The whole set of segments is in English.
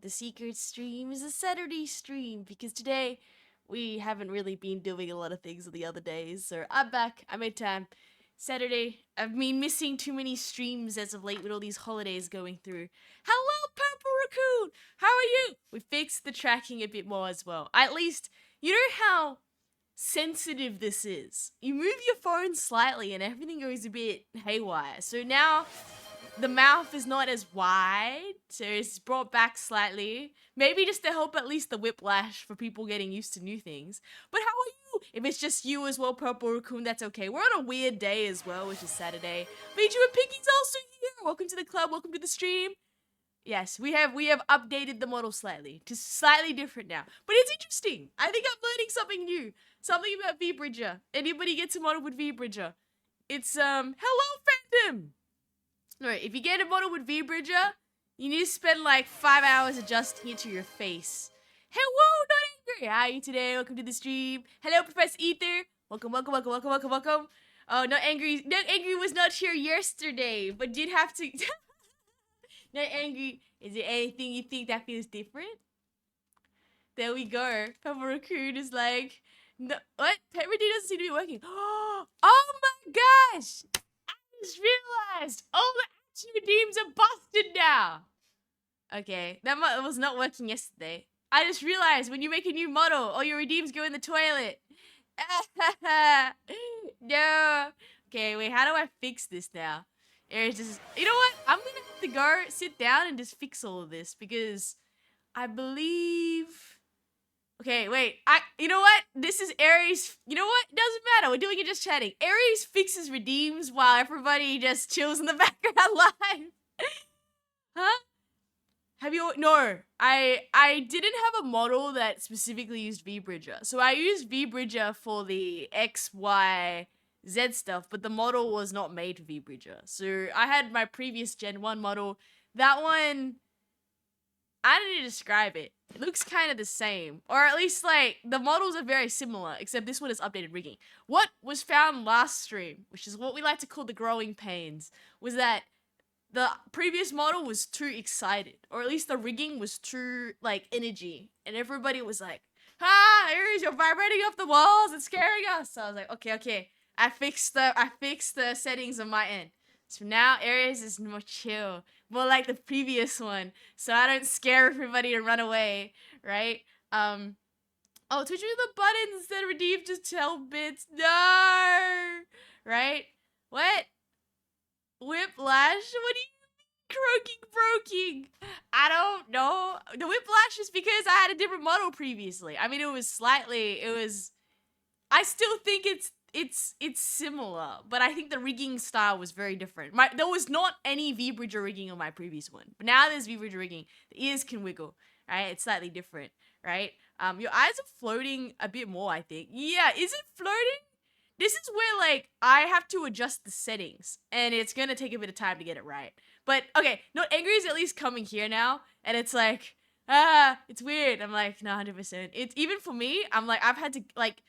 the secret stream is a Saturday stream because today we haven't really been doing a lot of things the other days. So I'm back. I made time. Saturday, I've been missing too many streams as of late with all these holidays going through. Hello, Purple Raccoon! How are you? We fixed the tracking a bit more as well. At least, you know how sensitive this is. You move your phone slightly and everything goes a bit haywire. So now the mouth is not as wide, so it's brought back slightly. Maybe just to help at least the whiplash for people getting used to new things. But how are you? If it's just you as well, Purple Raccoon, that's okay. We're on a weird day as well, which is Saturday. Viju and Piggy's also here. Welcome to the club. Welcome to the stream. Yes, we have updated the model slightly to slightly different now. But it's interesting. I think I'm learning something new. Something about V-Bridger. Anybody gets a model with V-Bridger? It's hello Phantom. Alright, if you get a model with V-Bridger, you need to spend like 5 hours adjusting it to your face. Hello, Not Angry! How are you today? Welcome to the stream. Hello, Professor Ether. Welcome, welcome, welcome, welcome, welcome, welcome. Oh, Not Angry was not here yesterday, but did have to... Not Angry, is there anything you think that feels different? There we go. Purple Raccoon is like... No, what? Paper D doesn't seem to be working. Oh my gosh! Just realized all the action redeems are busted now. Okay, that was not working yesterday. I just realized when you make a new model, all your redeems go in the toilet. No. Okay, wait, how do I fix this now? Aries just, you know what? I'm gonna have to go sit down and just fix all of this because I believe. Okay, wait. You know what? This is Aries. You know what? It doesn't matter. We're doing it just chatting. Aries fixes redeems while everybody just chills in the background live. Huh? Have you? No. I didn't have a model that specifically used V-Bridger. So I used V-Bridger for the X, Y, Z stuff, but the model was not made for V-Bridger. So I had my previous Gen 1 model. That one, I don't need to describe it. It looks kind of the same. Or at least, like, the models are very similar, except this one is updated rigging. What was found last stream, which is what we like to call the growing pains, was that the previous model was too excited. Or at least the rigging was too, like, energy. And everybody was like, Aries, you're vibrating off the walls. It's scaring us. So I was like, okay. I fixed the settings on my end. So now Aries is more chill, more like the previous one, so I don't scare everybody to run away, right? Oh, Twitch with the buttons instead of redeem just tell bits. No, right? What? Whiplash? What do you mean croaking? I don't know. The whiplash is because I had a different model previously. I mean, I still think it's similar, but I think the rigging style was very different. There was not any V-Bridger rigging on my previous one, but now there's V-Bridger rigging. The ears can wiggle, right? It's slightly different, right? Your eyes are floating a bit more, I think. Yeah, is it floating? This is where, like, I have to adjust the settings, and it's gonna take a bit of time to get it right. But, okay, Not Angry is at least coming here now, and it's like, it's weird. I'm like, no, 100%. It's, even for me, I'm like, I've had to, like,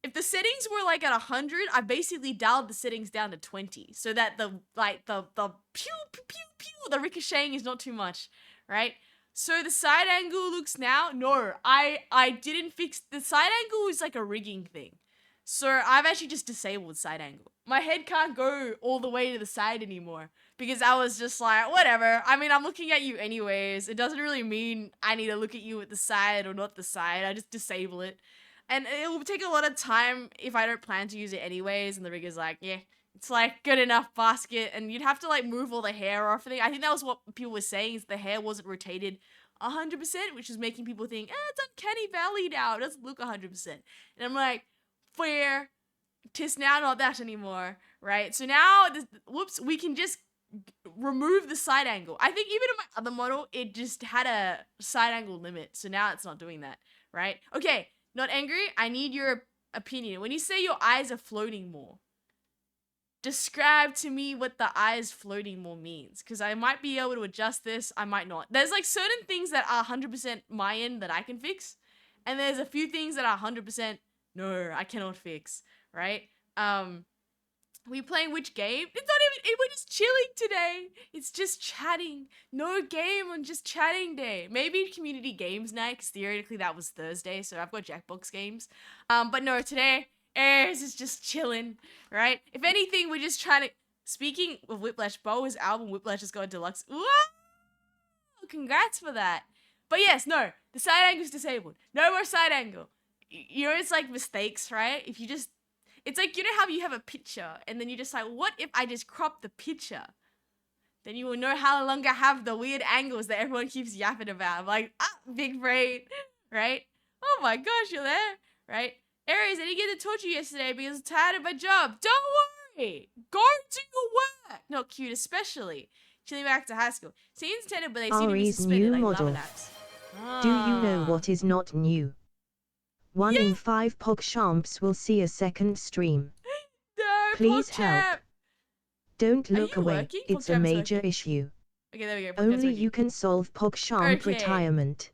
if the settings were like at 100, I basically dialed the settings down to 20 so that the pew pew pew pew, the ricocheting is not too much, right? So the side angle looks now. No, I didn't fix the side angle. Is like a rigging thing, so I've actually just disabled side angle. My head can't go all the way to the side anymore because I was just like, whatever. I mean, I'm looking at you anyways. It doesn't really mean I need to look at you at the side or not the side. I just disable it. And it will take a lot of time if I don't plan to use it anyways. And the rigger's like, yeah, it's like good enough basket. And you'd have to like move all the hair off. I think that was what people were saying, is the hair wasn't rotated 100%, which is making people think, it's uncanny valley now. It doesn't look 100%. And I'm like, fair. Tis now not that anymore, right? So now, whoops, we can just remove the side angle. I think even in my other model, it just had a side angle limit. So now it's not doing that, right? Okay. Not Angry, I need your opinion. When you say your eyes are floating more, describe to me what the eyes floating more means. Because I might be able to adjust this, I might not. There's like certain things that are 100% my end that I can fix. And there's a few things that are 100% no, I cannot fix, right? We playing which game? It's not even, we're just chilling today. It's just chatting. No game on just chatting day. Maybe community games night, because theoretically that was Thursday, so I've got Jackbox games. But no, today, Ares is just chilling, right? If anything, we're just trying to, speaking of Whiplash, Bo's album Whiplash has got deluxe. Wow! Congrats for that. But yes, no, the side angle is disabled. No more side angle. You know, it's like mistakes, right? If you just, it's like, you know how you have a picture and then you just like, what if I just crop the picture? Then you will no longer have the weird angles that everyone keeps yapping about. I'm like, big brain, right? Oh my gosh, you're there, right? Aries, I didn't get to talk to you yesterday because I'm tired of my job. Don't worry. Go do your work. Not cute, especially. Chilling back to high school. Seems tender, but they seem to be Ari's suspended new like model. lava lamps. Do you know what is not new? 1 Yeah. in 5 PogChamps will see a second stream. No, Please PogChamp. help. Don't Are look you away, working? it's a PogChamp's major working. issue. Okay, there we go. PogChamp's Only working. you can solve PogChamp Okay. retirement.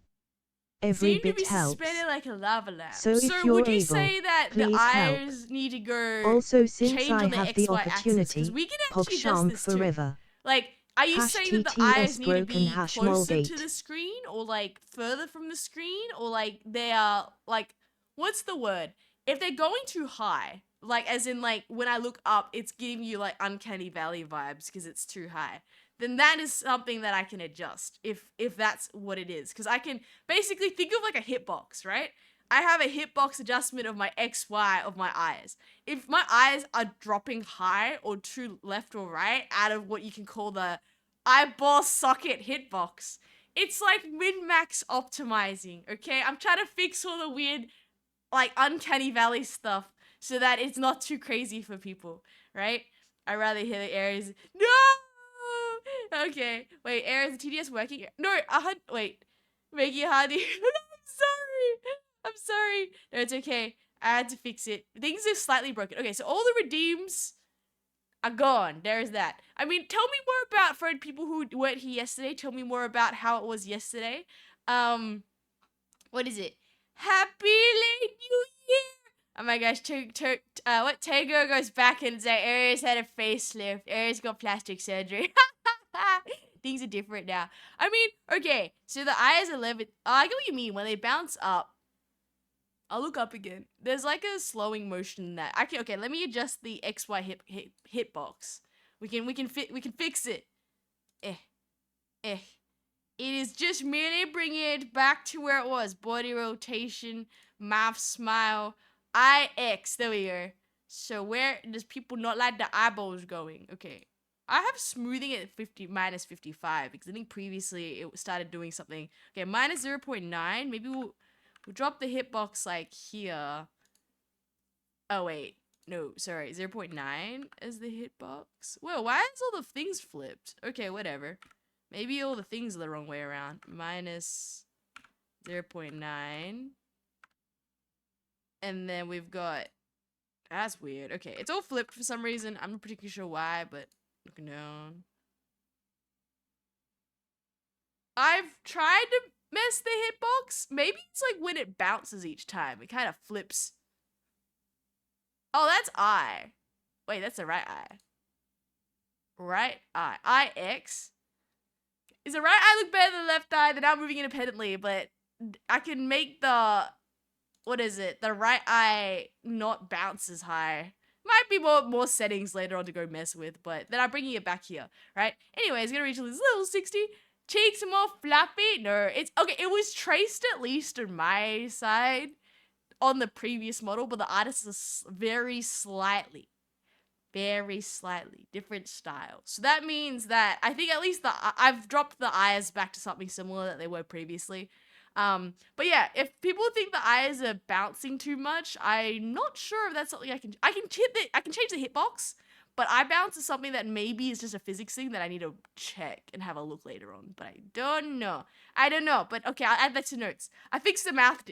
Every Seem to bit be helps. suspended like a lava lamp. So if would you're you able, say that the please help. eyes need to go Also, since change I on the have the XY axis? Because opportunity, we can actually adjust PogChamp this too. forever. Like, are you saying that the eyes #TTS need to be broken closer to #Mulgate. the screen, or like further from the screen, or like they are like, what's the word? If they're going too high, like as in like when I look up, it's giving you like uncanny valley vibes because it's too high. Then that is something that I can adjust if that's what it is, because I can basically think of like a hitbox, right? I have a hitbox adjustment of my XY of my eyes. If my eyes are dropping high or too left or right out of what you can call the eyeball socket hitbox, it's like min-max optimizing, okay? I'm trying to fix all the weird, like, uncanny valley stuff so that it's not too crazy for people, right? I'd rather hear the Aries. No! Okay, wait, Aries, the TDS working? No, wait. Maggie Hardy. I'm sorry. No, it's okay. I had to fix it. Things are slightly broken. Okay, so all the redeems are gone. There's that. I mean, tell me more about, for people who weren't here yesterday, tell me more about how it was yesterday. What is it? Happy late New Year! Oh my gosh, Tego goes back and says Aries had a facelift. Aries got plastic surgery. Things are different now. I mean, okay, so the eyes are 11. I get what you mean. When they bounce up, I'll look up again. There's like a slowing motion in that. Okay, let me adjust the XY hitbox. We can fix it. It is just merely bringing it back to where it was. Body rotation, mouth smile, eye X. There we go. So where does people not like the eyeballs going? Okay. I have smoothing at -55 because I think previously it started doing something. Okay, -0.9. Maybe we'll drop the hitbox like here. Oh wait, no, sorry, 0.9 as the hitbox. Whoa, why is all the things flipped? Okay, whatever. Maybe all the things are the wrong way around. -0.9. And then we've got, that's weird. Okay, it's all flipped for some reason. I'm not particularly sure why, but looking down. I've tried to mess the hitbox. Maybe it's like when it bounces each time. It kind of flips. Oh, that's eye. Wait, that's the right eye. Right eye. Eye X. Is the right eye look better than the left eye? They're now moving independently, but I can make the, what is it? The right eye not bounce as high. Might be more settings later on to go mess with, but then I'm bringing it back here, right? Anyway, it's gonna reach this level 60. Cheeks are more flappy. No, it's okay. It was traced at least on my side on the previous model, but the artist is very slightly different style. So that means that I think at least I've dropped the eyes back to something similar that they were previously. But yeah, if people think the eyes are bouncing too much, I'm not sure if that's something I can change the hitbox, but eye bounce is something that maybe is just a physics thing that I need to check and have a look later on, but I don't know. But okay, I'll add that to notes. I fixed the mouth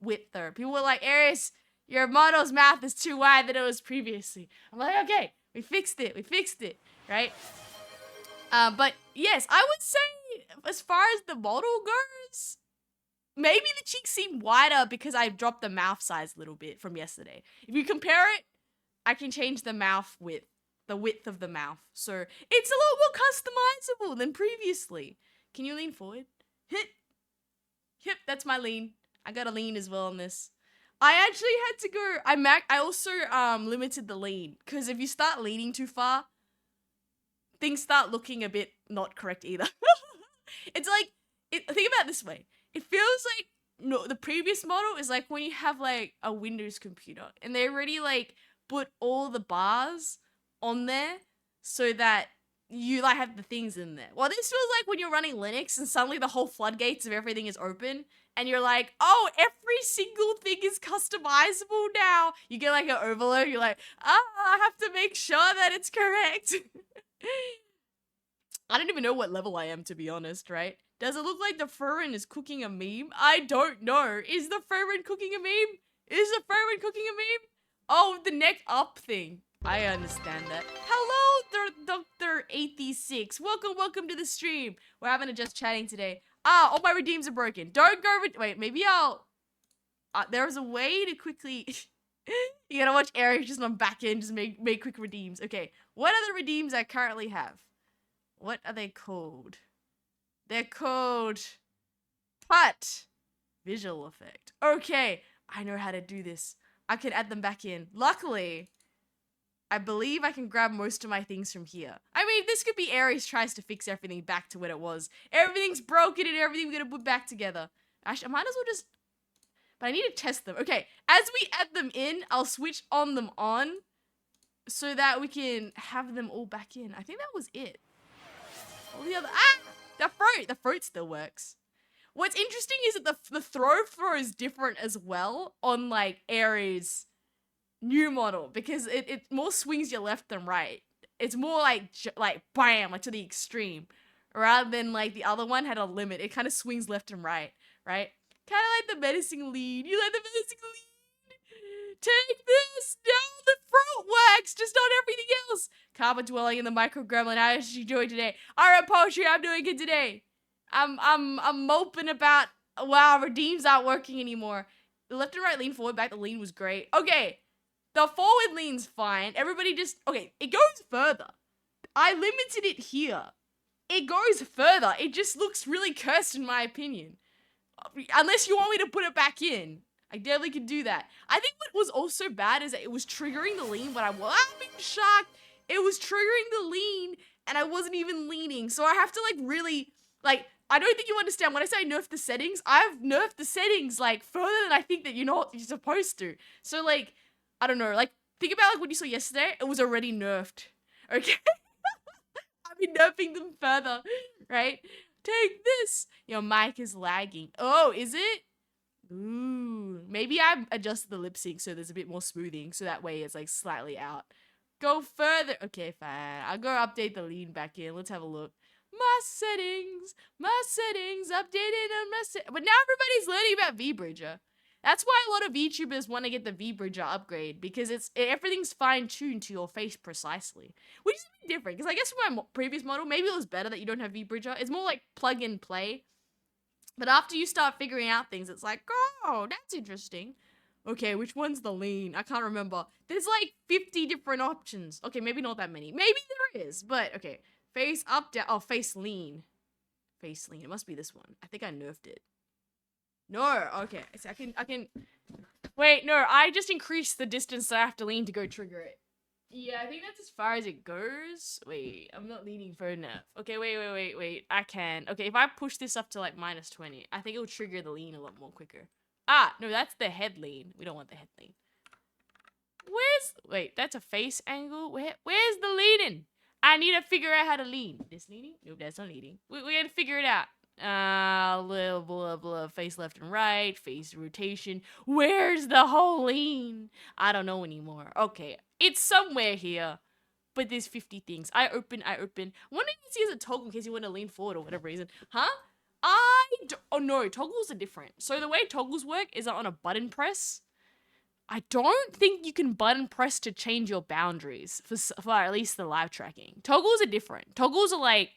width there. People were like, Aries, your model's mouth is too wide than it was previously. I'm like, okay, we fixed it, right? But yes, I would say as far as the model goes, maybe the cheeks seem wider because I dropped the mouth size a little bit from yesterday. If you compare it, I can change the mouth width, the width of the mouth. So it's a lot more customizable than previously. Can you lean forward? Hit. Yep, that's my lean. I got a lean as well on this. I actually had to go. I also limited the lean because if you start leaning too far, things start looking a bit not correct either. It's like think about it this way. It feels like no, the previous model is like when you have like a Windows computer and they already like put all the bars on there so that you like have the things in there. Well, this feels like when you're running Linux and suddenly the whole floodgates of everything is open and you're like, oh, every single thing is customizable now. You get like an overload. You're like, I have to make sure that it's correct. I don't even know what level I am, to be honest, right? Does it look like the Furrin is cooking a meme? I don't know. Is the Furrin cooking a meme? Is the Furrin cooking a meme? Oh, the neck up thing. I understand that. Hello, Dr. 86. Welcome to the stream. We're having a just chatting today. Ah, all my redeems are broken. Don't go wait, maybe I'll... there's a way to quickly... You gotta watch Eric just on back end, just make quick redeems. Okay, what are the redeems I currently have? What are they called? They're called... Put. Visual effect. Okay, I know how to do this. I can add them back in. Luckily... I believe I can grab most of my things from here. I mean, this could be Aries tries to fix everything back to what it was. Everything's broken and everything we're gonna put back together. Actually, I might as well just... But I need to test them. Okay, as we add them in, I'll switch them on so that we can have them all back in. I think that was it. All the other... The fruit still works. What's interesting is that the throw is different as well on, like, Aries... new model because it more swings your left than right. It's more like bam, like to the extreme, rather than like the other one had a limit. It kind of swings left and right, right? Kind of like the menacing lead. You like the menacing lead? Take this down the fruit wax, just not everything else. Karma dwelling in the micro gremlin. How is she doing today? Alright, poetry. I'm doing good today. I'm moping about wow, redeems aren't working anymore. The left and right lean forward back. The lean was great. Okay. The forward lean's fine. Everybody just... Okay, it goes further. I limited it here. It goes further. It just looks really cursed in my opinion. Unless you want me to put it back in. I definitely could do that. I think what was also bad is that it was triggering the lean, but I'm shocked. It was triggering the lean, and I wasn't even leaning. So I have to, like, really... Like, I don't think you understand. When I say I nerfed the settings, I've nerfed the settings, like, further than I think that you know what you're supposed to. So, like... I don't know, like, think about like what you saw yesterday, it was already nerfed, okay? I've been nerfing them further, right? Take this! Your mic is lagging. Oh, is it? Ooh, maybe I adjusted the lip sync so there's a bit more smoothing, so that way it's like slightly out. Go further. Okay, fine. I'll go update the lean back in. Let's have a look. My settings, updated on my settings. But now everybody's learning about VBridger. That's why a lot of YouTubers want to get the VBridger upgrade, because everything's fine-tuned to your face precisely. Which is a bit different, because I guess for my previous model, maybe it was better that you don't have VBridger. It's more like plug and play. But after you start figuring out things, it's like, oh, that's interesting. Okay, which one's the lean? I can't remember. There's like 50 different options. Okay, maybe not that many. Maybe there is, but okay. Face up, down. Oh, face lean. Face lean. It must be this one. I think I nerfed it. No, okay. So I can. Wait, no. I just increased the distance that I have to lean to go trigger it. Yeah, I think that's as far as it goes. Wait, I'm not leaning for enough. Okay, wait. I can. Okay, if I push this up to like -20, I think it'll trigger the lean a lot more quicker. Ah, no, that's the head lean. We don't want the head lean. Wait, that's a face angle? Where's the leaning? I need to figure out how to lean. This leaning? Nope, that's not leaning. We gotta figure it out. Little blah, face left and right, face rotation. Where's the whole lean? I don't know anymore. Okay, it's somewhere here. But there's 50 things. I open. One of you see as a toggle in case you want to lean forward or whatever reason. Huh? Oh no, toggles are different. So the way toggles work is on a button press. I don't think you can button press to change your boundaries for at least the live tracking. Toggles are different. Toggles are like,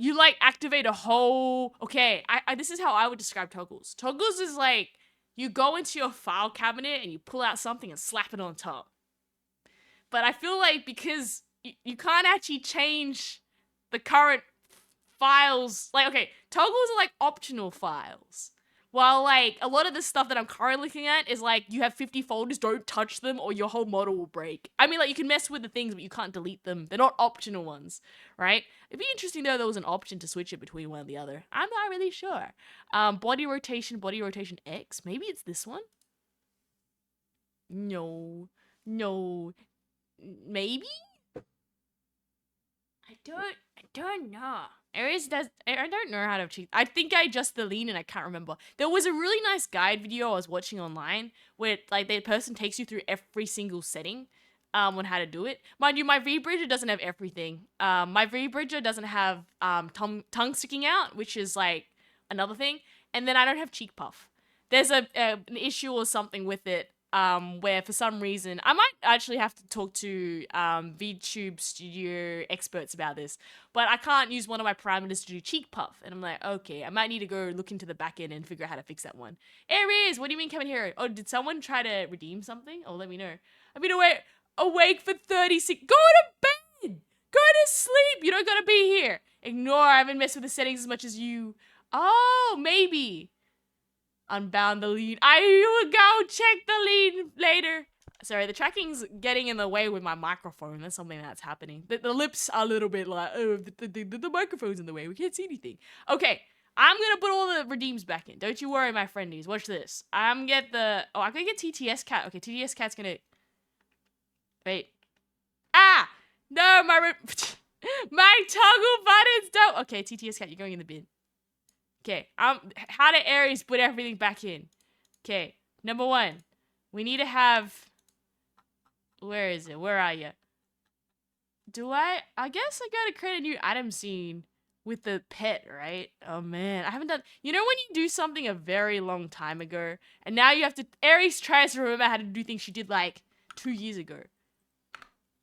you like activate a whole, okay, this is how I would describe toggles. Toggles is like, you go into your file cabinet and you pull out something and slap it on top. But I feel like because you can't actually change the current files. Like, okay, toggles are like optional files. While like a lot of the stuff that I'm currently looking at is like you have 50 folders, don't touch them or your whole model will break. I mean, like you can mess with the things, but you can't delete them. They're not optional ones, right? It'd be interesting though there was an option to switch it between one and the other. I'm not really sure. Body rotation X. Maybe it's this one. No, maybe. I don't know. Aries does. I don't know how to cheat. I think I adjust the lean and I can't remember. There was a really nice guide video I was watching online where like the person takes you through every single setting, on how to do it. Mind you, my V-Bridger doesn't have everything. My V-Bridger doesn't have tongue sticking out, which is like another thing. And then I don't have cheek puff. There's an issue or something with it. Where for some reason I might actually have to talk to VTube Studio experts about this, but I can't use one of my parameters to do cheek puff, and I'm like, okay, I might need to go look into the back end and figure out how to fix that one. Aries, what do you mean coming here? Oh, did someone try to redeem something? Oh, let me know. I've been awake for 36. Go to bed. Go to sleep. You don't gotta be here. Ignore. I haven't messed with the settings as much as you. Oh, maybe. Unbound the lead. I will go check the lead later. Sorry, the tracking's getting in the way with my microphone. That's something that's happening. The lips are a little bit like, oh, the microphone's in the way. We can't see anything. Okay, I'm gonna put all the redeems back in. Don't you worry, my friendies. Watch this. I'm get the... Oh, I'm gonna get TTS Cat. Okay, TTS Cat's gonna... Wait. Ah! No, my toggle buttons don't... Okay, TTS Cat, you're going in the bin. Okay, how to Aries put everything back in. Okay, number 1, we need to have, where is it? Where are you? I guess I gotta create a new item scene with the pet, right? Oh man, I haven't done, you know when you do something a very long time ago, and now you have to, Aries tries to remember how to do things she did like 2 years ago.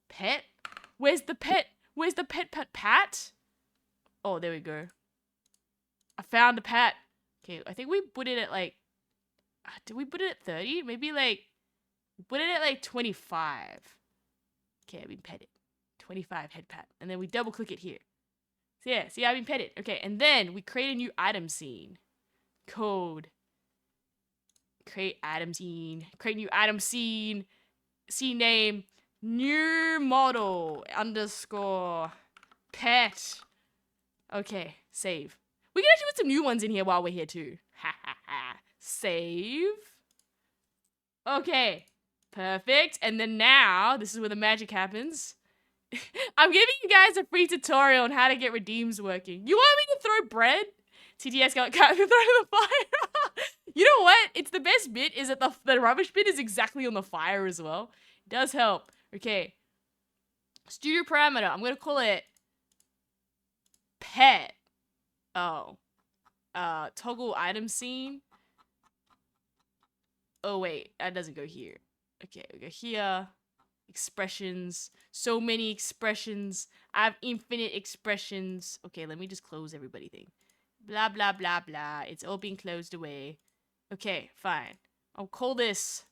Pet? Where's the pet? Where's the pet? Oh, there we go. I found a pet. Okay, I think we put it at like... did we put it at 30? Maybe like... Put it at like 25. Okay, I've been petted. 25 head pat. And then we double click it here. So yeah, see, I've been petted. Okay, and then we create a new item scene. Code. Create item scene. Create new item scene. Scene name. New model. _ pet. Okay, save. We can actually put some new ones in here while we're here too. Ha ha ha. Save. Okay. Perfect. And then now, this is where the magic happens. I'm giving you guys a free tutorial on how to get redeems working. You want me to throw bread? TTS can't throw it in the fire. You know what? It's the best bit is that the rubbish bit is exactly on the fire as well. It does help. Okay. Studio parameter. I'm going to call it pet. Oh. Toggle item scene. Oh, wait. That doesn't go here. Okay, we go here. Expressions. So many expressions. I have infinite expressions. Okay, let me just close everybody thing. Blah, blah, blah, blah. It's all being closed away. Okay, fine. I'll call this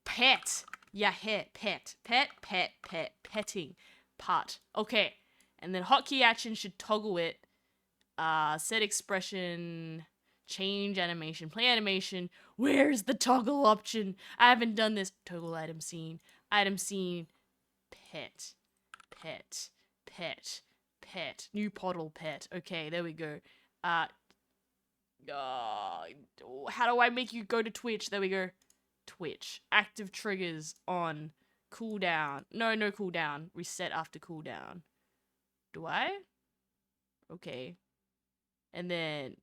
pet. Yeah, pet. Petting. Part. Okay. And then hotkey action should toggle it. Set expression, change animation, play animation. Where's the toggle option? I haven't done this. Toggle item scene, pet, new portal pet. Okay, there we go. How do I make you go to Twitch? There we go. Twitch. Active triggers on. Cooldown. No cooldown. Reset after cooldown. Do I? Okay. And then,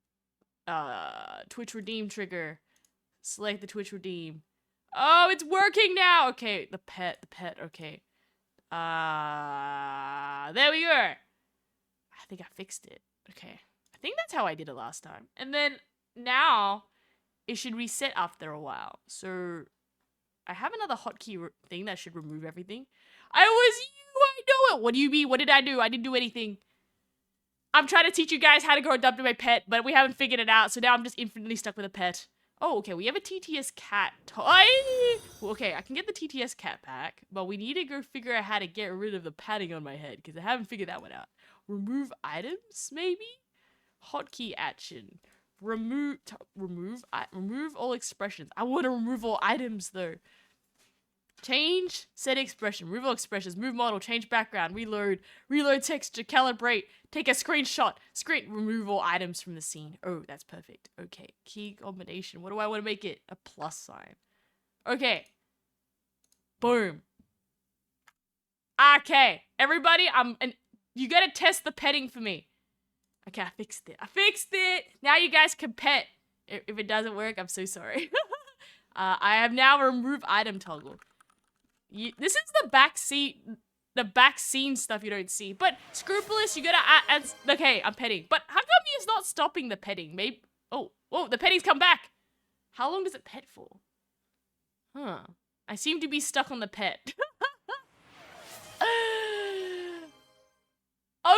Twitch redeem trigger. Select the Twitch redeem. Oh, it's working now! Okay, the pet, okay. There we go! I think I fixed it. Okay. I think that's how I did it last time. And then, now, it should reset after a while. So, I have another hotkey thing that should remove everything. I know it! What do you mean? What did I do? I didn't do anything. I'm trying to teach you guys how to go adopt my pet, but we haven't figured it out, so now I'm just infinitely stuck with a pet. Oh, okay, we have a TTS cat okay, I can get the TTS cat pack, but we need to go figure out how to get rid of the padding on my head, because I haven't figured that one out. Remove items, maybe? Hotkey action. Remove all expressions. I want to remove all items, though. Change, set expression, remove all expressions, move model, change background, reload texture, calibrate, take a screenshot, remove all items from the scene. Oh, that's perfect. Okay, key combination. What do I want to make it? A plus sign. Okay. Boom. Okay, everybody, you gotta test the petting for me. Okay, I fixed it. Now you guys can pet. If it doesn't work, I'm so sorry. I have now removed item toggle. This is the back scene stuff you don't see. But Scrupulous, you gotta add, okay, I'm petting. But how come he's not stopping the petting? Maybe, oh, the petting's come back. How long does it pet for? Huh. I seem to be stuck on the pet.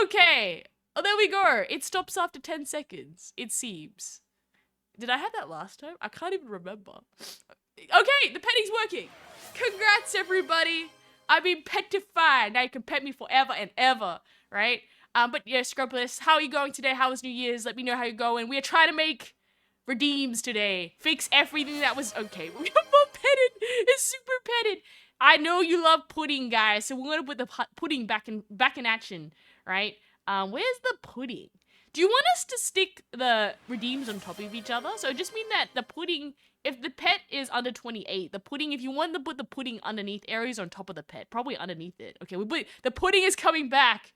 Okay. Oh, there we go. It stops after 10 seconds. It seems. Did I have that last time? I can't even remember. Okay, the petting's working. Congrats, everybody. I've been petified. Now you can pet me forever and ever, right? But yeah, Scrupulous, how are you going today? How was New Year's? Let me know how you're going. We are trying to make redeems today. Fix everything that was okay. We got more petted. It's super petted. I know you love pudding, guys, so we're gonna put the pudding back in action, right? Where's the pudding? Do you want us to stick the redeems on top of each other? So it just mean that the pudding, if the pet is under 28, the pudding, if you want to put the pudding underneath, Aries on top of the pet, probably underneath it. Okay, the pudding is coming back.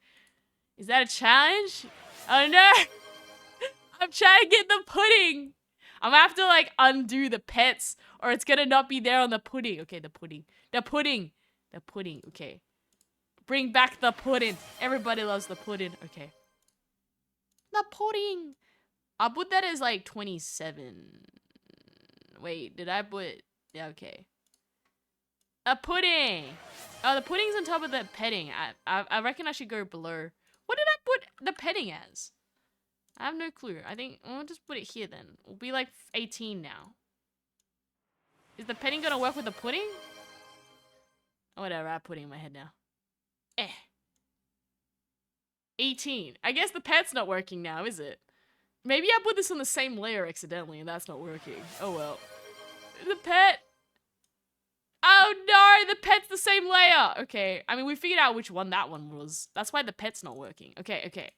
Is that a challenge? Oh no! I'm trying to get the pudding. I'm gonna have to like undo the pets, or it's gonna not be there on the pudding. Okay, the pudding. Okay. Bring back the pudding. Everybody loves the pudding. Okay. The pudding. I'll put that as like 27. Wait, did I put... Yeah, okay. A pudding. Oh, the pudding's on top of the petting. I reckon I should go below. What did I put the petting as? I have no clue. I think I'll just put it here then. We'll be like 18 now. Is the petting gonna work with the pudding? Oh, whatever, I have pudding in my head now. 18. I guess the pet's not working now, is it? Maybe I put this on the same layer accidentally and that's not working. Oh well. The pet. Oh no, the pet's the same layer. Okay, I mean, we figured out which one that one was. That's why the pet's not working. Okay.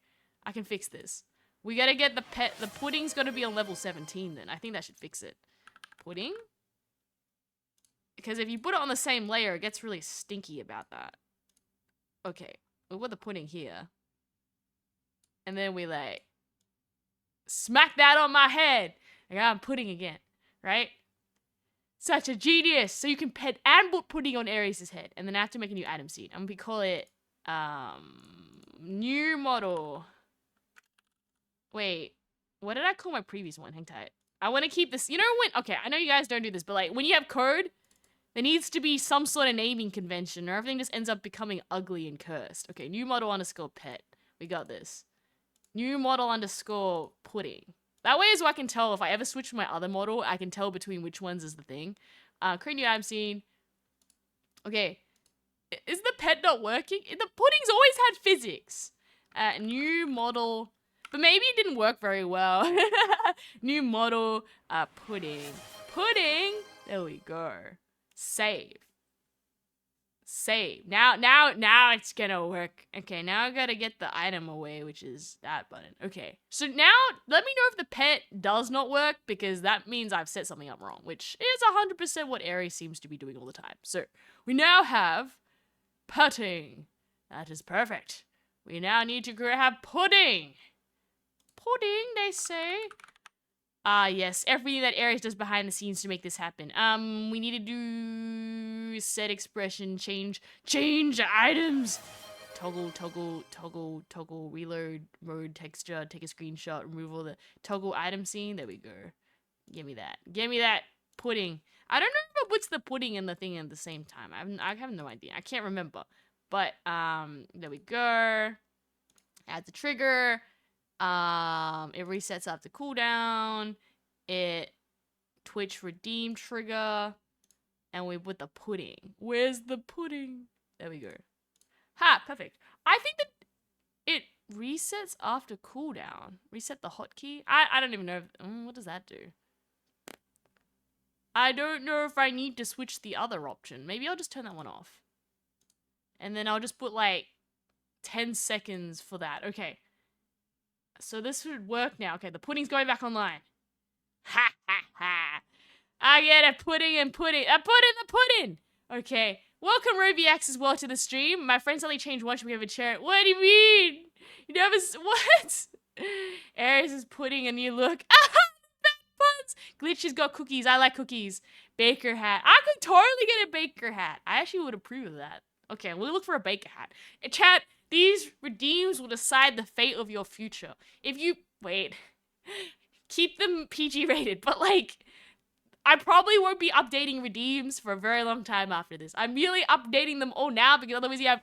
I can fix this. We gotta get the pet. The pudding's gotta be on level 17 then. I think that should fix it. Pudding? Because if you put it on the same layer, it gets really stinky about that. Okay, we'll put the pudding here. And then we like smack that on my head. Like I'm pudding again, right? Such a genius. So you can pet and put pudding on Aries' head. And then I have to make a new item seed. I'm gonna call it new model. Wait, what did I call my previous one? Hang tight. I want to keep this. You know when, okay, I know you guys don't do this, but like when you have code, there needs to be some sort of naming convention or everything just ends up becoming ugly and cursed. Okay, new model underscore pet. We got this. New model underscore pudding. That way is so I can tell if I ever switch my other model, I can tell between which ones is the thing. Create new item scene. Okay. Is the pet not working? The pudding's always had physics. New model. But maybe it didn't work very well. New model, pudding. Pudding. There we go. Save. Now it's gonna work. Okay, now I gotta get the item away, which is that button. Okay, so now let me know if the pet does not work, because that means I've set something up wrong, which is 100% what Aries seems to be doing all the time. So we now have petting. That is perfect. We now need to go have pudding. Pudding, they say. Yes, everything that Aries does behind the scenes to make this happen. We need to do set expression, change items. Toggle, reload, mode, texture, take a screenshot, remove all the toggle item scene. There we go. Give me that pudding. I don't know if it puts the pudding and the thing at the same time. I have no idea. I can't remember. But, there we go. Add the trigger. It resets up the cooldown. It Twitch redeem trigger. And we put the pudding. Where's the pudding? There we go. Ha, perfect. I think that it resets after cooldown. Reset the hotkey. I don't even know. What does that do? I don't know if I need to switch the other option. Maybe I'll just turn that one off. And then I'll just put like 10 seconds for that. Okay. So this should work now. Okay, the pudding's going back online. Ha ha ha. I get a pudding and pudding. A pudding, the pudding. Okay. Welcome, RobyX, as well to the stream. My friends only changed once we have a chair. What do you mean? You never... What? Aries is putting a new look. Ah! Buns. Glitchy's got cookies. I like cookies. Baker hat. I could totally get a baker hat. I actually would approve of that. Okay, we'll look for a baker hat. Chat, these redeems will decide the fate of your future. If you... Wait. Keep them PG rated, but like... I probably won't be updating redeems for a very long time after this. I'm merely updating them all now because otherwise you have...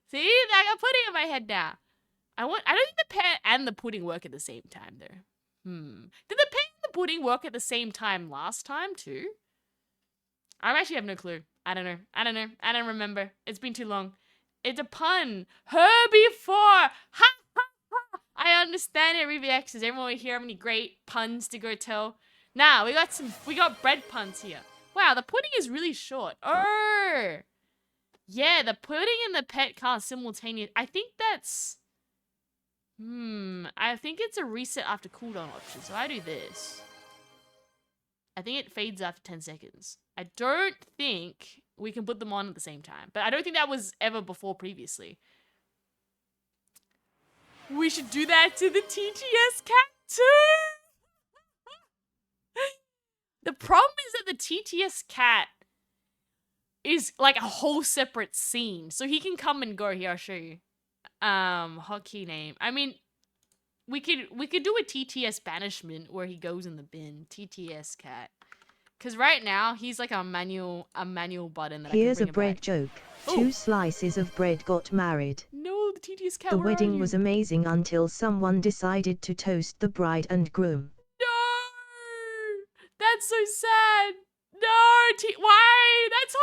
See? I got pudding in my head now. I don't think the pet and the pudding work at the same time though. Did the pet and the pudding work at the same time last time too? I actually have no clue. I don't know. I don't remember. It's been too long. It's a pun. Herbivore. Ha ha ha. I understand it, ReviX. Does everyone here have any great puns to go tell? Nah, we got bread puns here. Wow, the pudding is really short. Oh. Yeah, the pudding and the pet can't simultaneous. I think that's... I think it's a reset after cooldown option. So I do this. I think it fades after 10 seconds. I don't think we can put them on at the same time. But I don't think that was ever before previously. We should do that to the TTS cat too. The problem is that the TTS cat is like a whole separate scene. So he can come and go. Here, I'll show you. Hotkey name. I mean, we could do a TTS banishment where he goes in the bin. TTS cat. Because right now, he's like a manual button that Here's I a can bring bread back. joke. Oh. 2 slices of bread got married. No, the TTS cat, The where are wedding you? was amazing until someone decided to toast the bride and groom. No! That's so sad. No, why? That's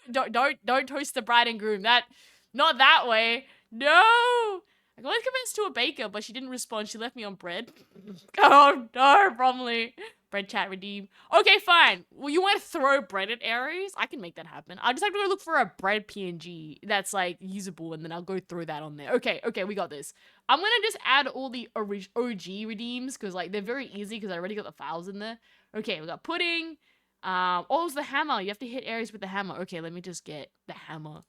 horrible. No, don't toast the bride and groom. Not that way. No. I got convinced to a baker, but she didn't respond. She left me on bread. Oh no, Bromley. Bread chat redeem. Okay, fine. Well, you want to throw bread at Aries? I can make that happen. I just have to go look for a bread PNG that's like usable, and then I'll go throw that on there. Okay, we got this. I'm gonna just add all the OG redeems because like they're very easy because I already got the files in there. Okay, we got pudding. Oh, it's the hammer. You have to hit Aries with the hammer. Okay, let me just get the hammer.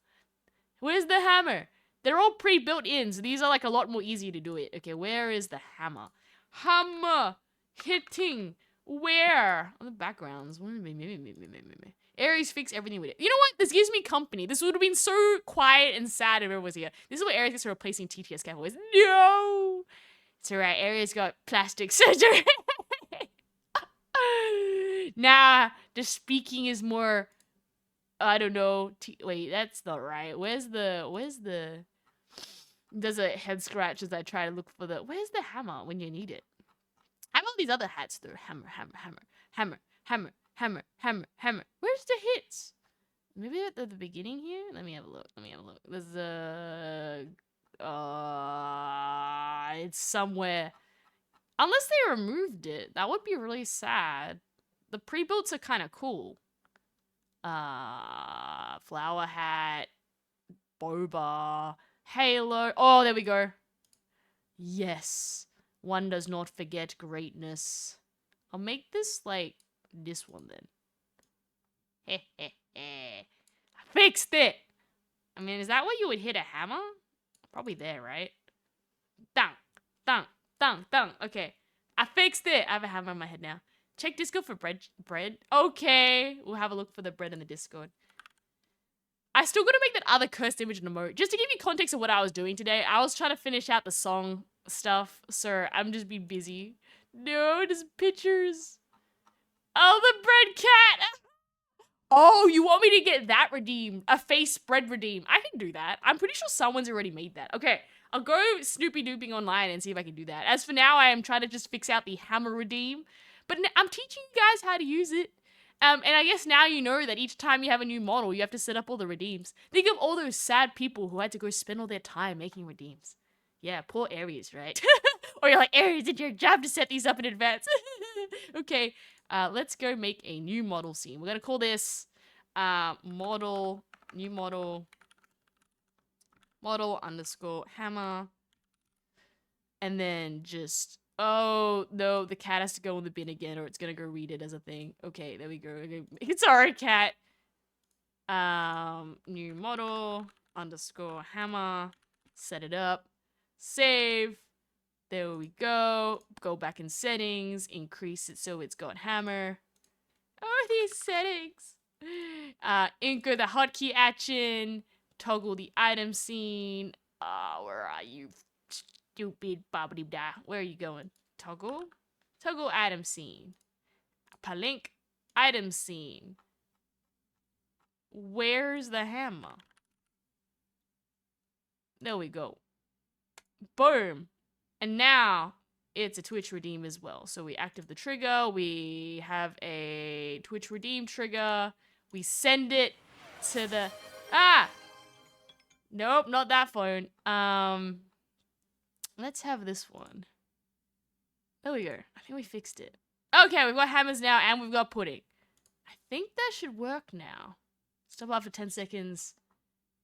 Where's the hammer? They're all pre-built in, so these are like a lot more easy to do it. Okay, where is the hammer? Hammer! Hitting! Where? On the backgrounds. Aries fix everything with it. You know what? This gives me company. This would have been so quiet and sad if everyone was here. This is what Aries gets for replacing TTS Cowboys. No! It's alright, Aries got plastic surgery. Nah, the speaking is more... I don't know. Wait, that's not right. Where's the... Does a head scratch as I try to look for the... Where's the hammer when you need it? I have all these other hats though. Hammer. Where's the hits? Maybe at the beginning here? Let me have a look. There's it's somewhere. Unless they removed it. That would be really sad. The pre-builds are kind of cool. Flower hat. Boba. Halo. Oh, there we go. Yes. One does not forget greatness. I'll make this like this one then. I fixed it. I mean, is that where you would hit a hammer? Probably there, right? Dunk, dunk, dunk, dunk. Okay. I fixed it. I have a hammer in my head now. Check Discord for bread. Okay. We'll have a look for the bread in the Discord. I still gotta make that other cursed image in emote. Just to give you context of what I was doing today, I was trying to finish out the song stuff, so I'm just being busy. No, just pictures. Oh, the bread cat! Oh, you want me to get that redeemed? A face spread redeem. I can do that. I'm pretty sure someone's already made that. Okay, I'll go Snoopy Dooping online and see if I can do that. As for now, I am trying to just fix out the hammer redeem. But I'm teaching you guys how to use it. And I guess now you know that each time you have a new model, you have to set up all the redeems. Think of all those sad people who had to go spend all their time making redeems. Yeah, poor Aries, right? Or you're like, Aries, it's your job to set these up in advance. Okay, let's go make a new model scene. We're gonna call this model underscore hammer. And then just, oh no, the cat has to go in the bin again or it's gonna go read it as a thing. Okay, there we go. Okay. It's alright, cat. New model underscore hammer. Set it up. Save. There we go. Go back in settings. Increase it so it's got hammer. Oh, these settings. Anchor the hotkey action. Toggle the item scene. Where are you? Stupid bobbity da. Where are you going? Toggle? Toggle item scene. Palink item scene. Where's the hammer? There we go. Boom. And now it's a Twitch redeem as well. So we active the trigger. We have a Twitch redeem trigger. We send it to the... Nope, not that phone. Let's have this one. There we go. I think we fixed it. Okay, we've got hammers now and we've got pudding. I think that should work now. Stop after 10 seconds.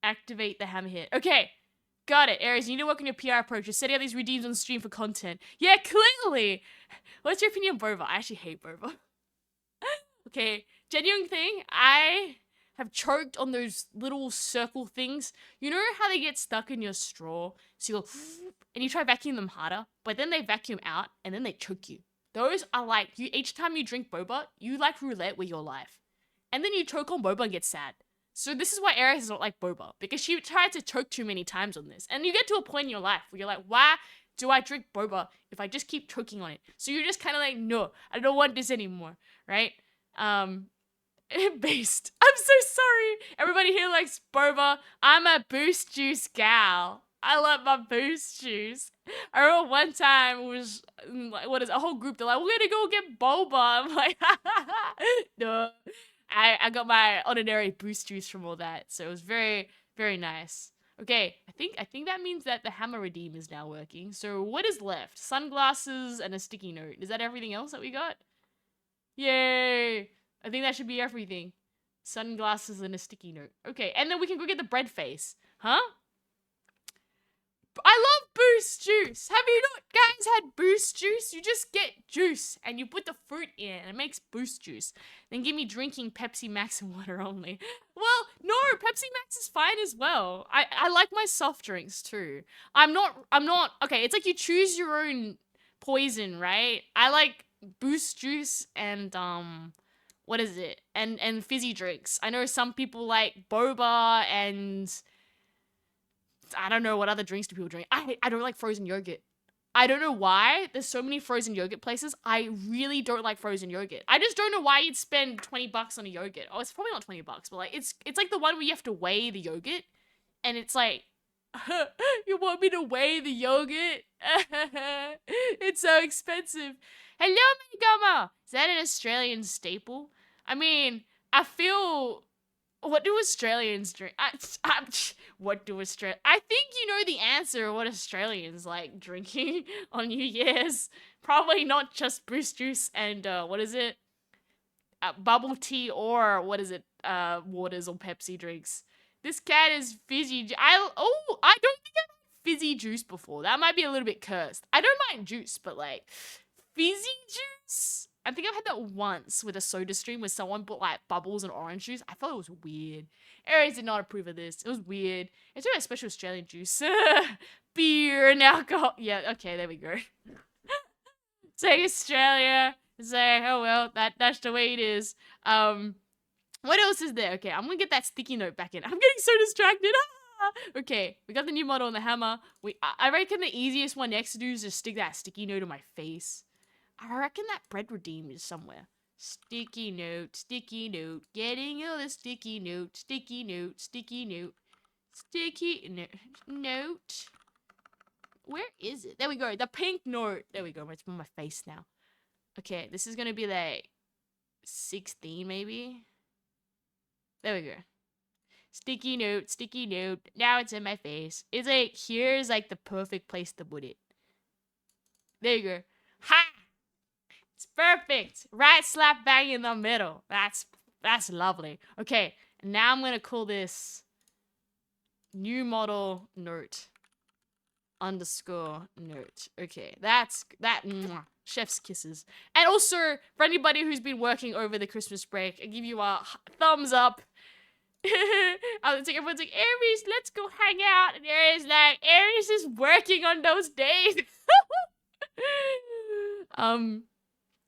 Activate the hammer hit. Okay, got it. Aries, you need to work on your PR approach. You're setting up these redeems on stream for content. Yeah, clearly. What's your opinion on Boba? I actually hate Boba. Okay, genuine thing. I have choked on those little circle things. You know how they get stuck in your straw? So you go, and you try vacuum them harder, but then they vacuum out, and then they choke you. Those are like, each time you drink boba, you like roulette with your life. And then you choke on boba and get sad. So this is why Aries is not like boba, because she tried to choke too many times on this. And you get to a point in your life where you're like, why do I drink boba if I just keep choking on it? So you're just kind of like, no, I don't want this anymore, right? Based. I'm so sorry. Everybody here likes boba. I'm a boost juice gal. I love my boost juice. I remember one time it was a whole group. They're like, we're gonna go get boba. I'm like, no. I got my ordinary boost juice from all that, so it was very, very nice. Okay, I think that means that the hammer redeem is now working. So what is left? Sunglasses and a sticky note. Is that everything else that we got? Yay! I think that should be everything. Sunglasses and a sticky note. Okay, and then we can go get the bread face. Huh? I love boost juice. Have you not guys had boost juice? You just get juice and you put the fruit in and it makes boost juice. Then give me drinking Pepsi Max and water only. Well, no, Pepsi Max is fine as well. I like my soft drinks too. I'm not, okay, it's like you choose your own poison, right? I like boost juice and, what is it? And fizzy drinks. I know some people like boba and... I don't know what other drinks do people drink. I don't like frozen yogurt. I don't know why. There's so many frozen yogurt places. I really don't like frozen yogurt. I just don't know why you'd spend $20 on a yogurt. Oh, it's probably not $20, but like it's like the one where you have to weigh the yogurt, and it's like, you want me to weigh the yogurt? It's so expensive. Hello, Manigama. Is that an Australian staple? I mean, I feel. What do Australians drink? What do Australians... I think you know the answer of what Australians like drinking on New Year's. Probably not just boost juice and, what is it? Bubble tea or, what is it? Waters or Pepsi drinks. This cat is fizzy... I don't think I've had fizzy juice before. That might be a little bit cursed. I don't mind juice, but like, fizzy juice? I think I've had that once with a soda stream where someone put like bubbles and orange juice. I thought it was weird. Aries did not approve of this. It was weird. It's a special Australian juice. Beer and alcohol. Yeah, okay, there we go. Say Australia. Say, oh well, that's the way it is. What else is there? Okay, I'm gonna get that sticky note back in. I'm getting so distracted. Okay, we got the new model on the hammer. I reckon the easiest one next to do is just stick that sticky note on my face. I reckon that bread redeem is somewhere. Sticky note, getting all the sticky note, sticky note, sticky note, note. Where is it? There we go. The pink note. There we go. It's on my face now. Okay, this is gonna be like 16 maybe. There we go. Sticky note, sticky note. Now it's in my face. It's like, here's like the perfect place to put it. There you go. Ha! It's perfect. Right slap bang in the middle. That's lovely. Okay, now I'm gonna call this new model note underscore note. Okay, that's that. Mwah, chef's kisses. And also, for anybody who's been working over the Christmas break, I give you a thumbs up. Everyone's like, Aries, let's go hang out. And Aries like, Aries is working on those days.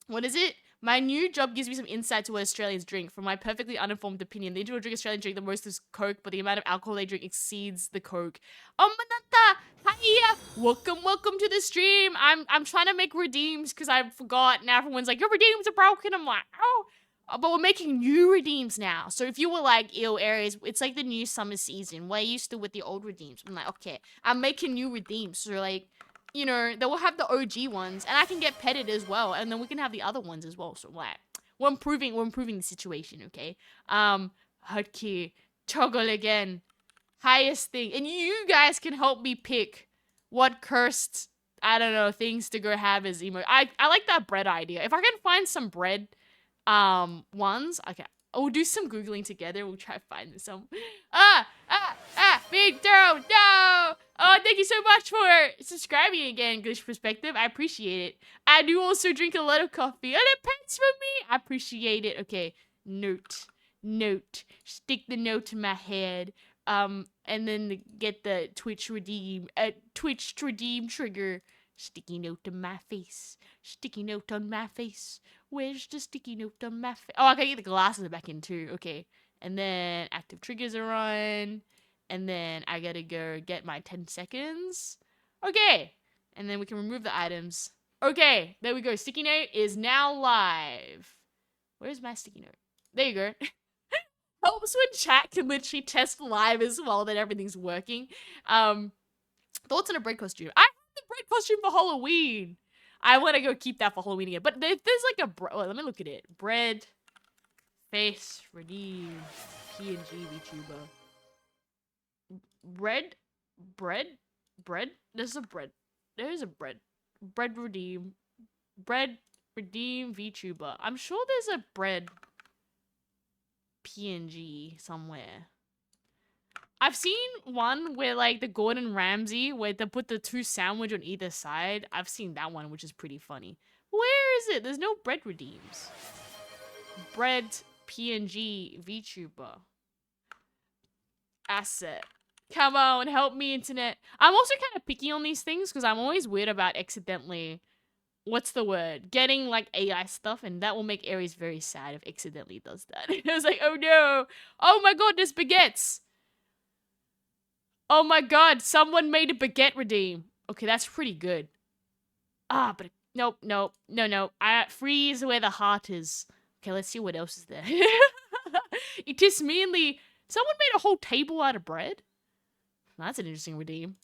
What is it? My new job gives me some insight to what Australians drink. From my perfectly uninformed opinion, the individual Australians drink the most is Coke, but the amount of alcohol they drink exceeds the Coke. Oh, Manata! Hiya! Welcome to the stream. I'm trying to make redeems because I forgot, and everyone's like, your redeems are broken. I'm like, oh. But we're making new redeems now. So if you were like, ew, Aries, it's like the new summer season. What are you still with the old redeems? I'm like, okay, I'm making new redeems. So like, you know, they will have the OG ones, and I can get petted as well, and then we can have the other ones as well. So like, we're improving the situation, okay? Hotkey, toggle again, highest thing, and you guys can help me pick what cursed, I don't know, things to go have as emo. I like that bread idea. If I can find some bread, ones, okay. We'll do some Googling together. We'll try to find some. Big Duro, no! Oh, thank you so much for subscribing again, Glitch Perspective. I appreciate it. I do also drink a lot of coffee. And it pets for me. I appreciate it. Okay, note. Stick the note in my head. And then get the Twitch redeem trigger. Sticky note on my face. Sticky note on my face. Where's the sticky note on my face? Oh, I gotta get the glasses back in too. Okay. And then active triggers are on. And then I gotta go get my 10 seconds. Okay. And then we can remove the items. Okay. There we go. Sticky note is now live. Where's my sticky note? There you go. Helps when chat can literally test live as well that everything's working. Thoughts on a bread costume. I have the bread costume for Halloween. I want to go keep that for Halloween again. But there's like a... Oh, let me look at it. Bread. Face. Redeem. PNG VTuber. Bread. There's a bread. Bread redeem. Bread redeem VTuber. I'm sure there's a bread PNG somewhere. I've seen one where like the Gordon Ramsay where they put the 2 sandwich on either side. I've seen that one, which is pretty funny. Where is it? There's no bread redeems. Bread PNG VTuber. Asset. Come on, help me, internet. I'm also kind of picky on these things because I'm always weird about accidentally, what's the word? Getting like AI stuff, and that will make Aries very sad if accidentally does that. I was like, oh no. Oh my god, there's baguettes. Oh my god, someone made a baguette redeem. Okay, that's pretty good. Ah, but nope. Freeze where the heart is. Okay, let's see what else is there. It is mainly... Someone made a whole table out of bread? That's an interesting redeem.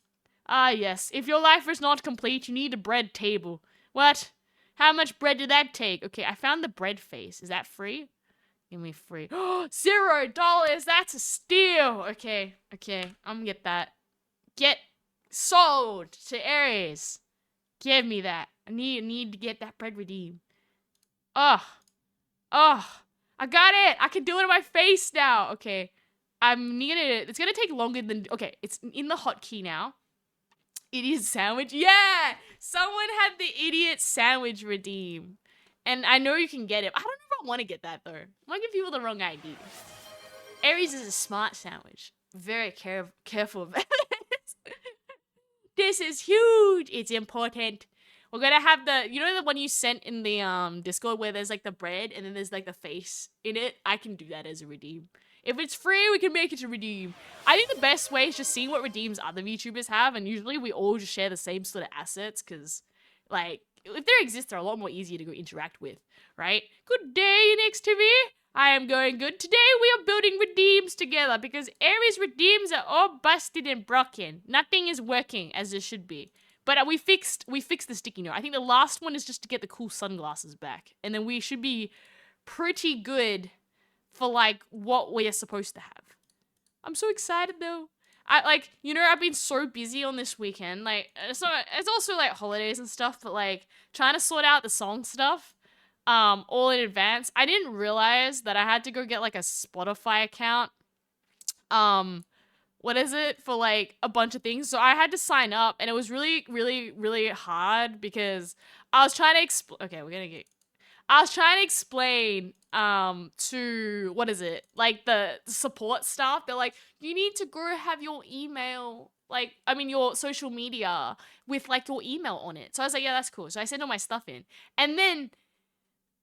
Ah, yes. If your life is not complete, you need a bread table. What? How much bread did that take? Okay, I found the bread face. Is that free? Give me free. $0! That's a steal! Okay. I'm gonna get that. Get sold to Aries. Give me that. I need to get that bread redeemed. Oh, I got it! I can do it on my face now! Okay. It's gonna take longer than... Okay, it's in the hotkey now. Idiot sandwich. Yeah! Someone had the idiot sandwich redeem. And I know you can get it. I don't know if I want to get that, though. I might give people the wrong idea. Aries is a smart sandwich. Very careful about it. This is huge. It's important. We're gonna have the... You know the one you sent in the Discord where there's like the bread and then there's like the face in it? I can do that as a redeem. If it's free, we can make it a redeem. I think the best way is just seeing what redeems other VTubers have, and usually we all just share the same sort of assets, because, like, if they exist, they're a lot more easier to go interact with, right? Good day, next to me. I am going good. Today we are building redeems together because Aries redeems are all busted and broken. Nothing is working as it should be. But we fixed the sticky note. I think the last one is just to get the cool sunglasses back, and then we should be pretty good for like what we are supposed to have. I'm so excited though. I've been so busy on this weekend. Like, it's also like holidays and stuff, but like trying to sort out the song stuff, all in advance. I didn't realize that I had to go get like a Spotify account. What is it for like a bunch of things? So I had to sign up, and it was really, really, really hard because I was trying to I was trying to explain to what is it? Like the support staff. They're like, you need to go have your email, your social media with like your email on it. So I was like, yeah, that's cool. So I sent all my stuff in. And then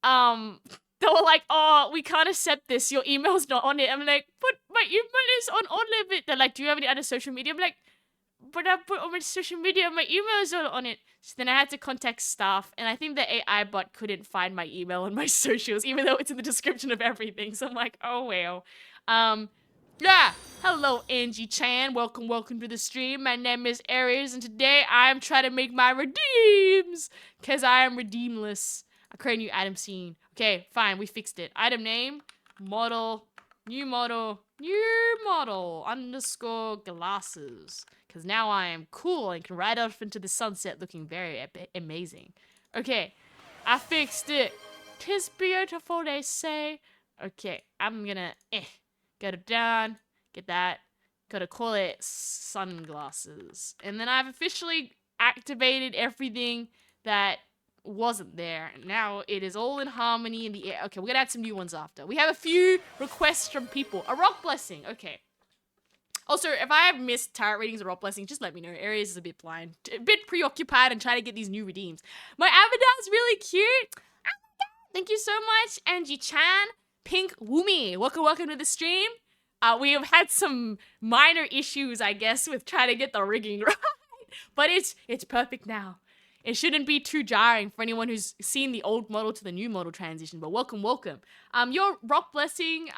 they were like, oh, we can't accept this. Your email's not on it. I'm like, but my email is on all of it. They're like, do you have any other social media? I'm like, but I put on my social media, my email is not on it. So then I had to contact staff, and I think the AI bot couldn't find my email and my socials, even though it's in the description of everything. So I'm like, oh well. Yeah. Hello, Angie Chan. Welcome to the stream. My name is Aries, and today I'm trying to make my redeems, because I am redeemless. I create a new item scene. Okay, fine, we fixed it. Item name, model, new model, underscore glasses. Because now I am cool and can ride off into the sunset looking very amazing. Okay, I fixed it. 'Tis beautiful, they say. Okay, I'm gonna get it down, get that. Gotta call it sunglasses. And then I've officially activated everything that wasn't there. Now it is all in harmony in the air. Okay, we're gonna add some new ones after. We have a few requests from people. A rock blessing. Okay. Also, if I have missed tarot readings or rock blessings, just let me know. Aries is a bit blind, a bit preoccupied, and trying to get these new redeems. My avatar's really cute. Oh my god! Thank you so much, Angie Chan. Pink Woomy, welcome to the stream. We have had some minor issues, I guess, with trying to get the rigging right, but it's perfect now. It shouldn't be too jarring for anyone who's seen the old model to the new model transition, but welcome. Your rock blessing,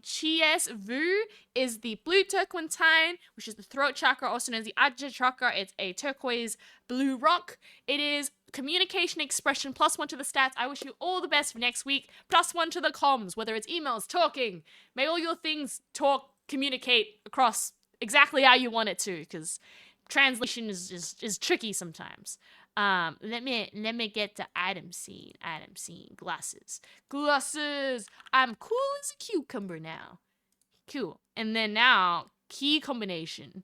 Chies Vu, is the blue turquoise, which is the throat chakra, also known as the Ajna chakra. It's a turquoise blue rock. It is communication expression, +1 to the stats. I wish you all the best for next week. +1 to the comms, whether it's emails, talking. May all your things communicate across exactly how you want it to, because translation is tricky sometimes. Let me get to item scene, glasses. I'm cool as a cucumber now. Cool. And then now, key combination.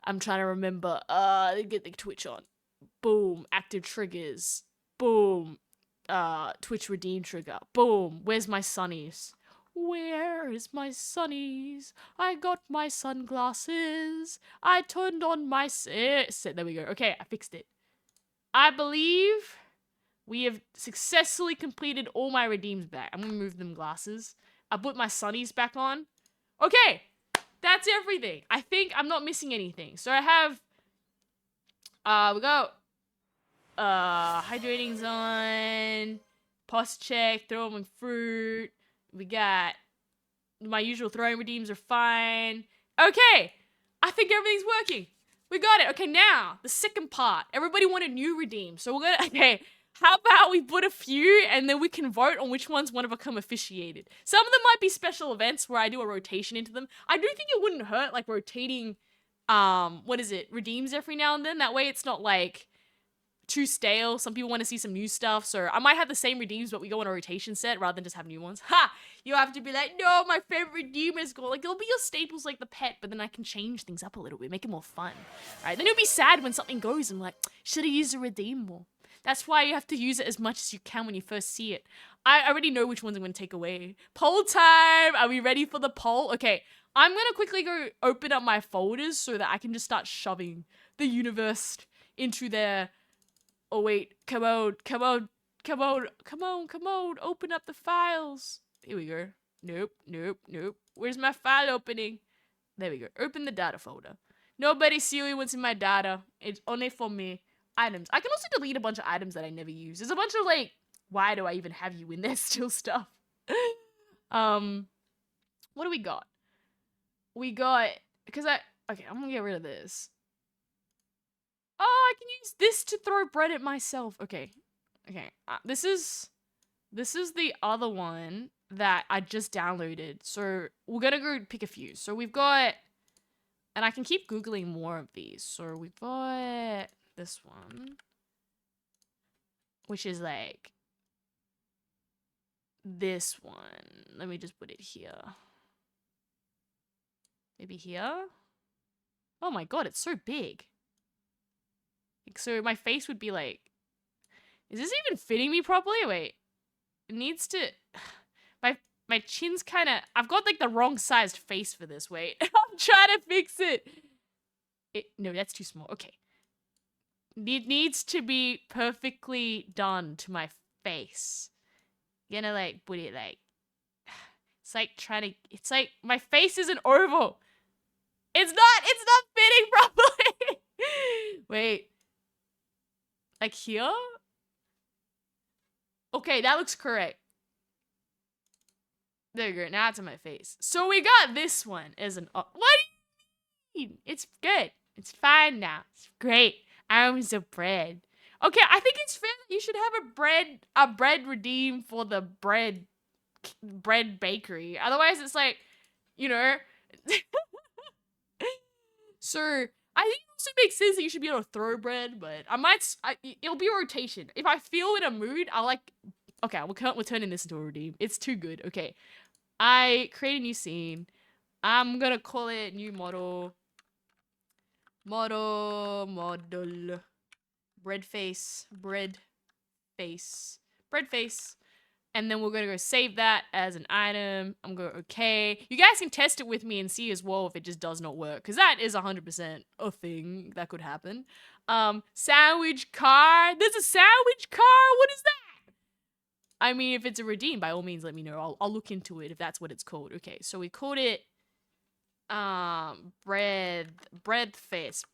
I'm trying to remember, get the Twitch on. Boom, active triggers. Boom, Twitch redeem trigger. Boom, where's my sunnies? Where is my sunnies? I got my sunglasses. I turned on my set. There we go. Okay, I fixed it. I believe we have successfully completed all my redeems back. I'm gonna move them glasses. I put my sunnies back on. Okay, that's everything. I think I'm not missing anything. So I have, we got, hydrating zone, post check, throwing fruit. We got my usual throwing redeems are fine. Okay, I think everything's working. We got it. Okay, now, the second part. Everybody wanted new redeems. So we're gonna, okay, how about we put a few and then we can vote on which ones want to become officiated. Some of them might be special events where I do a rotation into them. I do think it wouldn't hurt, like, rotating, redeems every now and then. That way it's not, like, too stale. Some people want to see some new stuff. So I might have the same redeems, but we go on a rotation set rather than just have new ones. Ha! You have to be like, no, my favorite redeem is gone. Like, it'll be your staples like the pet, but then I can change things up a little bit, make it more fun. Right? Then you'll be sad when something goes and like, should have used a redeem more. That's why you have to use it as much as you can when you first see it. I already know which ones I'm going to take away. Poll time! Are we ready for the poll? Okay, I'm going to quickly go open up my folders so that I can just start shoving the universe into there. Oh wait, come on, open up the files. Here we go. Nope. Where's my file opening? There we go. Open the data folder. Nobody see what's in my data. It's only for me. items. I can also delete a bunch of items that I never use. There's a bunch of like, why do I even have you in there still stuff? What do we got? We got, okay, I'm gonna get rid of this. Oh, I can use this to throw bread at myself. Okay. This is the other one that I just downloaded. So we're gonna go pick a few. So we've got, and I can keep Googling more of these. So we've got this one, which is like this one. Let me just put it here. Maybe here? Oh my god, it's so big. So my face would be like, is this even fitting me properly? Wait, it needs to, my chin's kind of, I've got like the wrong sized face for this. Wait, I'm trying to fix it. No, that's too small. Okay. It needs to be perfectly done to my face. Gonna like put it like, it's like it's like my face is an oval. It's not fitting properly. Wait. Like here? Okay, that looks correct. There you go. Now it's on my face. So we got this one as an... What do you mean? It's good. It's fine now. It's great. Arms of bread. Okay, I think it's fair that you should have a bread redeem for the bread bakery. Otherwise, it's like, you know... So, I think it also makes sense that you should be able to throw bread, but it'll be a rotation. If I feel in a mood, okay, we're turning this into a redeem. It's too good. Okay. I create a new scene. I'm gonna call it new model. Model. Bread face. And then we're gonna go save that as an item. I'm going okay. You guys can test it with me and see as well if it just does not work, because that is 100% a thing that could happen. Sandwich car. There's a sandwich car. What is that? I mean, if it's a redeem, by all means, let me know. I'll look into it if that's what it's called. Okay, so we called it bread face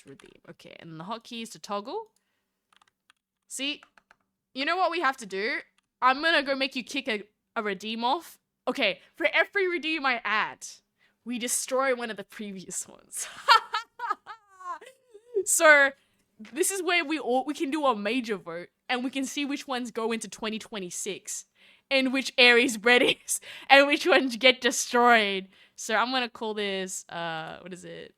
redeem. Okay, and the hotkeys to toggle. See. You know what we have to do? I'm gonna go make you kick a redeem off. Okay, for every redeem I add, we destroy one of the previous ones. So, this is where we can do a major vote, and we can see which ones go into 2026, and which Aries bread is, and which ones get destroyed. So I'm gonna call this, what is it?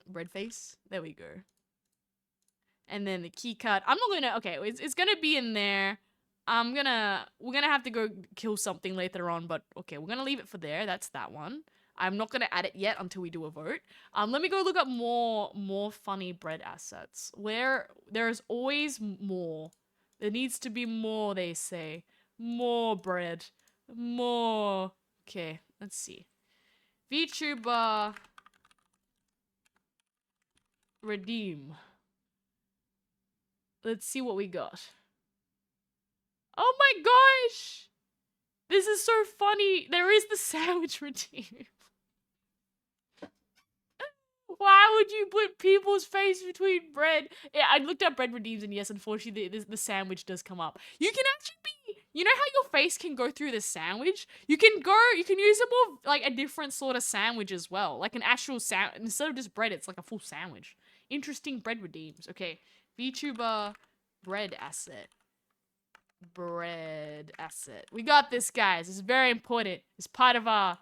Bread face? There we go. And then the key cut. I'm not gonna, okay, it's gonna be in there. We're gonna have to go kill something later on, but okay, we're gonna leave it for there. That's that one. I'm not gonna add it yet until we do a vote. Let me go look up more funny bread assets. Where there's always more. There needs to be more, they say. More bread. More. Okay, let's see. VTuber redeem. Let's see what we got. Oh my gosh! This is so funny. There is the sandwich redeem. Why would you put people's face between bread? Yeah, I looked up bread redeems and yes, unfortunately, the sandwich does come up. You can actually be, you know how your face can go through the sandwich? You can use it more like a different sort of sandwich as well. Like an actual instead of just bread, it's like a full sandwich. Interesting bread redeems. Okay, VTuber bread asset. Bread asset. We got this, guys. It's very important. It's part of our...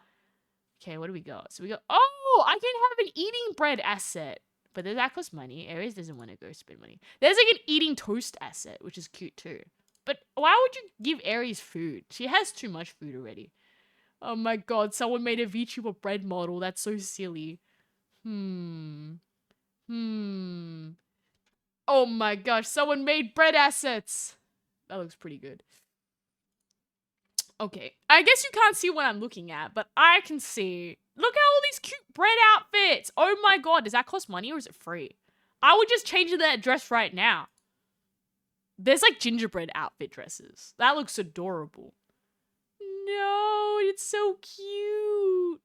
Okay, what do we got? So we got... Oh, I can have an eating bread asset. But does that cost money? Aries doesn't want to go spend money. There's like an eating toast asset, which is cute too. But why would you give Aries food? She has too much food already. Oh my god, someone made a VTuber bread model. That's so silly. Oh my gosh, someone made bread assets. That looks pretty good. Okay, I guess you can't see what I'm looking at, but I can see. Look at all these cute bread outfits. Oh my god, does that cost money or is it free? I would just change that dress right now. There's like gingerbread outfit dresses. That looks adorable. No, it's so cute.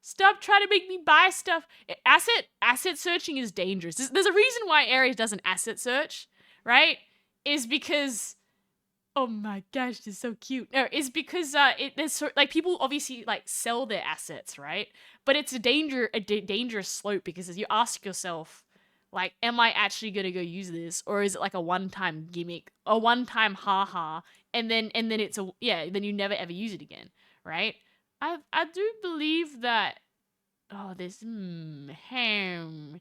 Stop trying to make me buy stuff. Asset searching is dangerous. There's a reason why Aries doesn't asset search, right? Is because, oh my gosh, this is so cute. No, it's because there's like people obviously like sell their assets, right? But it's a dangerous slope because as you ask yourself, like, am I actually gonna go use this, or is it like a one-time gimmick, a one-time haha, and then then you never ever use it again, right? I do believe that. Oh, this herm.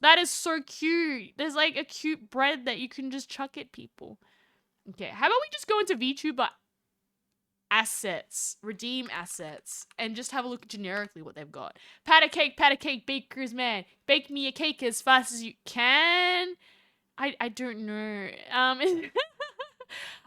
That is so cute. There's like a cute bread that you can just chuck at people. Okay, how about we just go into VTuber assets, redeem assets, and just have a look generically what they've got. Pat a cake, baker's man. Bake me a cake as fast as you can. I don't know.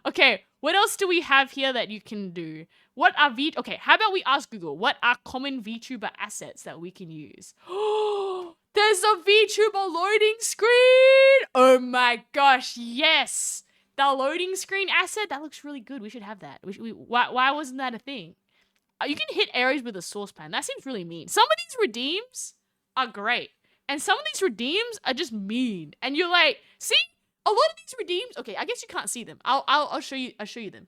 Okay, what else do we have here that you can do? What are okay, how about we ask Google, what are common VTuber assets that we can use? Oh, there's a VTuber loading screen! Oh my gosh, yes! The loading screen asset, that looks really good. We should have that. Why wasn't that a thing? You can hit Aries with a saucepan. That seems really mean. Some of these redeems are great. And some of these redeems are just mean. And you're like, see? A lot of these redeems, okay, I guess you can't see them. I'll show you them.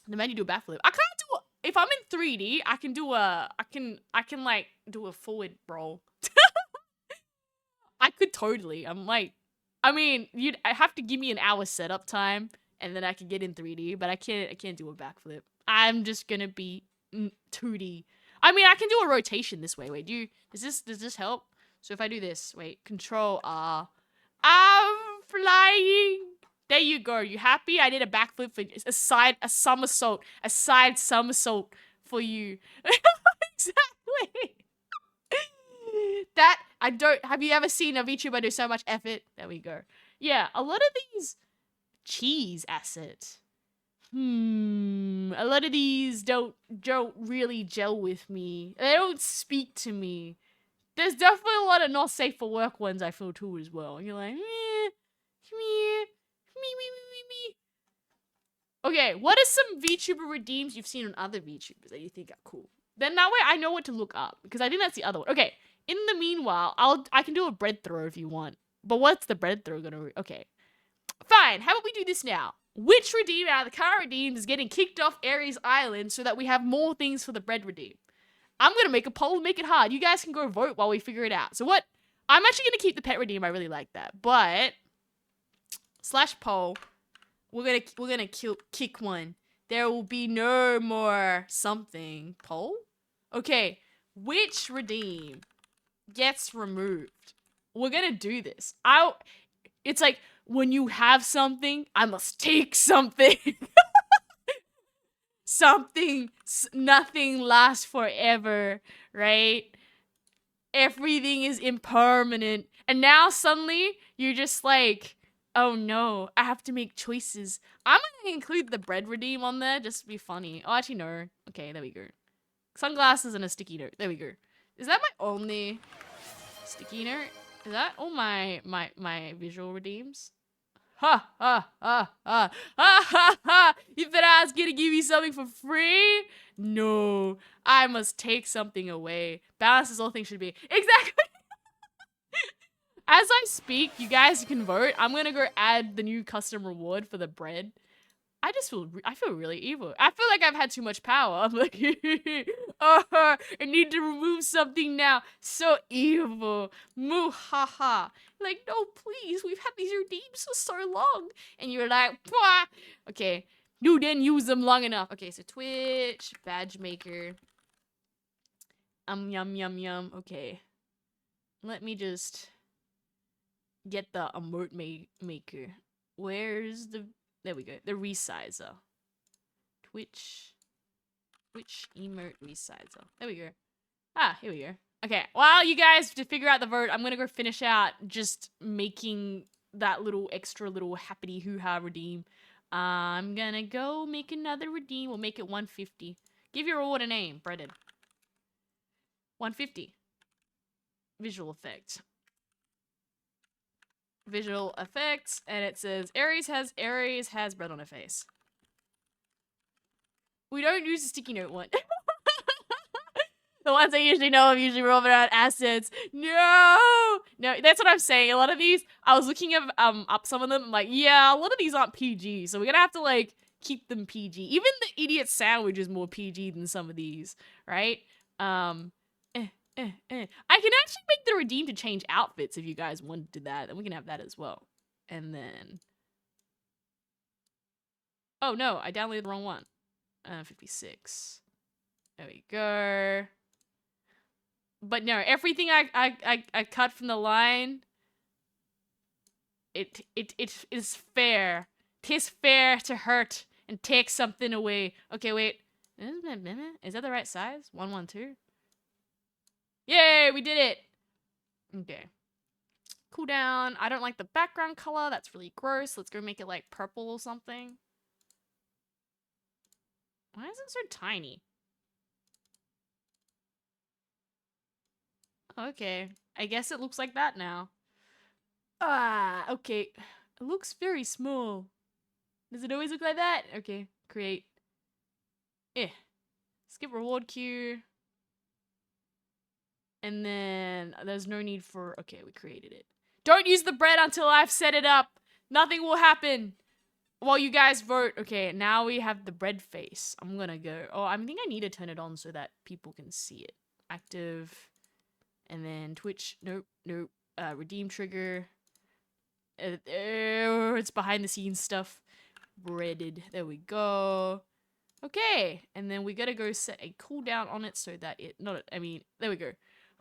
The menu do a backflip. I can't do if I'm in 3D, I can do I can like do a forward roll. I could totally. I'm like, I mean, I have to give me an hour setup time and then I can get in 3D, but I can't do a backflip. I'm just gonna be 2D. I mean, I can do a rotation this way. Wait, does this help? So if I do this, wait, Control R. I'm flying. There you go. You happy? I did a backflip for a side somersault for you. Exactly. That I don't. Have you ever seen a VTuber do so much effort? There we go. Yeah, a lot of these cheese assets. A lot of these don't really gel with me. They don't speak to me. There's definitely a lot of not safe for work ones I feel too as well. And you're like, me. Okay, what are some VTuber redeems you've seen on other VTubers that you think are cool? Then that way I know what to look up because I think that's the other one. Okay, in the meanwhile, I can do a bread throw if you want. But what's the bread throw gonna? Okay, fine. How about we do this now? Which redeem out of the current redeems is getting kicked off Aries Island so that we have more things for the bread redeem? I'm gonna make a poll and make it hard. You guys can go vote while we figure it out. So what? I'm actually gonna keep the pet redeem. I really like that. But /poll, we're gonna kick one. There will be no more something. Poll? Okay, which redeem gets removed? We're gonna do this. It's like when you have something, I must take something. Nothing lasts forever, right? Everything is impermanent. And now suddenly you're just like, oh no, I have to make choices. I'm gonna include the bread redeem on there just to be funny. Oh, actually no. Okay, there we go. Sunglasses and a sticky note. There we go. Is that my only sticky note? Is that all my visual redeems? Ha ha ha ha ha ha ha! You thought I was gonna give you something for free? No, I must take something away. Balance as all things should be. Exactly. As I speak, you guys can vote. I'm gonna go add the new custom reward for the bread. I feel really evil. I feel like I've had too much power. I'm like, oh, I need to remove something now. So evil. Moo ha ha. Like, no, please. We've had these redeems for so long. And you're like, pwah. Okay. You didn't use them long enough. Okay, so Twitch, badge maker. Yum, yum, yum. Okay. Let me just get the emote maker. Where's the... There we go. The resizer. Twitch emote resizer. There we go. Ah, here we go. Okay, while you guys to figure out the vote, I'm gonna go finish out just making that little extra little happity hoo-ha redeem. I'm gonna go make another redeem. We'll make it 150. Give your reward a name, breaded. 150. Visual effect. Visual effects, and it says Aries has bread on her face. We don't use the sticky note one. The ones I usually know of usually roll around assets. No, that's what I'm saying. A lot of these, I was looking at up some of them. I'm like, yeah, a lot of these aren't PG, so we're gonna have to like keep them PG. Even the idiot sandwich is more PG than some of these, right? I can actually make the redeem to change outfits if you guys want to do that. Then we can have that as well. And then, oh no, I downloaded the wrong one. 56. There we go. But no, everything I cut from the line, it is fair. 'Tis fair to hurt and take something away. Okay, wait. Is that the right size? 112? Yay, we did it. Okay. Cool down. I don't like the background color. That's really gross. Let's go make it like purple or something. Why is it so tiny? Okay. I guess it looks like that now. Ah, okay. It looks very small. Does it always look like that? Okay. Create. Skip reward queue. And then there's no need for... Okay, we created it. Don't use the bread until I've set it up. Nothing will happen while you guys vote. Okay, now we have the bread face. I'm gonna go... Oh, I think I need to turn it on so that people can see it. Active. And then Twitch. Nope. Redeem trigger. It's behind the scenes stuff. Breaded. There we go. Okay. And then we gotta go set a cooldown on it so that it... there we go.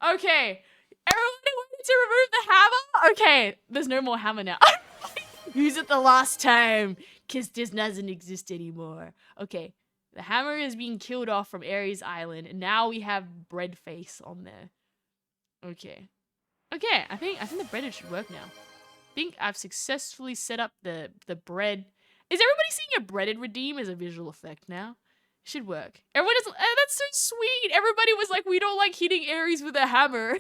Okay. Everybody wanted to remove the hammer? Okay. There's no more hammer now. Use it the last time. Because this doesn't exist anymore. Okay. The hammer is being killed off from Ares Island. And now we have bread face on there. Okay. Okay. I think the breaded should work now. I think I've successfully set up the bread. Is everybody seeing a breaded redeem as a visual effect now? Should work. Everyone is. That's so sweet. Everybody was like, we don't like hitting Ares with a hammer.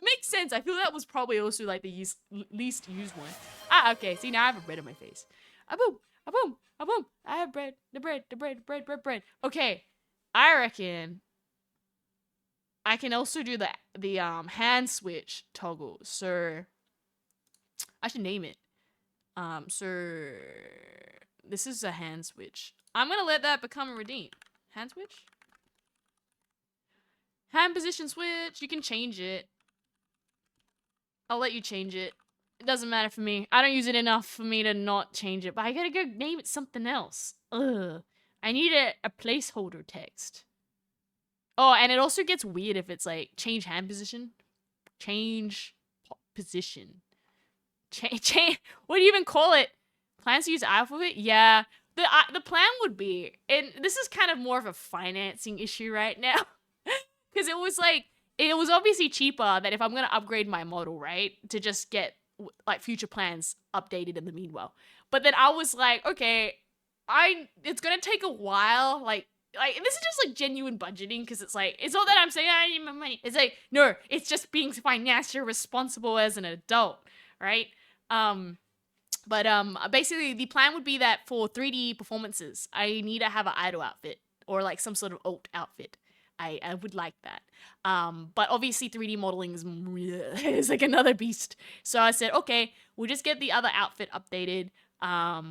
Makes sense. I feel that was probably also like the least used one. Ah, okay. See, now I have a bread on my face. A boom, a boom, a boom. I have bread. The bread. Okay. I reckon I can also do the hand switch toggle. So I should name it. So this is a hand switch. I'm gonna let that become a redeem. Hand switch? Hand position switch. You can change it. I'll let you change it. It doesn't matter for me. I don't use it enough for me to not change it. But I gotta go name it something else. Ugh. I need a placeholder text. Oh, and it also gets weird if it's like change hand position. Change position. Change. What do you even call it? Plans to use alphabet? Yeah. The plan would be, and this is kind of more of a financing issue right now, because it was obviously cheaper that if I'm gonna upgrade my model, right, to just get like future plans updated in the meanwhile. But then I was like, okay, it's gonna take a while, like this is just like genuine budgeting, because it's like, it's not that I'm saying I need my money. It's like, no, it's just being financially responsible as an adult, right? But basically the plan would be that for 3D performances, I need to have an idol outfit or like some sort of alt outfit. I would like that. But obviously 3D modeling is like another beast. So I said, okay, we'll just get the other outfit updated.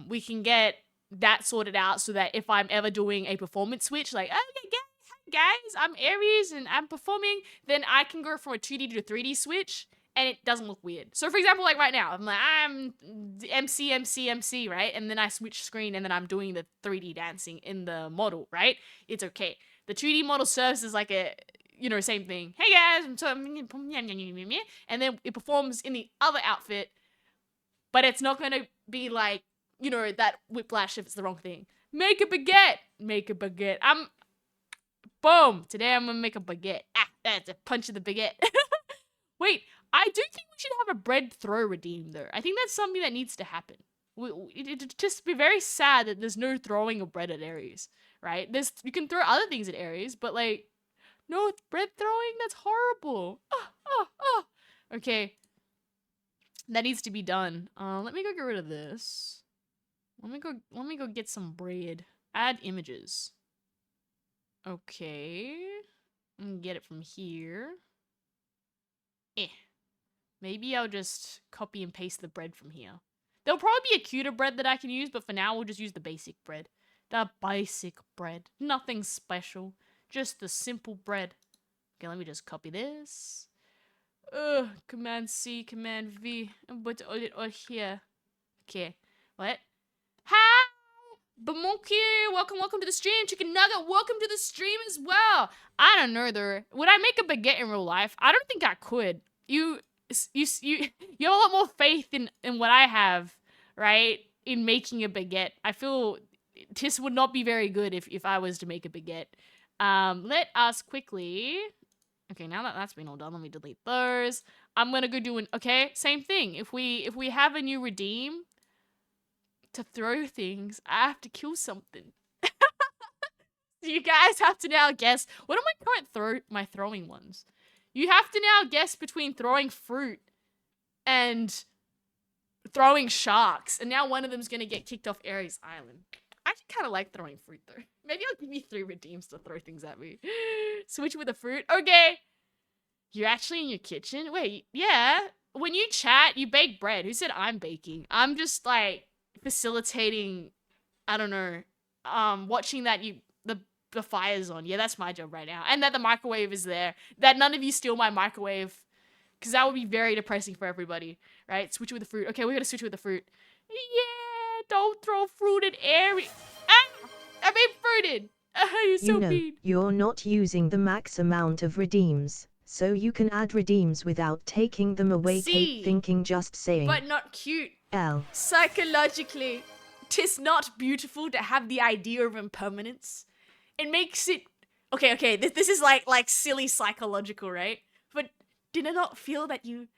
We can get that sorted out so that if I'm ever doing a performance switch, like, okay, guys, I'm Ares and I'm performing, then I can go from a 2D to a 3D switch and it doesn't look weird. So for example, like right now, I'm MC, right? And then I switch screen and then I'm doing the 3D dancing in the model, right? It's okay. The 2D model serves as like a, same thing. Hey guys, and then it performs in the other outfit, but it's not going to be like, that whiplash if it's the wrong thing. Make a baguette. Boom. Today I'm going to make a baguette. That's a punch of the baguette. Wait, I do think we should have a bread throw redeem, though. I think that's something that needs to happen. It'd just be very sad that there's no throwing of bread at Ares, right? You can throw other things at Ares, but, like, no bread throwing? That's horrible. Okay. That needs to be done. Let me go get rid of this. Let me go get some bread. Add images. Okay. Get it from here. Maybe I'll just copy and paste the bread from here. There'll probably be a cuter bread that I can use, but for now we'll just use the basic bread. The basic bread. Nothing special. Just the simple bread. Okay, let me just copy this. Command C, Command V. And put it all here. Okay. What? How? Bamonkey, welcome to the stream. Chicken Nugget, welcome to the stream as well. I don't know though. Would I make a baguette in real life? I don't think I could. You have a lot more faith in what I have, right? In making a baguette. I feel this would not be very good if I was to make a baguette. Let us quickly. Okay, now that that's been all done, let me delete those. I'm gonna go do same thing. If we have a new redeem to throw things, I have to kill something. So you guys have to now guess. What are my throwing ones? You have to now guess between throwing fruit and throwing sharks. And now one of them's gonna get kicked off Ares Island. I kind of like throwing fruit though. Maybe I'll give you 3 redeems to throw things at me. Switch with the fruit. Okay. You're actually in your kitchen? Wait, yeah. When you chat, you bake bread. Who said I'm baking? I'm just like facilitating, I don't know, watching that the fire's on. Yeah, that's my job right now. And that the microwave is there. That none of you steal my microwave. Because that would be very depressing for everybody. Right? Switch with the fruit. Okay, we're gonna switch with the fruit. Yeah, don't throw fruit at Aries. Ah! I'm being fruited. You're so mean. You're not using the max amount of redeems. So you can add redeems without taking them away. Kate thinking, just saying. But not cute. L. Psychologically, 'tis not beautiful to have the idea of impermanence. It makes it okay. This is like silly psychological, right? But did I not feel that you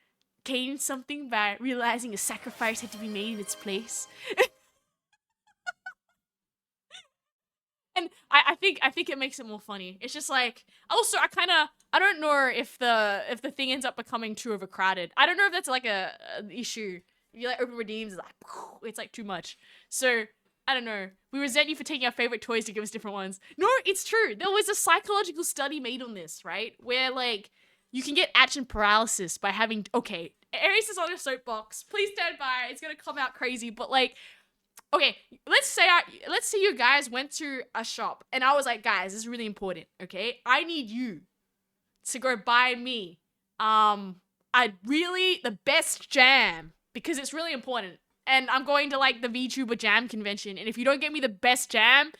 gained something by realizing a sacrifice had to be made in its place? And I think it makes it more funny. It's just like, also I don't know if the thing ends up becoming too overcrowded. I don't know if that's like an issue. If you like open redeems, it's like too much. So I don't know. We resent you for taking our favorite toys to give us different ones. No, it's true. There was a psychological study made on this, right? Where like you can get action paralysis by having Aries is on a soapbox. Please stand by. It's gonna come out crazy, but like. Okay, let's say you guys went to a shop and I was like, guys, this is really important, okay? I need you to go buy me the best jam because it's really important. And I'm going to like the VTuber jam convention, and if you don't get me the best jam,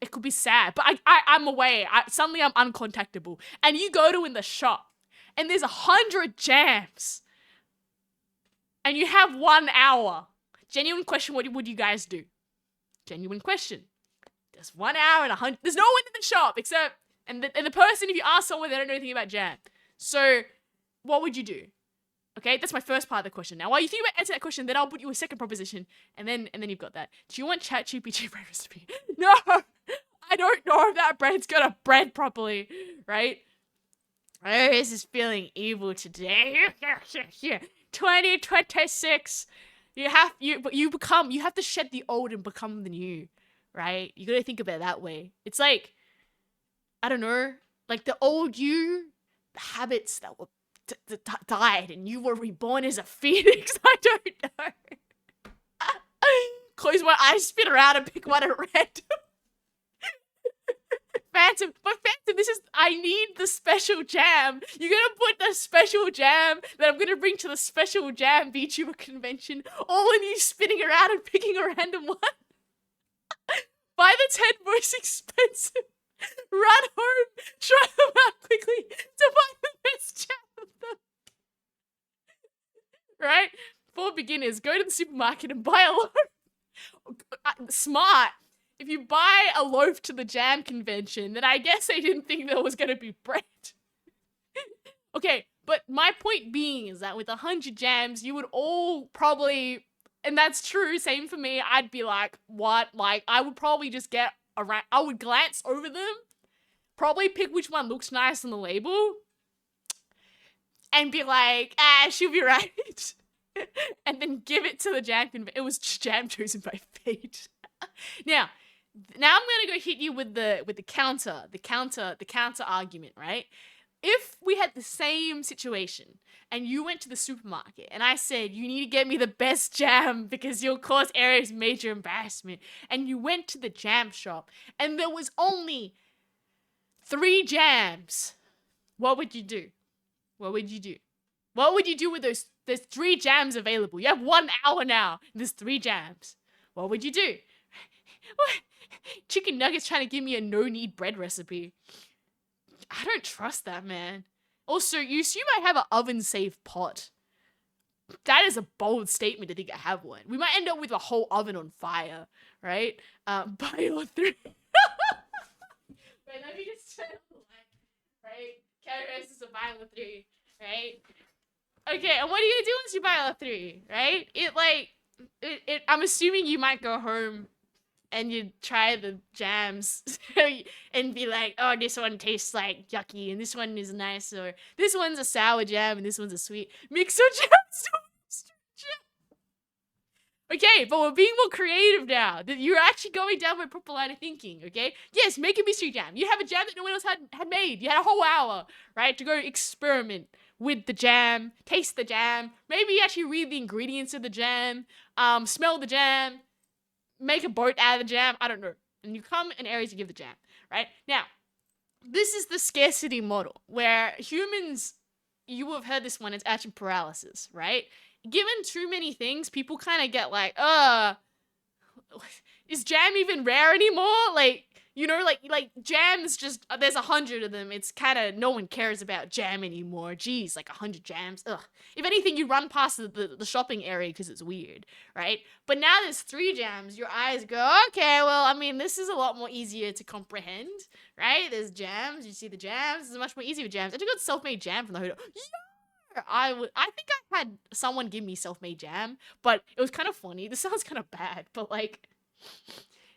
it could be sad. But I'm away. Suddenly I'm uncontactable. And you go to in the shop and there's 100 jams. And you have 1 hour. Genuine question, what would you guys do? Genuine question. There's 1 hour and 100. There's no one in the shop except, and the person, if you ask someone, they don't know anything about jam. So, what would you do? Okay, that's my first part of the question. Now, while you think about answering that question, then I'll put you a second proposition, and then you've got that. Do you want ChatGPT bread recipe? No, I don't know if that bread's gonna bread properly, right? This is feeling evil today. 2026. You have to shed the old and become the new, right? You gotta think about it that way. It's like, I don't know, like the old you, the habits that were died and you were reborn as a phoenix. I don't know. Close my eyes, spin around and pick one at random. Phantom, I need the special jam. You're gonna put the special jam that I'm gonna bring to the special jam VTuber convention, all in you spinning around and picking a random one. Buy the 10 most expensive. Run home, try them out quickly to buy the best jam of them. Right? For beginners, go to the supermarket and buy a loaf. Smart. If you buy a loaf to the jam convention, then I guess they didn't think there was going to be bread. Okay, but my point being is that with 100 jams, you would all probably, and that's true, same for me, I'd be like, what? Like, I would probably just get around, I would glance over them, probably pick which one looks nice on the label, and be like, she'll be right. And then give it to the jam convention. It was jam chosen by fate. Now, now I'm gonna go hit you with the counter argument, right? If we had the same situation and you went to the supermarket and I said you need to get me the best jam because you'll cause Aries major embarrassment, and you went to the jam shop and there was only 3 jams, what would you do? What would you do? What would you do with those? There's 3 jams available. You have 1 hour now. And there's 3 jams. What would you do? What? Chicken nuggets trying to give me a no-knead bread recipe. I don't trust that, man. Also, you assume I have an oven-safe pot. That is a bold statement to think I have one. We might end up with a whole oven on fire, right? Bio 3. Wait, let me just turn on the light, right? Categories is a Bio 3, right? Okay, and what are you gonna do once you buy a 3, right? I'm assuming you might go home and you try the jams and be like, oh, this one tastes like yucky and this one is nice, or this one's a sour jam and this one's a sweet. Mixer jams. Okay, but we're being more creative now. You're actually going down my proper line of thinking, okay? Yes, make a mystery jam. You have a jam that no one else had made. You had a whole hour, right, to go experiment with the jam, taste the jam, maybe actually read the ingredients of the jam, smell the jam, make a boat out of the jam, I don't know. And you come in Aries to give the jam, right? Now, this is the scarcity model, where humans, you have heard this one, it's action paralysis, right? Given too many things, people kind of get like, is jam even rare anymore? Like, you know, like jams just, there's 100 of them. It's kind of, no one cares about jam anymore. Jeez, like 100 jams. Ugh. If anything, you run past the shopping area because it's weird, right? But now there's 3 jams. Your eyes go, okay, well, I mean, this is a lot more easier to comprehend, right? There's jams. You see the jams. It's much more easier with jams. I just got self-made jam from the hotel. Yeah! I think I had someone give me self-made jam, but it was kind of funny. This sounds kind of bad, but like,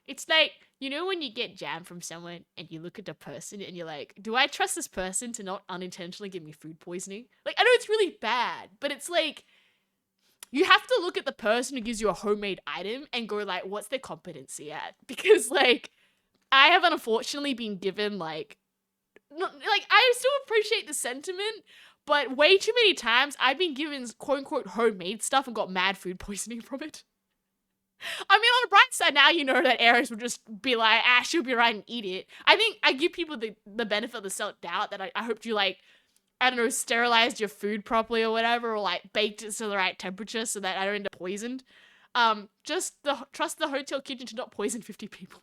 it's like, you know when you get jam from someone and you look at the person and you're like, do I trust this person to not unintentionally give me food poisoning? Like, I know it's really bad, but it's like, you have to look at the person who gives you a homemade item and go like, what's their competency at? Because like, I have unfortunately been given like I still appreciate the sentiment, but way too many times I've been given quote unquote homemade stuff and got mad food poisoning from it. I mean, on the bright side, now you know that Aries will just be like, she'll be right and eat it. I think I give people the benefit of the self-doubt that I hope you, like, I don't know, sterilized your food properly or whatever, or, like, baked it to the right temperature so that I don't end up poisoned. Trust the hotel kitchen to not poison 50 people.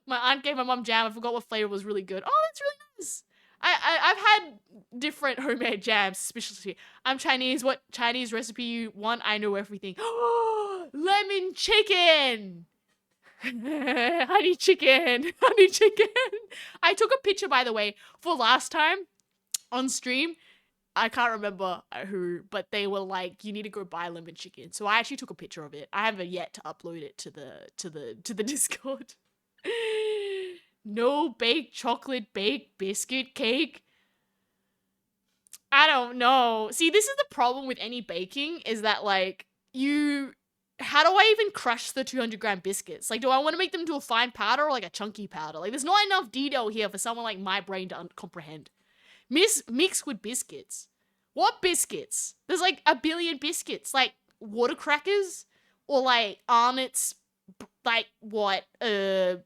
My aunt gave my mom jam. I forgot what flavor was really good. Oh, that's really nice. I've had different homemade jams, especially. I'm Chinese. What Chinese recipe you want? I know everything. Lemon chicken! Honey chicken! Honey chicken! I took a picture, by the way, for last time on stream. I can't remember who, but they were like, you need to go buy lemon chicken. So I actually took a picture of it. I haven't yet to upload it to the Discord. No baked chocolate baked biscuit cake. I don't know. See, this is the problem with any baking, is that like how do I even crush the 200-gram biscuits? Like, do I want to make them to a fine powder or like a chunky powder? Like, there's not enough detail here for someone like my brain to comprehend. Mixed with biscuits. What biscuits? There's like a billion biscuits. Like water crackers or like Arnott's, like what? The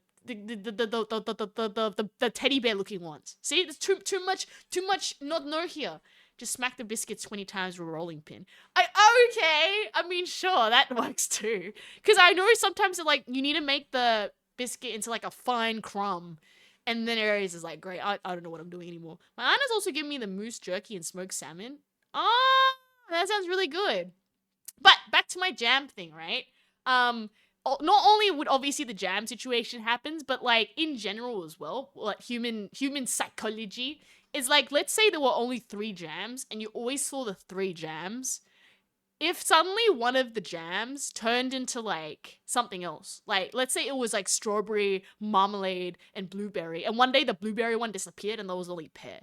teddy bear looking ones. See, there's too much not know here. Just smack the biscuits 20 times with a rolling pin. Okay, I mean, sure, that works too. Because I know sometimes like you need to make the biscuit into like a fine crumb. And then Aries is like, great, I don't know what I'm doing anymore. My aunt has also given me the moose jerky and smoked salmon. Oh, that sounds really good. But back to my jam thing, right? Not only would obviously the jam situation happens, but like in general as well, like human psychology is like, let's say there were only 3 jams and you always saw the 3 jams. If suddenly one of the jams turned into like something else, like let's say it was like strawberry, marmalade, and blueberry, and one day the blueberry one disappeared and there was only pear.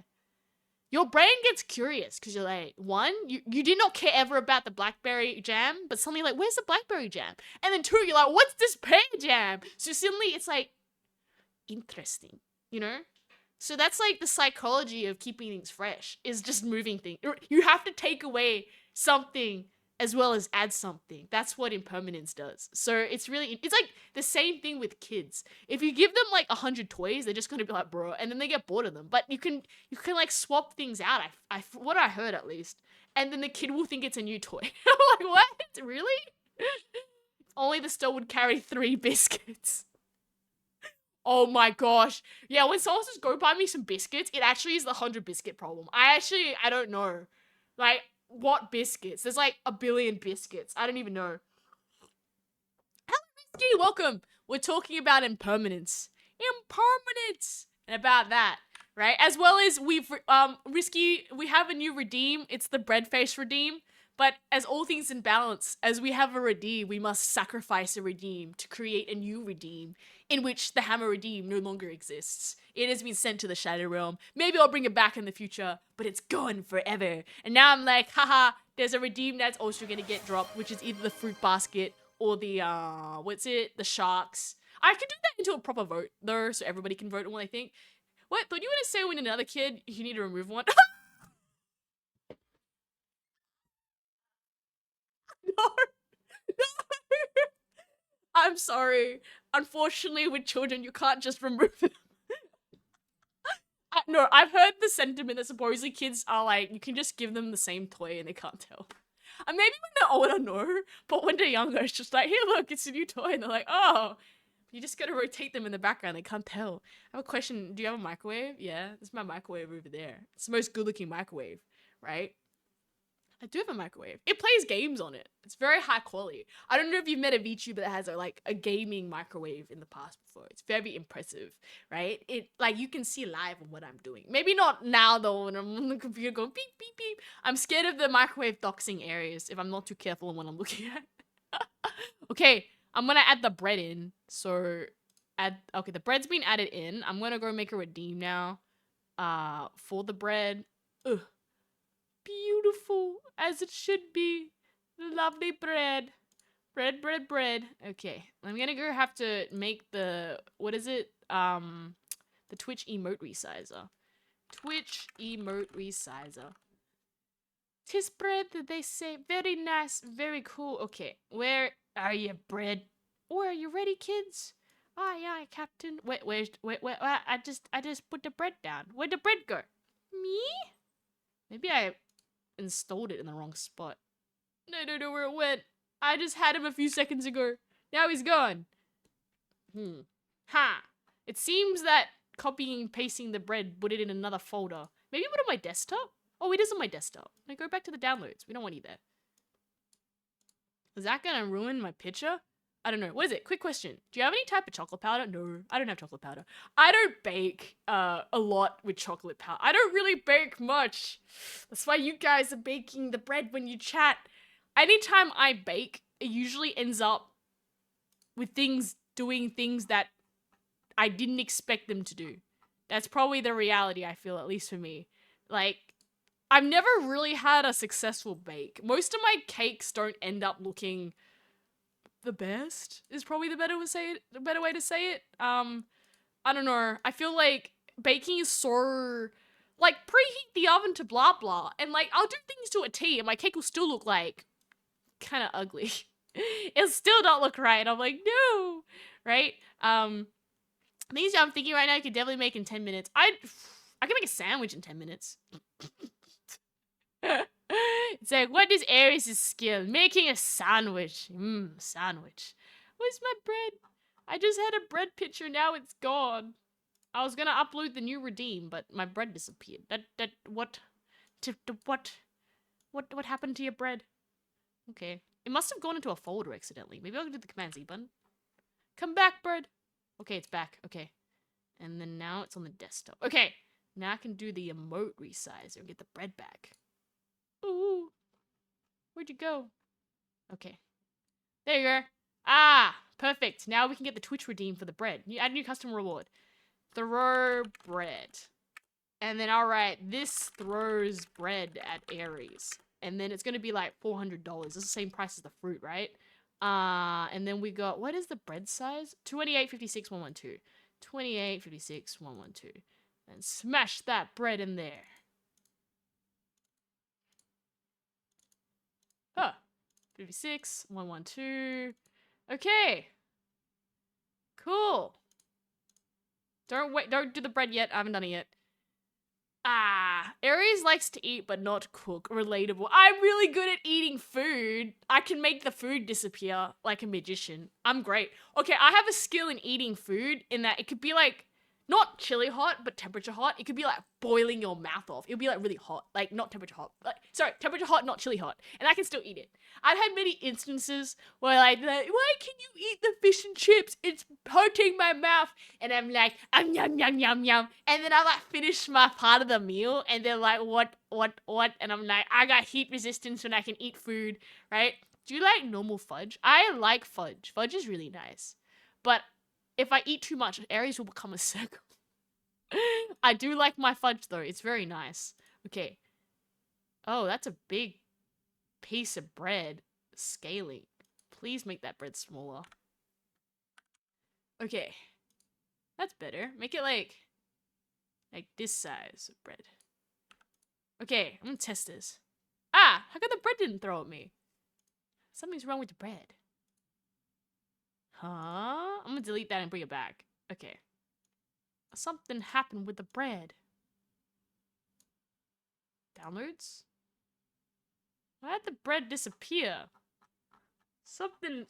your brain gets curious because you're like, one, you did not care ever about the blackberry jam, but suddenly you're like, where's the blackberry jam? And then two, you're like, what's this pear jam? So suddenly it's like, interesting, you know? So that's like the psychology of keeping things fresh, is just moving things. You have to take away something as well as add something. That's what impermanence does. So it's like the same thing with kids. If you give them like 100 toys, they're just gonna be like, bro, and then they get bored of them. But you can like swap things out. What I heard at least, and then the kid will think it's a new toy. I'm like, what? Really? Only the store would carry 3 biscuits. Oh my gosh. Yeah, when someone says, go buy me some biscuits, it actually is the 100 biscuit problem. I don't know. Like, what biscuits? There's like 1 billion biscuits. I don't even know. Hello, Risky. Welcome. We're talking about impermanence. Impermanence. And about that, right? As well as Risky, we have a new redeem. It's the bread face redeem. But as all things in balance, as we have a redeem, we must sacrifice a redeem to create a new redeem in which the hammer redeem no longer exists. It has been sent to the Shadow Realm. Maybe I'll bring it back in the future, but it's gone forever. And now I'm like, haha, there's a redeem that's also gonna get dropped, which is either the fruit basket or the, the sharks. I could do that into a proper vote, though, so everybody can vote on what I think. What? Thought you were gonna say when another kid, you need to remove one? No. No. I'm sorry. Unfortunately, with children, you can't just remove them. No, I've heard the sentiment that supposedly kids are like, you can just give them the same toy and they can't tell. And maybe when they're older, no. But when they're younger, it's just like, here, look, it's a new toy. And they're like, oh. You just gotta rotate them in the background. They can't tell. I have a question. Do you have a microwave? Yeah, this is my microwave over there. It's the most good-looking microwave, right? I do have a microwave. It plays games on it. It's very high quality. I don't know if you've met a VTuber that has a gaming microwave in the past before. It's very impressive, right? It like you can see live on what I'm doing. Maybe not now though when I'm on the computer going beep beep beep. I'm scared of the microwave doxing areas if I'm not too careful on what I'm looking at. Okay, I'm gonna add the bread in. So okay, the bread's been added in. I'm gonna go make a redeem now. For the bread. Ugh. Beautiful, as it should be. Lovely bread. Bread. Okay, I'm gonna go have to make the, what is it? The Twitch emote resizer. Twitch emote resizer. Tis bread, they say. Very nice, very cool. Okay, where are you, bread? Or are you ready, kids? Aye, aye, Captain. Wait, I just put the bread down. Where'd the bread go? Me? Maybe I installed it in the wrong spot. I don't know where it went. I just had him a few seconds ago. Now he's gone. Ha! It seems that copying and pasting the bread put it in another folder. Maybe put it on my desktop? Oh, it is on my desktop. Now go back to the downloads. We don't want you there. Is that gonna ruin my picture? I don't know. What is it? Quick question. Do you have any type of chocolate powder? No, I don't have chocolate powder. I don't bake a lot with chocolate powder. I don't really bake much. That's why you guys are baking the bread when you chat. Anytime I bake, it usually ends up with things doing things that I didn't expect them to do. That's probably the reality, I feel, at least for me. Like, I've never really had a successful bake. Most of my cakes don't end up looking the best, is probably the better way to say it. I don't know. I feel like baking is so, like, preheat the oven to blah blah, and like I'll do things to a T, and my cake will still look like kind of ugly. It'll still not look right. I'm like, no, right? Things I'm thinking right now, I could definitely make in 10 minutes. I can make a sandwich in 10 minutes. It's like, what is Aries' skill? Making a sandwich. Sandwich. Where's my bread? I just had a bread picture, now it's gone. I was gonna upload the new redeem, but my bread disappeared. What happened to your bread? Okay. It must have gone into a folder accidentally. Maybe I'll do the Command Z button. Come back, bread. Okay, it's back. Okay. And then now it's on the desktop. Okay. Now I can do the emote resizer and get the bread back. Ooh. Where'd you go? Okay. There you are. Ah, perfect. Now we can get the Twitch redeem for the bread. Add new custom reward. Throw bread. And then, all right, this throws bread at Aries. And then it's going to be like $400. It's the same price as the fruit, right? And then we got, what is the bread size? 28.56, 112. 28.56, 112. And smash that bread in there. Huh. 56, 112. Okay. Cool. Don't do the bread yet. I haven't done it yet. Aries likes to eat but not cook. Relatable. I'm really good at eating food. I can make the food disappear like a magician. I'm great. Okay, I have a skill in eating food in that it could be like, not chili hot, but temperature hot. It could be like boiling your mouth off. It'll be like really hot. Like, not temperature hot. Like, sorry, temperature hot, not chili hot. And I can still eat it. I've had many instances where like, why can you eat the fish and chips? It's hurting my mouth. And I'm like, yum, yum, yum, yum. And then I like finish my part of the meal. And they're like, what? And I'm like, I got heat resistance when I can eat food, right? Do you like normal fudge? I like fudge. Fudge is really nice. But if I eat too much, Aries will become a circle. I do like my fudge though. It's very nice. Okay. Oh, that's a big piece of bread. Scaling. Please make that bread smaller. Okay. That's better. Make it like this size of bread. Okay, I'm gonna test this. How come the bread didn't throw at me? Something's wrong with the bread. Huh? I'm gonna delete that and bring it back. Okay. Something happened with the bread. Downloads? Why did the bread disappear? Something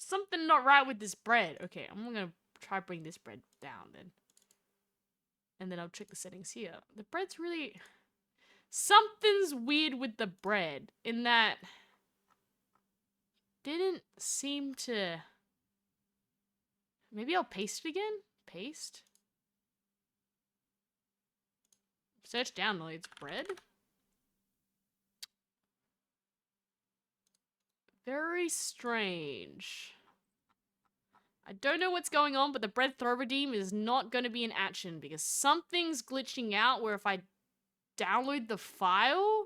not right with this bread. Okay, I'm gonna try bring this bread down then. And then I'll check the settings here. The bread's really... Something's weird with the bread in that... Didn't seem to... Maybe I'll paste it again? Paste? Search downloads. Bread? Very strange. I don't know what's going on, but the bread throw redeem is not going to be in action because something's glitching out where if I download the file,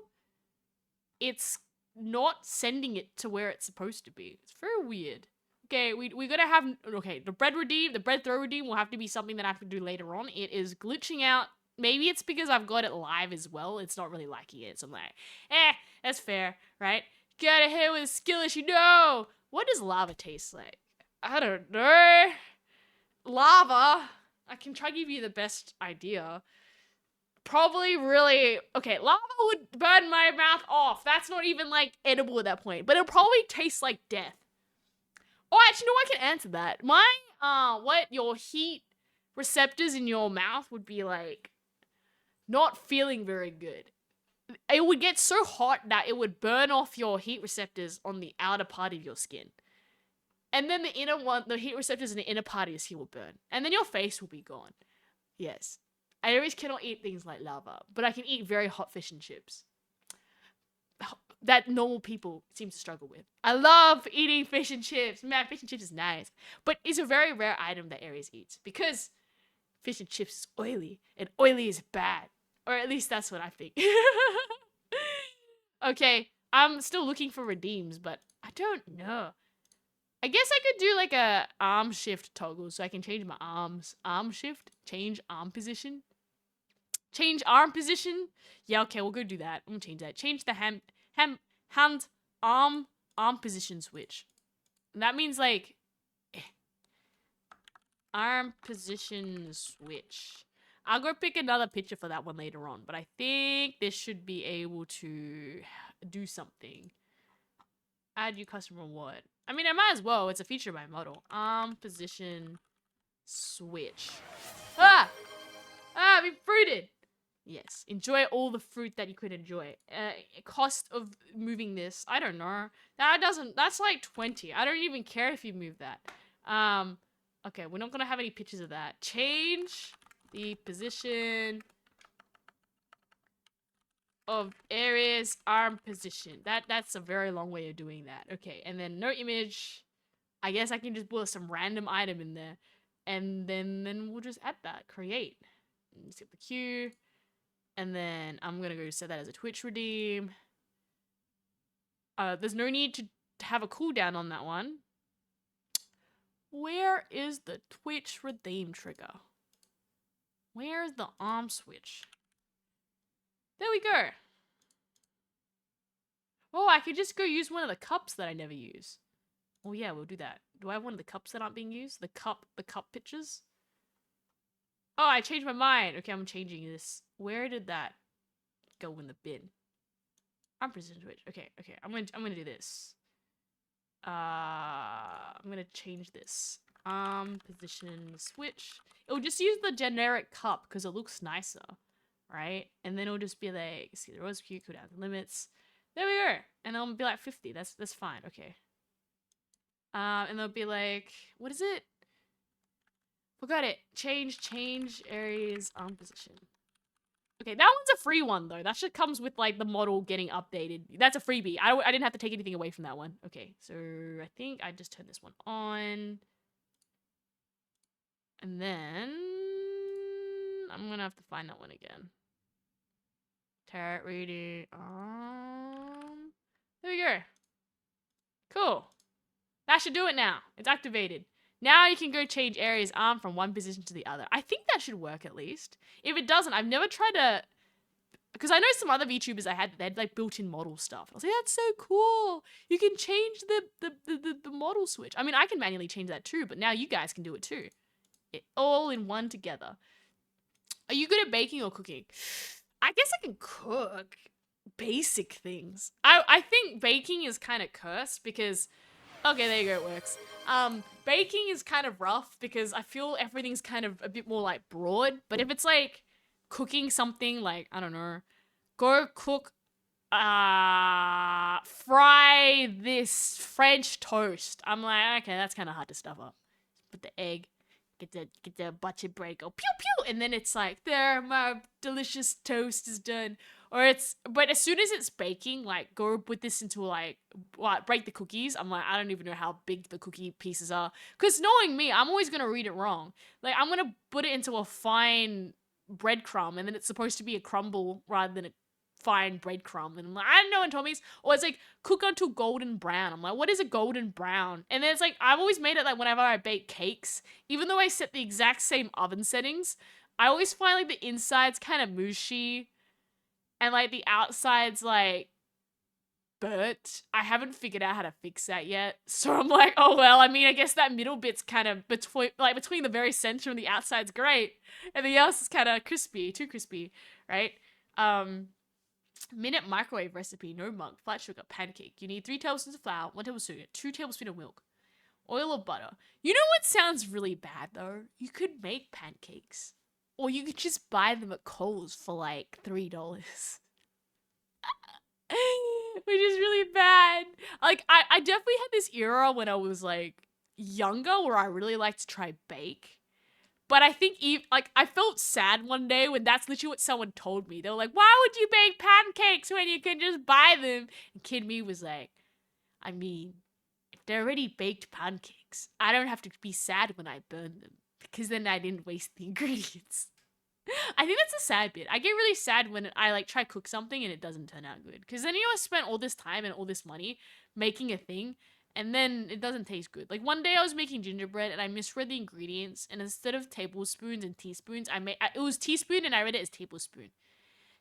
it's not sending it to where it's supposed to be. It's very weird. Okay, we gotta have... Okay, the bread throw redeem will have to be something that I have to do later on. It is glitching out. Maybe it's because I've got it live as well. It's not really liking it. So I'm like, that's fair, right? Get ahead with a skill issue. No! What does lava taste like? I don't know. Lava. I can try to give you the best idea. Probably really... Okay, lava would burn my mouth off. That's not even, like, edible at that point. But it'll probably taste like death. Oh, actually, no, I can answer that. What your heat receptors in your mouth would be like not feeling very good. It would get so hot that it would burn off your heat receptors on the outer part of your skin. And then the inner one, the heat receptors in the inner part of your skin will burn. And then your face will be gone. Yes. I always cannot eat things like lava, but I can eat very hot fish and chips. That normal people seem to struggle with. I love eating fish and chips. Man, fish and chips is nice. But it's a very rare item that Aries eats because fish and chips is oily and oily is bad. Or at least that's what I think. Okay, I'm still looking for redeems, but I don't know. I guess I could do like a arm shift toggle so I can change my arms. Arm shift, change arm position. Change arm position. Yeah, okay, we'll go do that. I'm gonna change that. Change the hand arm position switch. And that means like arm position switch. I'll go pick another picture for that one later on, but I think this should be able to do something. Add new customer reward. I mean, I might as well. It's a feature of my model. Arm position switch. We fruited. Yes, enjoy all the fruit that you could enjoy. Cost of moving this, I don't know. That's like 20. I don't even care if you move that. Okay, we're not gonna have any pictures of that. Change the position of Aries arm position. That's a very long way of doing that. Okay, and then no image. I guess I can just put some random item in there. And then we'll just add that. Create. Skip the queue. And then I'm going to go set that as a Twitch redeem. There's no need to have a cooldown on that one. Where is the Twitch redeem trigger? Where's the arm switch? There we go. Oh, I could just go use one of the cups that I never use. Oh yeah, we'll do that. Do I have one of the cups that aren't being used? The cup pictures? Oh, I changed my mind. Okay, I'm changing this. Where did that go in the bin? I'm precision Twitch. Okay. I'm gonna do this. I'm gonna change this. Position switch. It'll just use the generic cup because it looks nicer, right? And then it'll just be like, see the rose cue, cooldown the limits. There we go. And I'll be like 50. That's fine. Okay. And they'll be like, what is it? Forgot it. Change areas position. Okay, that one's a free one though. That shit comes with like the model getting updated. That's a freebie. I didn't have to take anything away from that one. Okay, so I think I just turned this one on. And then I'm gonna have to find that one again. Tarot reading. There we go. Cool. That should do it now. It's activated. Now you can go change area's arm from one position to the other. I think that should work at least. If it doesn't, I've never tried to... Because I know some other VTubers I had like built-in model stuff. I was like, that's so cool. You can change the model switch. I mean, I can manually change that too, but now you guys can do it too. All in one together. Are you good at baking or cooking? I guess I can cook basic things. I think baking is kind of cursed because... Okay, there you go, it works. Baking is kind of rough because I feel everything's kind of a bit more like broad. But if it's like cooking something like, I don't know, go cook, fry this French toast. I'm like, okay, that's kind of hard to stuff up. Put the egg, get the butcher bread, go pew pew, and then it's like, there, my delicious toast is done. But as soon as it's baking, like, go put this into, like, break the cookies. I'm like, I don't even know how big the cookie pieces are. Because knowing me, I'm always going to read it wrong. Like, I'm going to put it into a fine breadcrumb, and then it's supposed to be a crumble rather than a fine breadcrumb. And I'm like, I don't know, and Tommy's. Or it's like, cook until golden brown. I'm like, what is a golden brown? And then it's like, I've always made it, like, whenever I bake cakes, even though I set the exact same oven settings, I always find, like, the inside's kind of mushy. And, like, the outside's, like, burnt. I haven't figured out how to fix that yet. So I'm like, oh, well, I mean, I guess that middle bit's kind of between the very center and the outside's great. And the else is kind of crispy, too crispy, right? Minute microwave recipe, no mug, flat sugar, pancake. You need 3 tablespoons of flour, 1 tablespoon, 2 tablespoons of milk, oil or butter. You know what sounds really bad, though? You could make pancakes. Or you could just buy them at Kohl's for like $3. Which is really bad. Like, I definitely had this era when I was like younger where I really liked to try bake. But I think I felt sad one day when that's literally what someone told me. They were like, why would you bake pancakes when you can just buy them? And kid me was like, I mean, if they're already baked pancakes, I don't have to be sad when I burn them. Because then I didn't waste the ingredients. I think that's a sad bit. I get really sad when I like try to cook something and it doesn't turn out good. Because then I spent all this time and all this money making a thing and then it doesn't taste good. Like one day I was making gingerbread and I misread the ingredients and instead of tablespoons and teaspoons, it was teaspoon and I read it as tablespoon.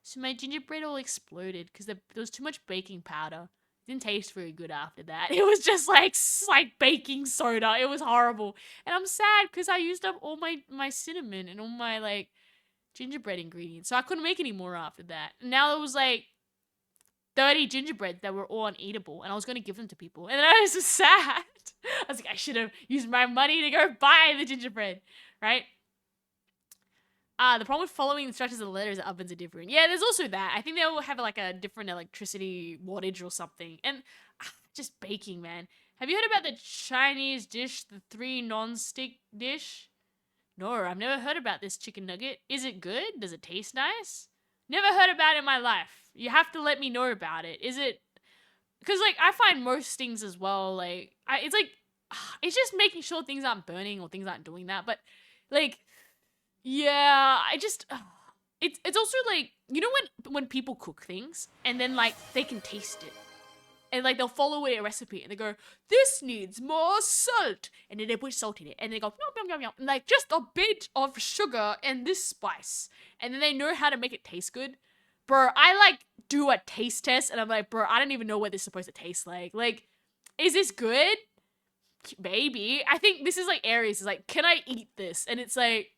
So my gingerbread all exploded because there was too much baking powder. Didn't taste very good after that. It was just like baking soda. It was horrible. And I'm sad because I used up all my cinnamon and all my like gingerbread ingredients. So I couldn't make any more after that. And now there was like 30 gingerbreads that were all uneatable and I was going to give them to people. And then I was just sad. I was like, I should have used my money to go buy the gingerbread, right? The problem with following instructions of the letters, the ovens are different. Yeah, there's also that. I think they all have like a different electricity wattage or something. And just baking, man. Have you heard about the Chinese dish, the 3 non-stick dish? No, I've never heard about this chicken nugget. Is it good? Does it taste nice? Never heard about it in my life. You have to let me know about it. Is it... Because, like, I find most things as well, like... It's like... It's just making sure things aren't burning or things aren't doing that. But, like... Yeah, I just... it's also like, you know when people cook things and then like they can taste it. And like they'll follow a recipe and they go, this needs more salt. And then they put salt in it. And they go, yum, yum, yum, yum. And like just a bit of sugar and this spice. And then they know how to make it taste good. Bro, I like do a taste test and I'm like, bro, I don't even know what this is supposed to taste like. Like, is this good? Maybe. I think this is like Aries. It's like, can I eat this? And it's like,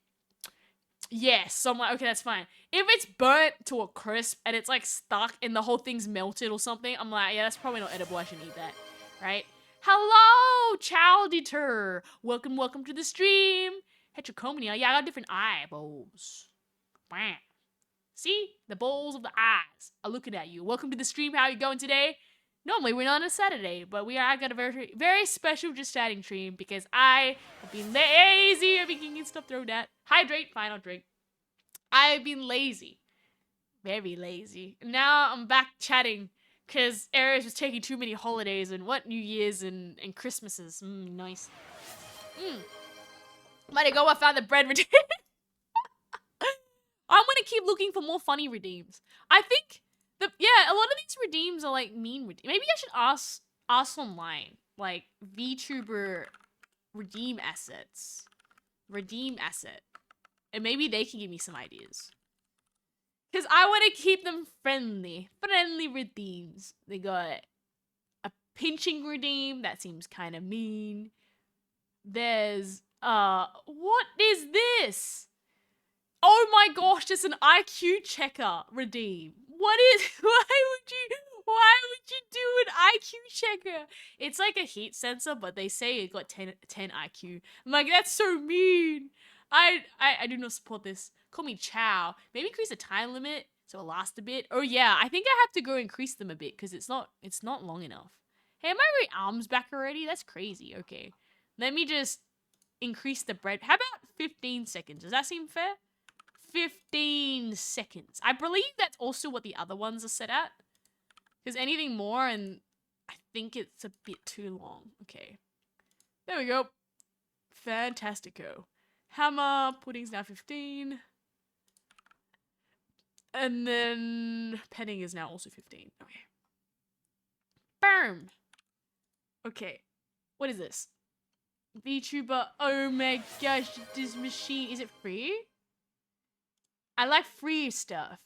yes. So I'm like, okay, that's fine. If it's burnt to a crisp and it's like stuck and the whole thing's melted or something, I'm like, yeah, that's probably not edible. I shouldn't eat that, right? Hello, Child Eater. Welcome to the stream. Heterochronia. Yeah, I got different eyeballs. Wow. See? The balls of the eyes are looking at you. Welcome to the stream. How are you going today? Normally we're not on a Saturday, but I got a very, very special just chatting stream because I have been lazy. I've been getting stuff thrown at. Hydrate, fine, I'll drink. I've been lazy. Very lazy. Now I'm back chatting because Aries was taking too many holidays and what New Year's and Christmases. Nice. Mighty go, I found the bread redeem. I'm gonna keep looking for more funny redeems. I think a lot of these redeems are like mean redeems. Maybe I should ask online, like VTuber redeem assets. Redeem asset. And maybe they can give me some ideas. Because I want to keep them friendly. Friendly redeems. They got a pinching redeem. That seems kind of mean. There's, what is this? Oh my gosh, there's an IQ checker redeem. Why would you do an IQ checker? It's like a heat sensor, but they say it got 10 IQ. I'm like, that's so mean. I do not support this. Call me Chow. Maybe increase the time limit so it'll last a bit. Oh yeah, I think I have to go increase them a bit because it's not long enough. Hey, am my arms back already? That's crazy. Okay. Let me just increase the bread. How about 15 seconds? Does that seem fair? 15 seconds. I believe that's also what the other ones are set at. Because anything more, and I think it's a bit too long. Okay. There we go. Fantastico. Hammer, pudding's now 15. And then penning is now also 15. Okay. Boom. Okay. What is this? VTuber. Oh my gosh, this machine. Is it free? I like free stuff.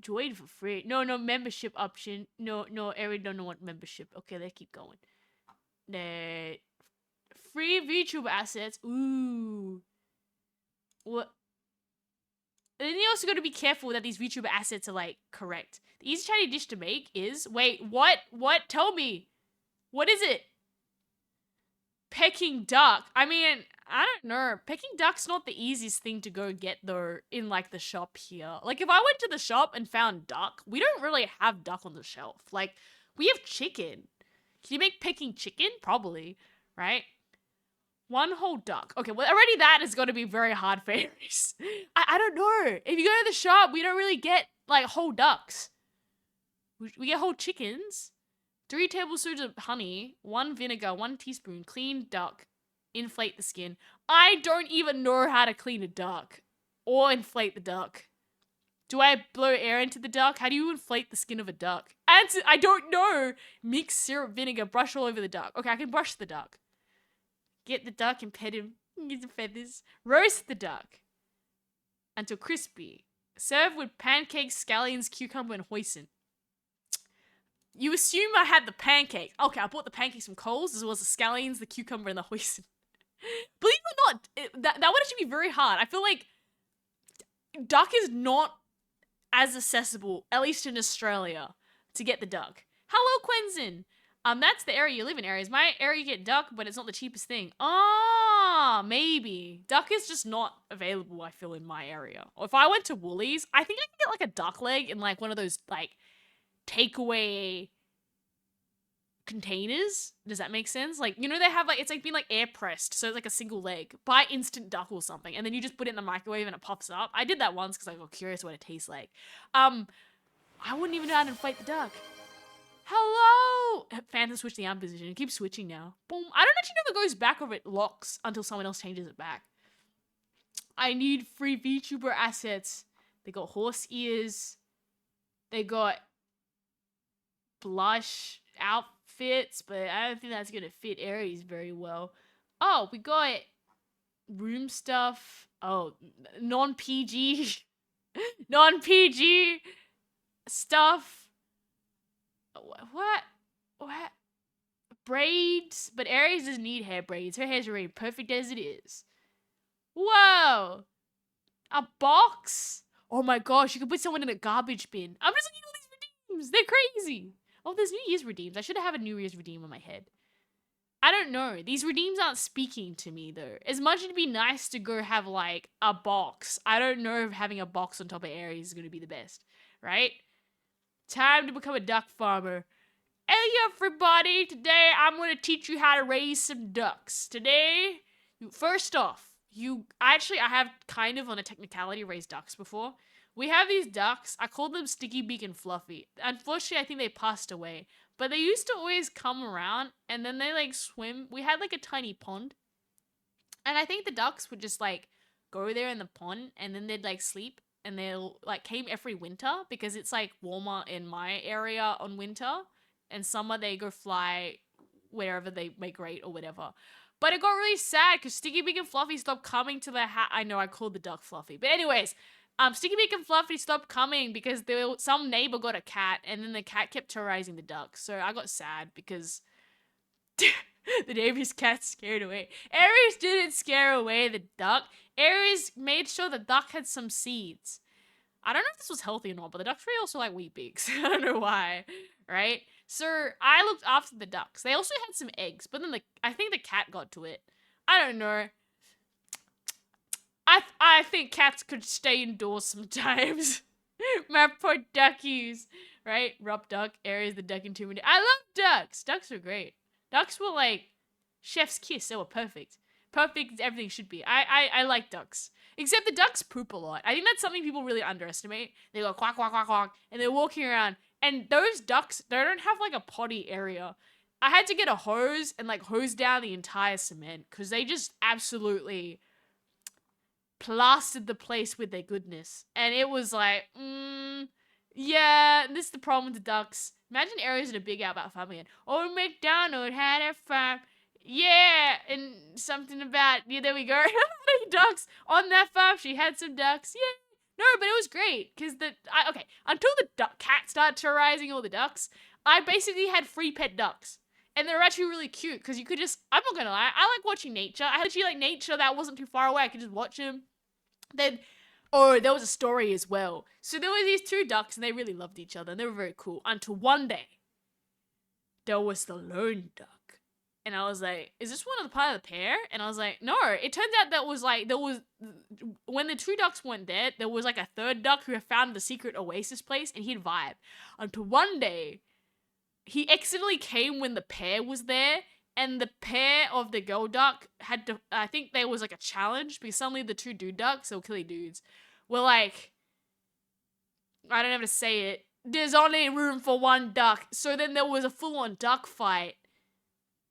Join for free. No, membership option. No, Eric don't want membership. Okay, let's keep going. The free VTuber assets. Ooh. What? And then you also got to be careful that these VTuber assets are like correct. The easy chatty dish to make is what? Tell me. What is it? Peking duck. I mean, I don't know. Peking duck's not the easiest thing to go get though in like the shop here. Like if I went to the shop and found duck, we don't really have duck on the shelf. Like we have chicken. Can you make Peking chicken? Probably, right? One whole duck. Okay, well already that is going to be very hard for Aries. I don't know. If you go to the shop, we don't really get like whole ducks. We get whole chickens. 3 tablespoons of honey, 1 vinegar, 1 teaspoon, clean duck, inflate the skin. I don't even know how to clean a duck or inflate the duck. Do I blow air into the duck? How do you inflate the skin of a duck? Answer, I don't know. Mix syrup, vinegar, brush all over the duck. Okay, I can brush the duck. Get the duck and pet him. Get the feathers. Roast the duck until crispy. Serve with pancakes, scallions, cucumber, and hoisin. You assume I had the pancakes. Okay, I bought the pancakes from Coles as well as the scallions, the cucumber, and the hoisin. Believe it or not, that would actually be very hard. I feel like duck is not as accessible, at least in Australia, to get the duck. Hello, Quentin. That's the area you live in, Aries. My area you get duck, but it's not the cheapest thing. Ah, maybe. Duck is just not available, I feel, in my area. Or if I went to Woolies, I think I could get like a duck leg in like one of those like takeaway containers. Does that make sense? Like, you know, they have like, it's like being like air pressed, so it's like a single leg. Buy instant duck or something, and then you just put it in the microwave and it pops up. I did that once because I got curious what it tastes like. I wouldn't even know how to inflate the duck. Hello! Phantom switch the arm position. It keeps switching now. Boom. I don't actually know if it goes back or if it locks until someone else changes it back. I need free VTuber assets. They got horse ears. They got blush outfits, but I don't think that's gonna fit Aries very well. Oh, we got room stuff. Oh, non-PG, non-PG stuff. What? What? Braids? But Aries doesn't need hair braids. Her hair's already perfect as it is. Whoa! A box? Oh my gosh, you could put someone in a garbage bin. I'm just looking at all these redeems. They're crazy. Oh, there's New Year's redeems. I should have had a New Year's redeem on my head. I don't know. These redeems aren't speaking to me, though. As much as it'd be nice to go have, like, a box, I don't know if having a box on top of Aries is going to be the best, right? Time to become a duck farmer. Hey, everybody. Today, I'm going to teach you how to raise some ducks. Today, first off, I have kind of on a technicality raised ducks before. We have these ducks. I call them Sticky Beak and Fluffy. Unfortunately, I think they passed away. But they used to always come around and then they like swim. We had like a tiny pond. And I think the ducks would just like go there in the pond and then they'd like sleep. And they'll like came every winter because it's like warmer in my area on winter. And summer they go fly wherever they migrate or whatever. But it got really sad because Sticky Beak and Fluffy stopped coming to the I know I called the duck Fluffy. But anyways, Sticky Beak and Fluffy stopped coming because some neighbor got a cat and then the cat kept terrorizing the ducks. So I got sad because the neighbor's cat scared away. Aries didn't scare away the duck. Aries made sure the duck had some seeds. I don't know if this was healthy or not, but the ducks really also like wheat bix. I don't know why, right? So I looked after the ducks. They also had some eggs, but then I think the cat got to it. I don't know. I think cats could stay indoors sometimes. My poor duckies, right? Rup duck, Aries the duck intimidator. I love ducks. Ducks are great. Ducks were like chef's kiss. They were perfect. Perfect as everything should be. I like ducks. Except the ducks poop a lot. I think that's something people really underestimate. They go quack, quack, quack, quack, and they're walking around. And those ducks, they don't have like a potty area. I had to get a hose and like hose down the entire cement because they just absolutely plastered the place with their goodness. And it was like, yeah, this is the problem with the ducks. Imagine Aries in a big outback farm again. Old MacDonald had a farm. Yeah, and something about, yeah, there we go. Ducks on that farm. She had some ducks. Yeah. No, but it was great because until the cat started terrorizing all the ducks, I basically had free pet ducks. And they were actually really cute because you could just, I'm not gonna lie, I like watching nature. I had actually like nature that wasn't too far away. I could just watch them. Then, there was a story as well. So there were these two ducks and they really loved each other and they were very cool. Until one day, there was the lone duck. And I was like, is this one of the part of the pair? And I was like, no. It turns out when the two ducks weren't there, there was like a third duck who had found the secret oasis place and he'd vibe. Until one day, he accidentally came when the pair was there and the pair of the girl duck had to, I think there was like a challenge because suddenly the two dude ducks, or killy dudes, were like, I don't know how to say it, there's only room for one duck. So then there was a full-on duck fight.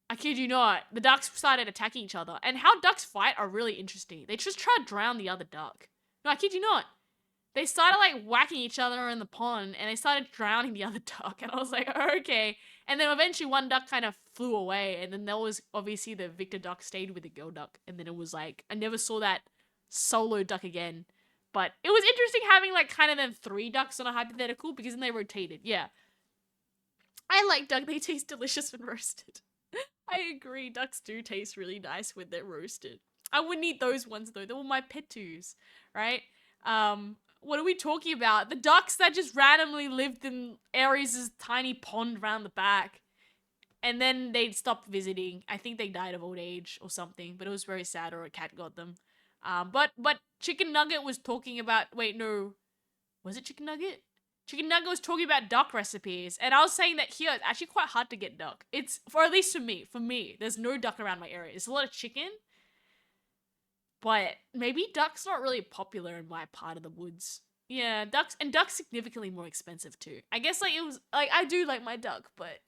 I kid you not. The ducks started attacking each other. And how ducks fight are really interesting. They just try to drown the other duck. No, I kid you not. They started like whacking each other in the pond and they started drowning the other duck. And I was like, okay. And then eventually one duck kind of flew away. And then there was obviously the victor duck stayed with the girl duck. And then it was like, I never saw that solo duck again. But it was interesting having like kind of them three ducks on a hypothetical because then they rotated. Yeah. I like duck. They taste delicious when roasted. I agree. Ducks do taste really nice when they're roasted. I wouldn't eat those ones though. They were my petus, right? What are we talking about? The ducks that just randomly lived in Aries' tiny pond around the back. And then they stopped visiting. I think they died of old age or something, but it was very sad or a cat got them. But Chicken Nugget was talking about, wait, no. Was it Chicken Nugget? Chicken Nugget was talking about duck recipes, and I was saying that here, it's actually quite hard to get duck. It's, at least for me, there's no duck around my area. It's a lot of chicken, but maybe duck's not really popular in my part of the woods. Yeah, duck's significantly more expensive too. I guess, like, it was, like, I do like my duck, but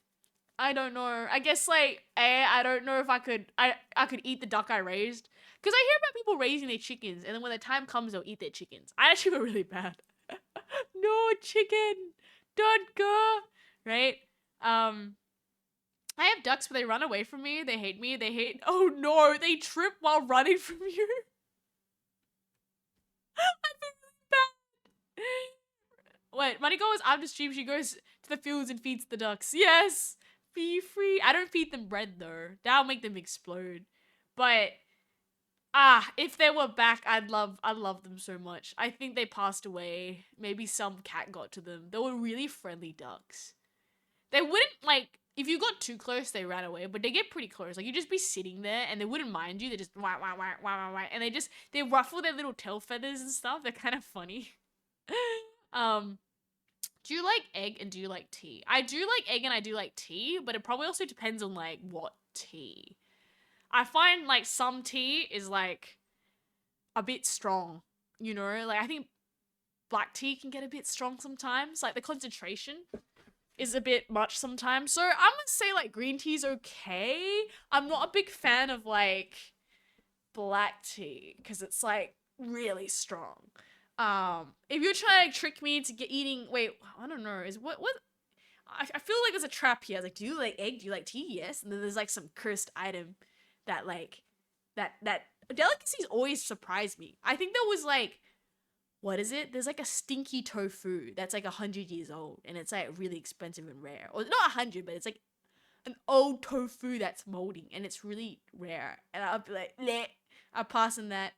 I don't know. I guess, like, I don't know if I could eat the duck I raised, Because I hear about people raising their chickens, and then when the time comes, they'll eat their chickens. I actually feel really bad. No, chicken, don't go. Right? I have ducks, but they run away from me. They hate me. Oh no, they trip while running from you. I feel really bad. Wait, Money goes after stream. She goes to the fields and feeds the ducks. Yes, be free. I don't feed them bread though. That'll make them explode. But if they were back, I'd love them so much. I think they passed away. Maybe some cat got to them. They were really friendly ducks. They wouldn't, like, if you got too close, they ran away, but they get pretty close. Like, you'd just be sitting there, and they wouldn't mind you. They just, wah, wah, wah, wah, wah, wah, and they ruffle their little tail feathers and stuff. They're kind of funny. Do you like egg and do you like tea? I do like egg and I do like tea, but it probably also depends on, like, what tea. I find, like, some tea is, like, a bit strong, you know? Like, I think black tea can get a bit strong sometimes. Like, the concentration is a bit much sometimes. So I'm gonna say, like, green tea's okay. I'm not a big fan of, like, black tea because it's, like, really strong. If you're trying to trick me to get eating, wait, I don't know, is what, I feel like there's a trap here. Like, do you like egg? Do you like tea? Yes. And then there's, like, some cursed item that, like, that delicacies always surprise me. I think there was, like, what is it? There's, like, a stinky tofu that's, like, 100 years old, and it's, like, really expensive and rare. Or not 100, but it's, like, an old tofu that's molding, and it's really rare. And I'll be like, bleh, I'll pass on that.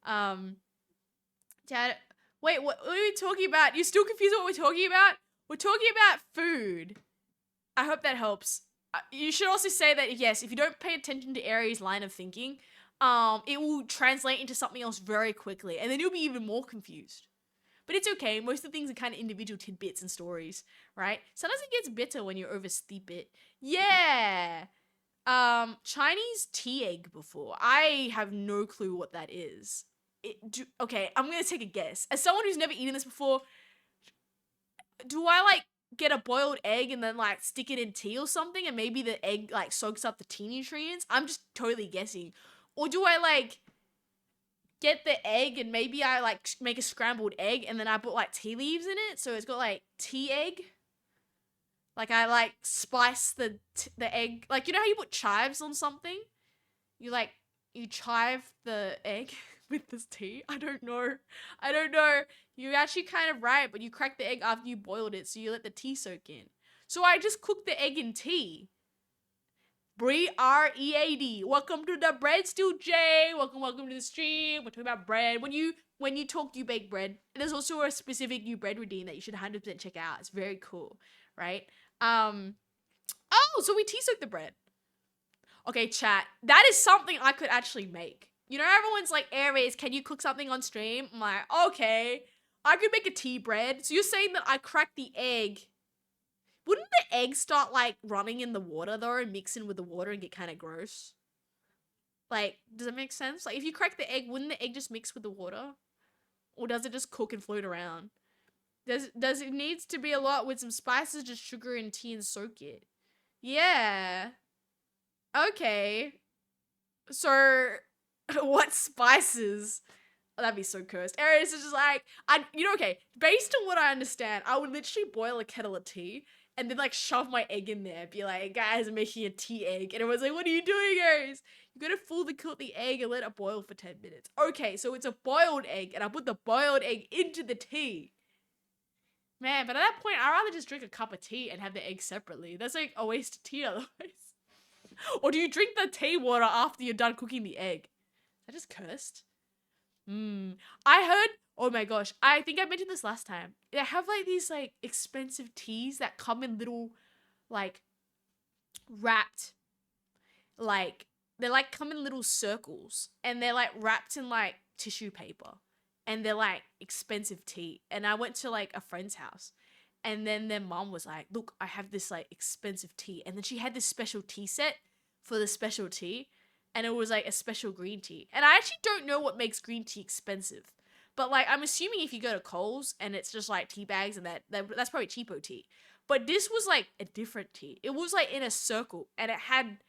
Dad, wait, what are we talking about? You're still confused what we're talking about? We're talking about food. I hope that helps. You should also say that, yes, if you don't pay attention to Aries' line of thinking, it will translate into something else very quickly, and then you'll be even more confused. But it's okay. Most of the things are kind of individual tidbits and stories, right? Sometimes it gets bitter when you oversteep it. Yeah. Chinese tea egg before. I have no clue what that is. Okay, I'm gonna take a guess. As someone who's never eaten this before, do I, like, get a boiled egg and then, like, stick it in tea or something, and maybe the egg, like, soaks up the tea nutrients? I'm just totally guessing. Or do I, like, get the egg and maybe I, like, make a scrambled egg and then I put, like, tea leaves in it, so it's got, like, tea egg? Like, I, like, spice the egg. Like, you know how you put chives on something? You chive the egg with this tea? I don't know. You're actually kind of right, but you crack the egg after you boiled it, so you let the tea soak in. So I just cook the egg in tea. Bread. Welcome to the Bread Stew, Jay. Welcome to the stream. We're talking about bread. When you talk, you bake bread. There's also a specific new bread routine that you should 100% check out. It's very cool, right? Oh, so we tea soak the bread. Okay, chat. That is something I could actually make. You know, everyone's like, Aries, can you cook something on stream? I'm like, okay, I could make a tea bread. So you're saying that I crack the egg. Wouldn't the egg start, like, running in the water, though, and mix in with the water and get kind of gross? Like, does it make sense? Like, if you crack the egg, wouldn't the egg just mix with the water? Or does it just cook and float around? Does it needs to be a lot with some spices, just sugar and tea and soak it? Yeah. Okay. So, what spices? Oh, that'd be so cursed. Aries is just like, okay, based on what I understand, I would literally boil a kettle of tea and then, like, shove my egg in there, be like, guys, I'm making a tea egg. And everyone's like, what are you doing, Aries? You gotta fully cook the egg and let it boil for 10 minutes. Okay, so it's a boiled egg, and I put the boiled egg into the tea. Man, but at that point, I'd rather just drink a cup of tea and have the egg separately. That's, like, a waste of tea otherwise. Or do you drink the tea water after you're done cooking the egg? Is that just cursed? I heard, oh my gosh, I think I mentioned this last time. They have, like, these, like, expensive teas that come in little, like, wrapped, like, they, like, come in little circles, and they're, like, wrapped in, like, tissue paper, and they're, like, expensive tea. And I went to, like, a friend's house, and then their mom was like, look, I have this, like, expensive tea. And then she had this special tea set for the special tea, and it was, like, a special green tea. And I actually don't know what makes green tea expensive. But, like, I'm assuming if you go to Coles and it's just, like, tea bags and that's probably cheapo tea. But this was, like, a different tea. It was, like, in a circle, and it had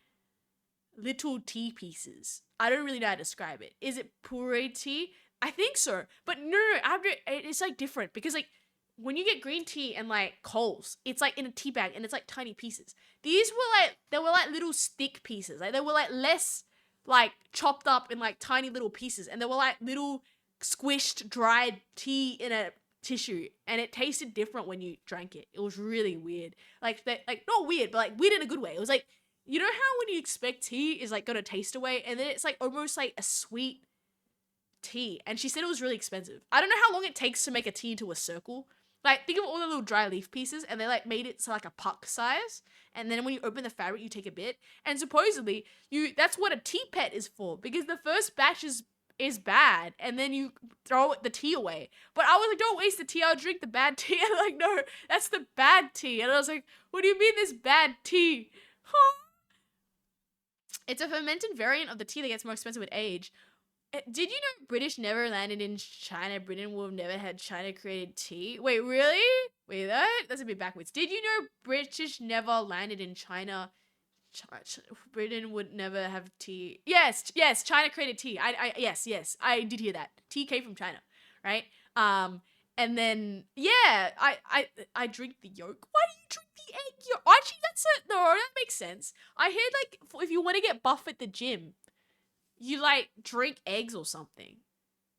little tea pieces. I don't really know how to describe it. Is it pureed tea? I think so. But no, after it's like different because like when you get green tea and like Coles, it's like in a tea bag and it's like tiny pieces. These were like they were like little stick pieces. Like they were like less like chopped up in like tiny little pieces and they were like little squished dried tea in a tissue and it tasted different when you drank it. It was really weird. Like that like not weird, but like weird in a good way. It was like you know how when you expect tea is like gonna taste away and then it's like almost like a sweet tea. And she said it was really expensive. I don't know how long it takes to make a tea into a circle. Like think of all the little dry leaf pieces and they like made it to like a puck size. And then when you open the fabric, you take a bit. And supposedly that's what a tea pet is for because the first batch is bad and then you throw the tea away. But I was like, don't waste the tea, I'll drink the bad tea. And like, no, that's the bad tea. And I was like, what do you mean this bad tea? Huh? It's a fermented variant of the tea that gets more expensive with age. Did you know British never landed in China? Britain will have never had China created tea. Wait, really? Wait, that's a bit backwards. Did you know British never landed in China? Britain would never have tea. Yes, China created tea. Yes, I did hear that. Tea came from China, right? And then yeah, I drink the yolk. Why do you drink the egg yolk? Actually, that makes sense. I heard like if you want to get buff at the gym, you like drink eggs or something.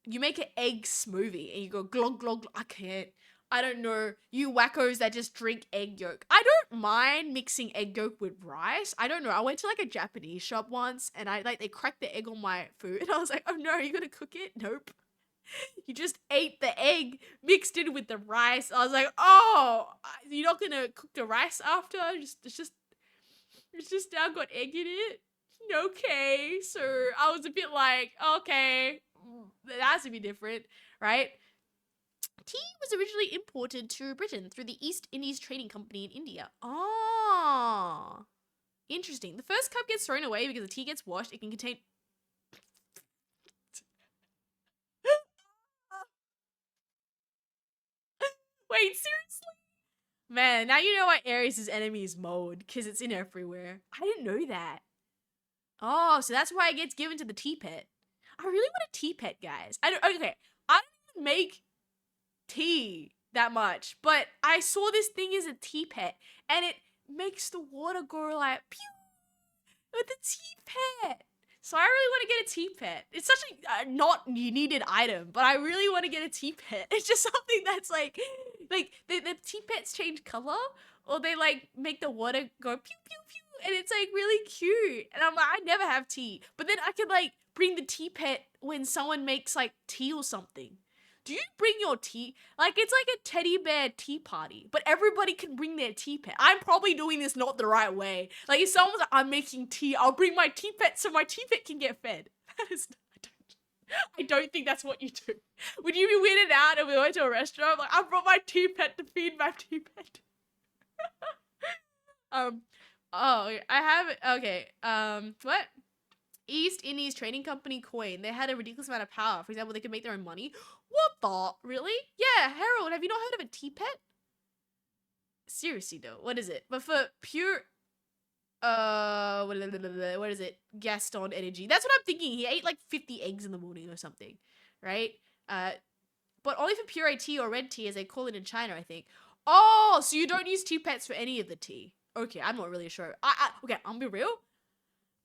You make an egg smoothie and you go glog glog. Glog. I can't. I don't know. You wackos that just drink egg yolk. I don't mind mixing egg yolk with rice. I don't know. I went to like a Japanese shop once and they cracked the egg on my food and I was like, oh no, are you gonna cook it? Nope. You just ate the egg mixed in with the rice. I was like, oh, you're not gonna cook the rice after? It's just now got egg in it. Okay, so I was a bit like, okay, that has to be different, right? Tea was originally imported to Britain through the East Indies Trading Company in India. Oh, interesting. The first cup gets thrown away because the tea gets washed. It can contain... Wait, seriously? Man, now you know why Aries' enemy is mold, because it's in everywhere. I didn't know that. Oh, so that's why it gets given to the tea pet. I really want a tea pet, guys. I don't even make tea that much, but I saw this thing as a tea pet, and it makes the water go like pew with the tea pet. So I really want to get a tea pet. It's such a not needed item, but I really want to get a tea pet. It's just something that's like the tea pets change color, or they like make the water go pew pew pew, and it's like really cute. And I'm like, I never have tea, but then I could like bring the tea pet when someone makes like tea or something. Do you bring your tea? Like, it's like a teddy bear tea party, but everybody can bring their tea pet. I'm probably doing this not the right way. Like, if someone's like, I'm making tea, I'll bring my tea pet so my tea pet can get fed. That is, I don't think that's what you do. Would you be weirded out if we went to a restaurant? Like, I brought my tea pet to feed my tea pet. Oh, I have, okay, what? East Indies Trading Company coin. They had a ridiculous amount of power. For example, they could make their own money. What the? Really? Yeah, Harold, have you not heard of a tea pet? Seriously though, what is it? But for pure, what is it? Gaston Energy. That's what I'm thinking. He ate like 50 eggs in the morning or something, right? But only for pure tea or red tea, as they call it in China, I think. Oh, so you don't use tea pets for any of the tea? Okay, I'm not really sure. Okay, I'm gonna be real.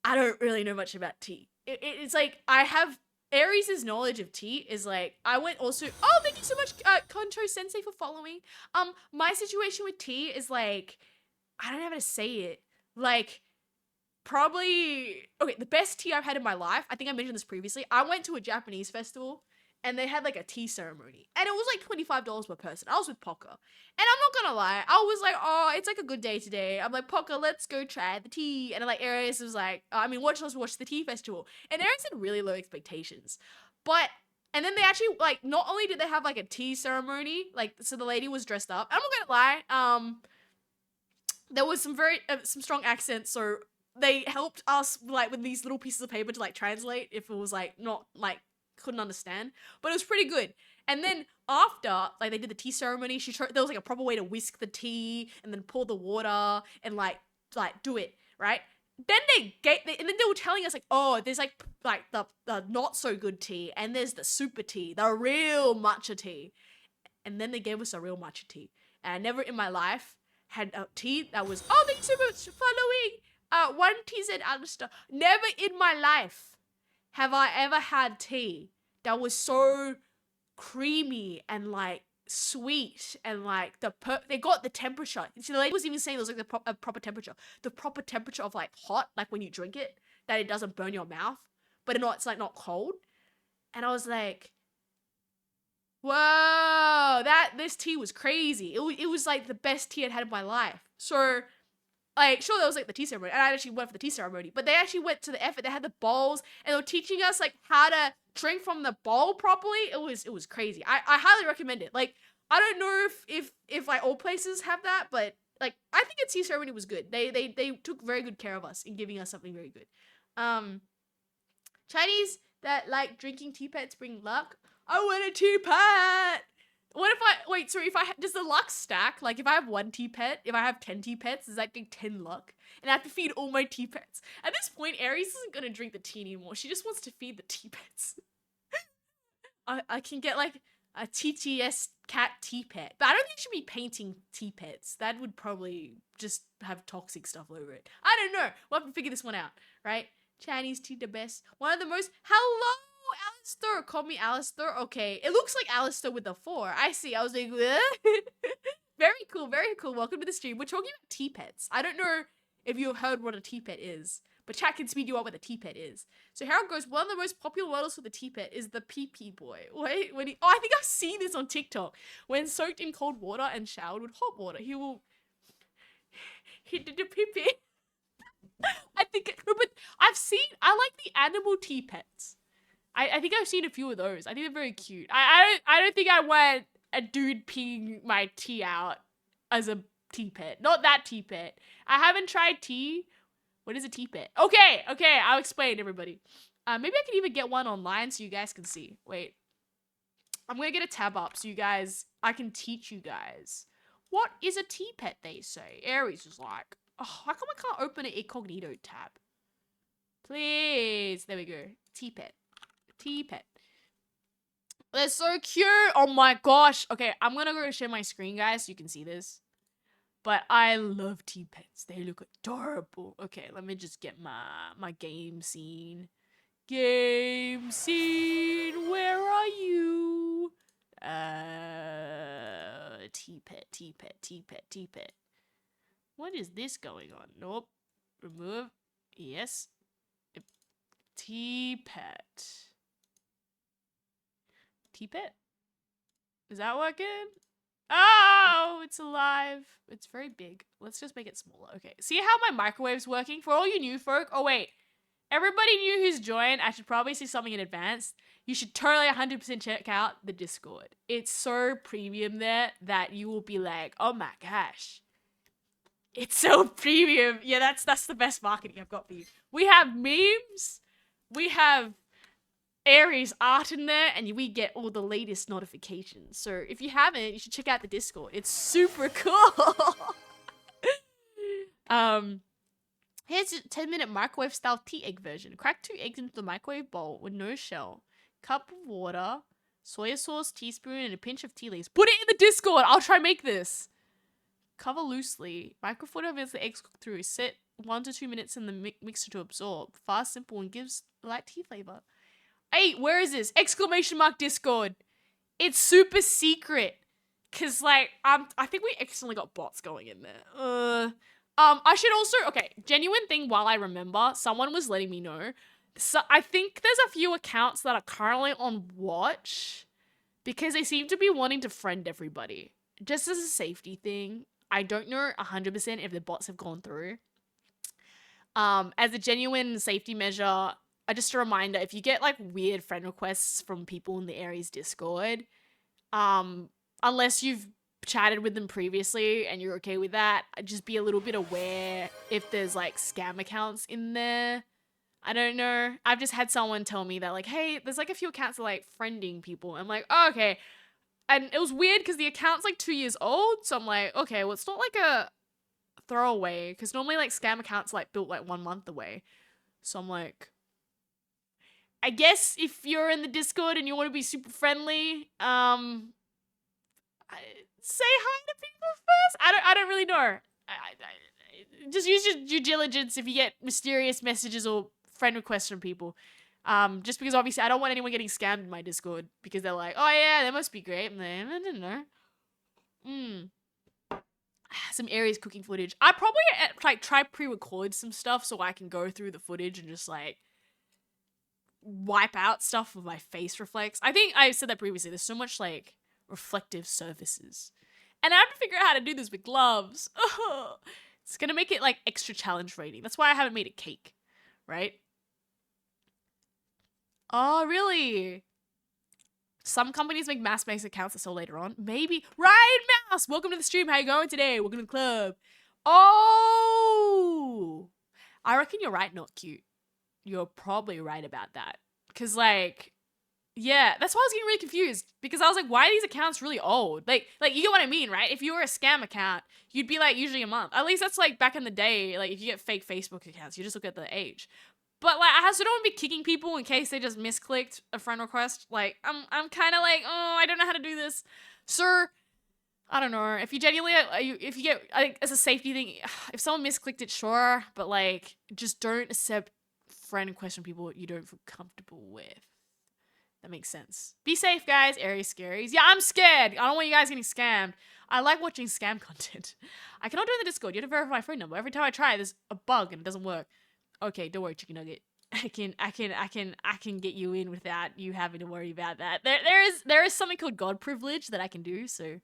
I don't really know much about tea. It's like, I have, Aries' knowledge of tea is like, I went also, oh, thank you so much, Konto Sensei, for following. My situation with tea is like, I don't know how to say it. Like, probably, okay, the best tea I've had in my life, I think I mentioned this previously, I went to a Japanese festival, and they had like a tea ceremony, and it was like $25 per person. I was with Pocker, and I'm not gonna lie, I was like, oh, it's like a good day today. I'm like, Pocker, let's go try the tea. And like Aries was like, let's watch the tea festival. And Aries had really low expectations, but and then they actually like, not only did they have like a tea ceremony, like, so the lady was dressed up. I'm not gonna lie, there was some very some strong accents, so they helped us like with these little pieces of paper to like translate if it was like not like couldn't understand, but it was pretty good. And then after like they did the tea ceremony, there was like a proper way to whisk the tea and then pour the water and like do it right. then and then they were telling us like, oh, there's like the not so good tea, and there's the super tea, the real matcha tea, and then they gave us a real matcha tea, and I never in my life had a tea that was, oh, thanks so much following one TZ Alistair. Never in my life have I ever had tea that was so creamy and like sweet and like they got the temperature. See, the lady was even saying it was like the proper temperature, the proper temperature of like hot, like when you drink it, that it doesn't burn your mouth, but it's like not cold. And I was like, whoa, this tea was crazy. It was like the best tea I'd had in my life. So like, sure, that was like the tea ceremony, and I actually went for the tea ceremony, but they actually went to the effort. They had the bowls, and they were teaching us like how to drink from the bowl properly. It was crazy. I highly recommend it. Like, I don't know if like all places have that, but like I think a tea ceremony was good. They took very good care of us in giving us something very good. Chinese that like drinking tea pets bring luck. I want a tea pet. What if does the luck stack? Like if I have one tea pet, if I have 10 tea pets, does that get 10 luck? And I have to feed all my tea pets. At this point, Aries isn't gonna drink the tea anymore. She just wants to feed the tea pets. I can get like a TTS cat tea pet, but I don't think you should be painting tea pets. That would probably just have toxic stuff over it. I don't know. We'll have to figure this one out, right? Chinese tea the best. One of the most. Hello, Alistair. Call me Alistair. Okay, it looks like Alistair with a 4. I see. I was like, very cool, very cool. Welcome to the stream. We're talking about tea pets. I don't know if you've heard what a tea pet is, but chat can speed you up what a tea pet is. So Harold goes, one of the most popular models for the tea pet is the pee-pee boy. Wait, I think I've seen this on TikTok. When soaked in cold water and showered with hot water, he did the pee-pee. I like the animal tea pets. I think I've seen a few of those. I think they're very cute. I don't think I want a dude peeing my tea out as a tea pet. Not that tea pet. I haven't tried tea. What is a tea pet? Okay, I'll explain, everybody. Maybe I can even get one online so you guys can see. Wait. I'm gonna get a tab up so I can teach you guys. What is a tea pet, they say? Aries is like, oh, how come I can't open an incognito tab? Please. There we go. Tea pet. Tea pet. They're so cute. Oh my gosh. Okay, I'm gonna go share my screen, guys, so you can see this. But I love tea pets. They look adorable. Okay, let me just get my game scene. Game scene, where are you? Tea pet. What is this going on? Nope. Remove. Yes. Tea pet. Tea pet? Is that working? Oh, it's alive. It's very big. Let's just make it smaller. Okay. See how my microwave's working? For all you new folk. Oh, wait. Everybody new who's joined, I should probably say something in advance. You should totally 100% check out the Discord. It's so premium there that you will be like, oh my gosh. It's so premium. Yeah, that's the best marketing I've got for you. We have memes. We have Aries art in there, and we get all the latest notifications. So if you haven't, you should check out the Discord. It's super cool. Here's a 10-minute microwave style tea egg version. Crack 2 eggs into the microwave bowl with no shell. Cup of water, soy sauce, teaspoon, and a pinch of tea leaves. Put it in the Discord. I'll try make this. Cover loosely. Microwave as the eggs cook through. Set 1 to 2 minutes in the mixer to absorb. Fast, simple, and gives light tea flavor. Hey, where is this? Exclamation mark Discord. It's super secret. Cause like, I think we accidentally got bots going in there. I should also, okay, genuine thing while I remember, someone was letting me know. So I think there's a few accounts that are currently on watch because they seem to be wanting to friend everybody. Just as a safety thing. I don't know 100% if the bots have gone through. As a genuine safety measure, just a reminder, if you get like weird friend requests from people in the Aries Discord, unless you've chatted with them previously and you're okay with that, just be a little bit aware if there's like scam accounts in there. I don't know. I've just had someone tell me that like, hey, there's like a few accounts that are like friending people. I'm like, oh, okay. And it was weird because the account's like 2 years old. So I'm like, okay, well, it's not like throwaway because normally like scam accounts like built like 1 month away. So I'm like, I guess if you're in the Discord and you want to be super friendly, say hi to people first. I don't really know. Just use your due diligence if you get mysterious messages or friend requests from people. Just because obviously I don't want anyone getting scammed in my Discord because they're like, oh yeah, that must be great. And then I didn't know. Some Aries cooking footage. I probably like try pre-record some stuff so I can go through the footage and just like wipe out stuff with my face reflex. I think I said that previously. There's so much like reflective surfaces. And I have to figure out how to do this with gloves. It's gonna make it like extra challenge rating. That's why I haven't made a cake, right? Oh, really? Some companies make mask-based accounts that sell later on. Maybe. Ryan Mouse! Welcome to the stream. How you going today? Welcome to the club. Oh! I reckon you're right, not cute. You're probably right about that. Because, like, yeah, that's why I was getting really confused. Because I was like, why are these accounts really old? Like you get what I mean, right? If you were a scam account, you'd be, like, usually a month. At least that's, like, back in the day. Like, if you get fake Facebook accounts, you just look at the age. But, like, I also don't want to be kicking people in case they just misclicked a friend request. Like, I'm kind of like, oh, I don't know how to do this. Sir, I don't know. If you genuinely, if you get, I think as a safety thing, if someone misclicked it, sure. But, like, just don't accept friend requests from people you don't feel comfortable with. That makes sense. Be safe, guys. Aries scaries. Yeah, I'm scared. I don't want you guys getting scammed. I like watching scam content. I cannot do it in the Discord. You have to verify my phone number. Every time I try, there's a bug and it doesn't work. Okay, don't worry, Chicken Nugget. I can get you in without you having to worry about that. There is something called God privilege that I can do, so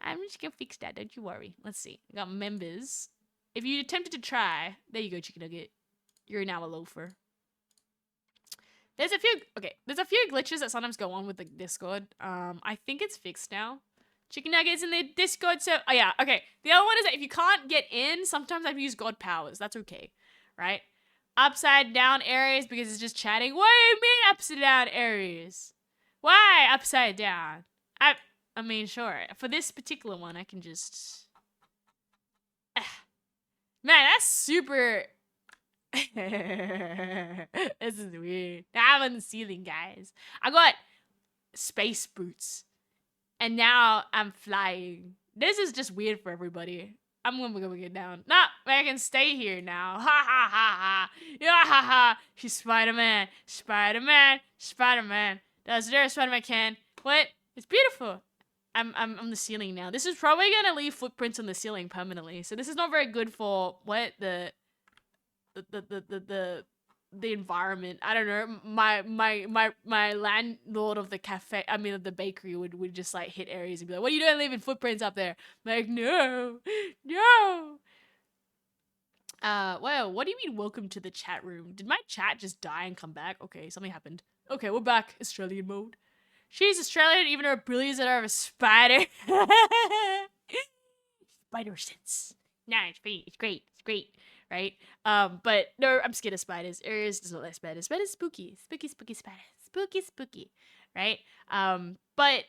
I'm just gonna fix that. Don't you worry. Let's see. I got members. If you attempted to try, there you go, Chicken Nugget. You're now a loafer. There's a few glitches that sometimes go on with the Discord. I think it's fixed now. Chicken Nuggets in the Discord, so oh yeah, okay. The other one is that if you can't get in, sometimes I've used God powers. That's okay, right? Upside down Aries because it's just chatting. What do you mean upside down Aries? Why upside down? I mean, sure. For this particular one, I can just... Man, that's super... This is weird. I'm on the ceiling, guys. I got space boots. And now I'm flying. This is just weird for everybody. I'm gonna go get down. Nah, I can stay here now. Ha ha ha ha. Yeah ha ha. He's Spider-Man. Spider-Man. Spider-Man. Does there Spider-Man can? What? It's beautiful. I'm on the ceiling now. This is probably gonna leave footprints on the ceiling permanently. So this is not very good for what the environment. I don't know. My landlord of the cafe, I mean of the bakery would just like hit Aries and be like, what are you doing leaving footprints up there? I'm like, no. Well, what do you mean welcome to the chat room? Did my chat just die and come back? Okay, something happened. Okay, we're back. Australian mode. She's Australian, even her brilliance that are a spider. Spider sense. Nah, it's great. Right? But no, I'm scared of spiders. Aries does not like spiders. Spiders spooky. Spooky spiders. Spooky. Right? But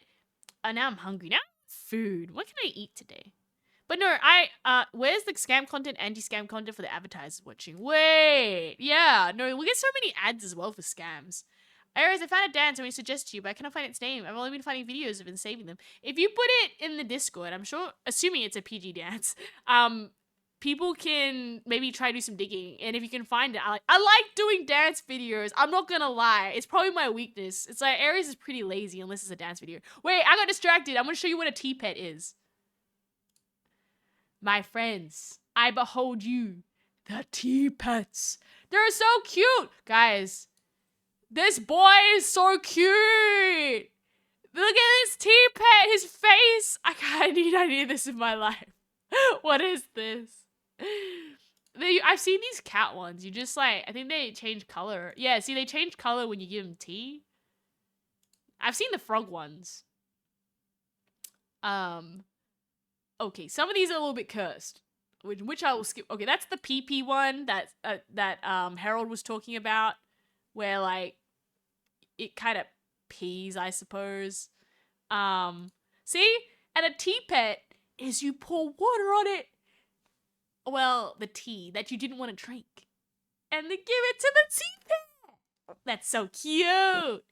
now I'm hungry. Now food. What can I eat today? But no, where's the scam content, anti-scam content for the advertisers watching? Wait, yeah, no, we get so many ads as well for scams. Aries, I found a dance and we suggest to you, but I cannot find its name. I've only been finding videos of it and saving them. If you put it in the Discord, I'm sure, assuming it's a PG dance, people can maybe try to do some digging. And if you can find it, I like doing dance videos. I'm not gonna lie. It's probably my weakness. It's like Aries is pretty lazy unless it's a dance video. Wait, I got distracted. I'm gonna show you what a tea-pet is. My friends, I behold you, the tea-pets. They're so cute. Guys, this boy is so cute. Look at this tea-pet, his face. I need this in my life. What is this? I've seen these cat ones. You just like, I think they change color. Yeah, see, they change color when you give them tea. I've seen the frog ones. Okay, some of these are a little bit cursed, which I will skip. Okay, that's the PP one that Harold was talking about, where like it kind of pees, I suppose. See, and a tea pet is you pour water on it. well, the tea that you didn't want to drink. And they give it to the tea pet. That's so cute.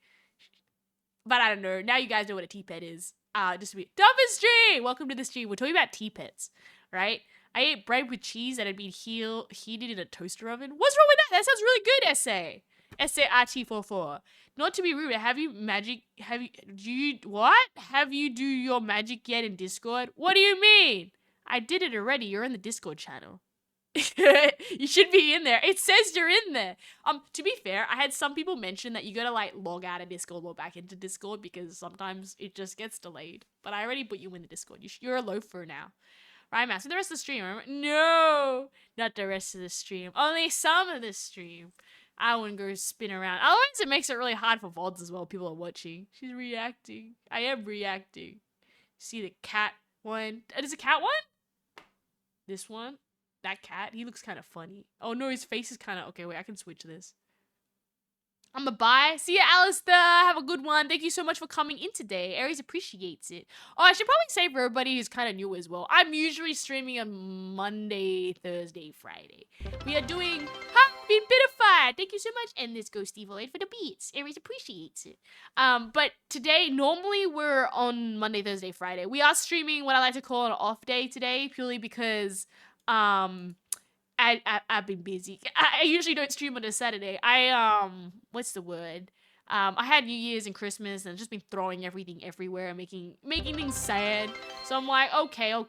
But I don't know. Now you guys know what a tea pet is. Just to be Dumbest Stream! Welcome to the stream. We're talking about tea pets, right? I ate bread with cheese that had been heated in a toaster oven. What's wrong with that? That sounds really good, Essay. SART44. Not to be rude, have you do your magic yet in Discord? What do you mean? I did it already. You're in the Discord channel. You should be in there. It says you're in there. To be fair, I had some people mention that you gotta like log out of Discord, log back into Discord because sometimes it just gets delayed. But I already put you in the Discord. You're a loafer now. Right, Matt? So the rest of the stream, remember? No, not the rest of the stream. Only some of the stream. I wouldn't go spin around. Otherwise, it makes it really hard for VODs as well. People are watching. She's reacting. I am reacting. See the cat one. Is a cat one? This one? That cat? He looks kind of funny. Oh no, his face is kind of... Okay, wait, I can switch this. I'm a bye. See ya, Alistair. Have a good one. Thank you so much for coming in today. Aries appreciates it. Oh, I should probably say for everybody who's kind of new as well, I'm usually streaming on Monday, Thursday, Friday. We are doing Happy Bitified. Thank you so much. And this goes Steve Lloyd for the beats. Aries appreciates it. But today, normally we're on Monday, Thursday, Friday. We are streaming what I like to call an off day today, purely because I've been busy. I usually don't stream on a Saturday. What's the word? I had New Year's and Christmas and I've just been throwing everything everywhere and making things sad. So I'm like, okay. Oh,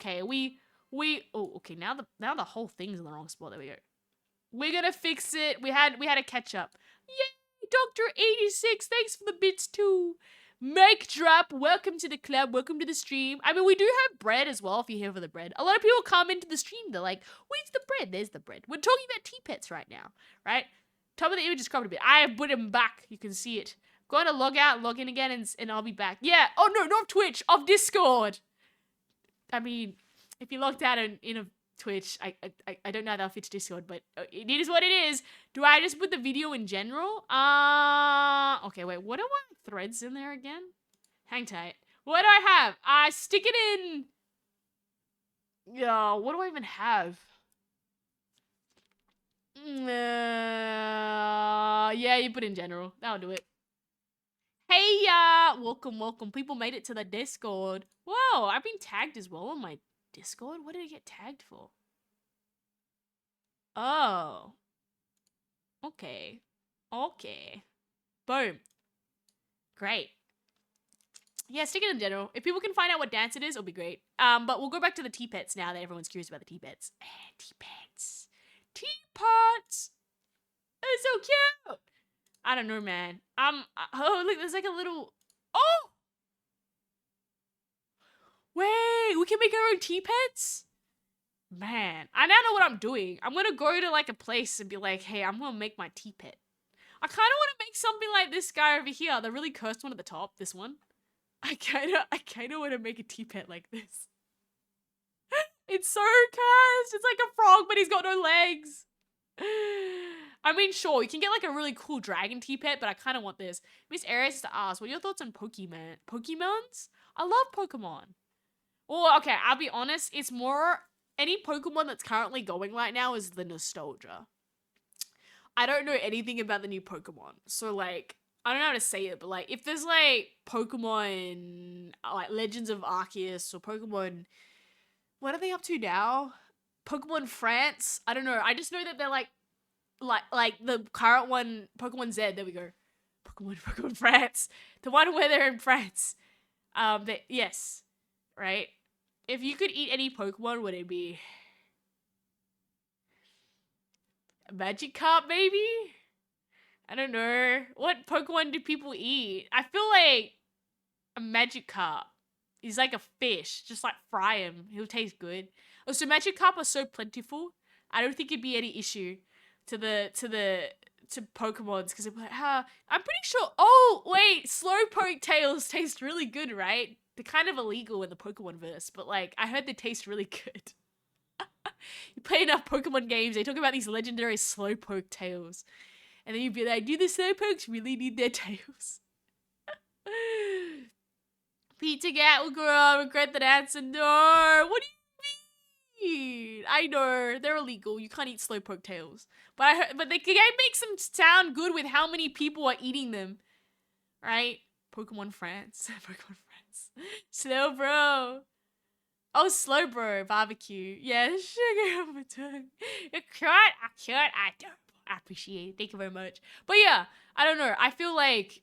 okay, now the whole thing's in the wrong spot. There we go. We're gonna fix it. We had a catch up. Yay, Dr. 86, thanks for the bits too. Make drop, welcome to the club, welcome to the stream. I mean, we do have bread as well if you're here for the bread. A lot of people come into the stream, they're like, where's the bread? There's the bread. We're talking about tea pets right now, right? Top of the image is cropped a bit. I have put him back. You can see it. Go to log out, log in again, and I'll be back. Yeah. Oh, no, not Twitch. Of Discord. I mean, if you logged out in a Twitch, I don't know how they'll fit to Discord, but it is what it is. Do I just put the video in general? Okay, wait. What are my threads in there again? Hang tight. What do I have? I stick it in... Yo, what do I even have? Yeah, you put in general. That'll do it. Hey, welcome. People made it to the Discord. Whoa, I've been tagged as well on my Discord. What did I get tagged for? Oh. Okay. Boom. Great. Yeah, stick it in general. If people can find out what dance it is, it'll be great. But we'll go back to the tea pets now that everyone's curious about the tea pets. Tea pets. Teapots! It's so cute! I don't know, man. Oh, look, there's like a little... Oh! Wait, we can make our own tea pets? Man, I now know what I'm doing. I'm gonna go to like a place and be like, hey, I'm gonna make my tea pet. I kind of want to make something like this guy over here, the really cursed one at the top, this one. I kind of want to make a tea pet like this. It's so cursed. It's like a frog, but he's got no legs. I mean, sure, you can get like a really cool dragon tea pet, but I kind of want this. Miss Aries has to ask, what are your thoughts on Pokemon? Pokemons? I love Pokemon. Or, okay, I'll be honest, it's more, any Pokemon that's currently going right now is the nostalgia. I don't know anything about the new Pokemon. So, like, I don't know how to say it, but, like, if there's, like, Pokemon, like, Legends of Arceus or Pokemon, what are they up to now? Pokemon France? I don't know. I just know that they're, like the current one, Pokemon Z, there we go. Pokemon France. The one where they're in France. Yes. Right? If you could eat any Pokemon, would it be a Magikarp, maybe? I don't know. What Pokemon do people eat? I feel like a Magikarp is like a fish. Just like fry him. He'll taste good. Oh, so Magikarp are so plentiful. I don't think it'd be any issue to Pokemons, because I'm like, I'm pretty sure. Oh wait, Slowpoke tails taste really good, right? They're kind of illegal in the Pokemon verse, but like I heard they taste really good. You play enough Pokemon games, they talk about these legendary Slowpoke tails, and then you'd be like, do the Slowpokes really need their tails? Pizza Gat will grow, regret that answer. No, what do you mean? I know they're illegal. You can't eat slowpoke tails. But but the game makes them sound good with how many people are eating them, right? Pokemon France, Pokemon France, Slowbro. Oh, Slowbro barbecue. Yeah, sugar on my tongue. A cut. Adorable. I appreciate it. Thank you very much. But yeah, I don't know. I feel like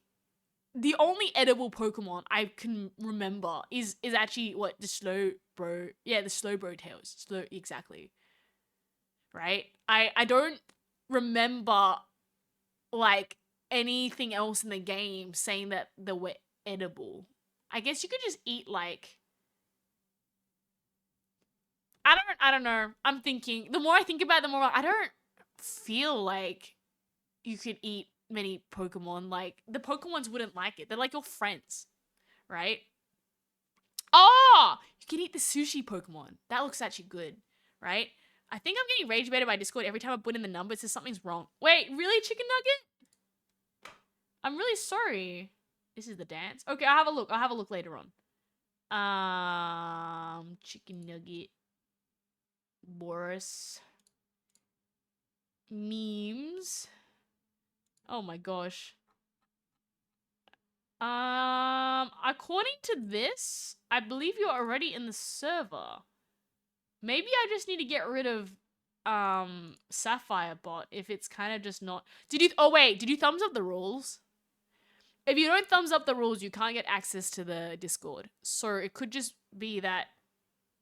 the only edible Pokemon I can remember is actually what the Slowbro. Yeah, the Slowbro tails. Exactly. Right. I don't remember like anything else in the game saying that they were edible. I guess you could just eat like. I don't know. I'm thinking. The more I think about it, the more I don't feel like you could eat many Pokemon. Like the Pokemons wouldn't like it. They're like your friends, right? Oh, you can eat the sushi Pokemon. That looks actually good, right? I think I'm getting rage baited by Discord every time I put in the number. It says something's wrong. Wait, really, Chicken Nugget? I'm really sorry. This is the dance. Okay, I'll have a look. I'll have a look later on. Chicken Nugget. Boris. Memes. Oh my gosh. According to this, I believe you're already in the server. Maybe I just need to get rid of Sapphire Bot if it's kind of just not. Did you thumbs up the rules? If you don't thumbs up the rules, you can't get access to the Discord. So it could just be that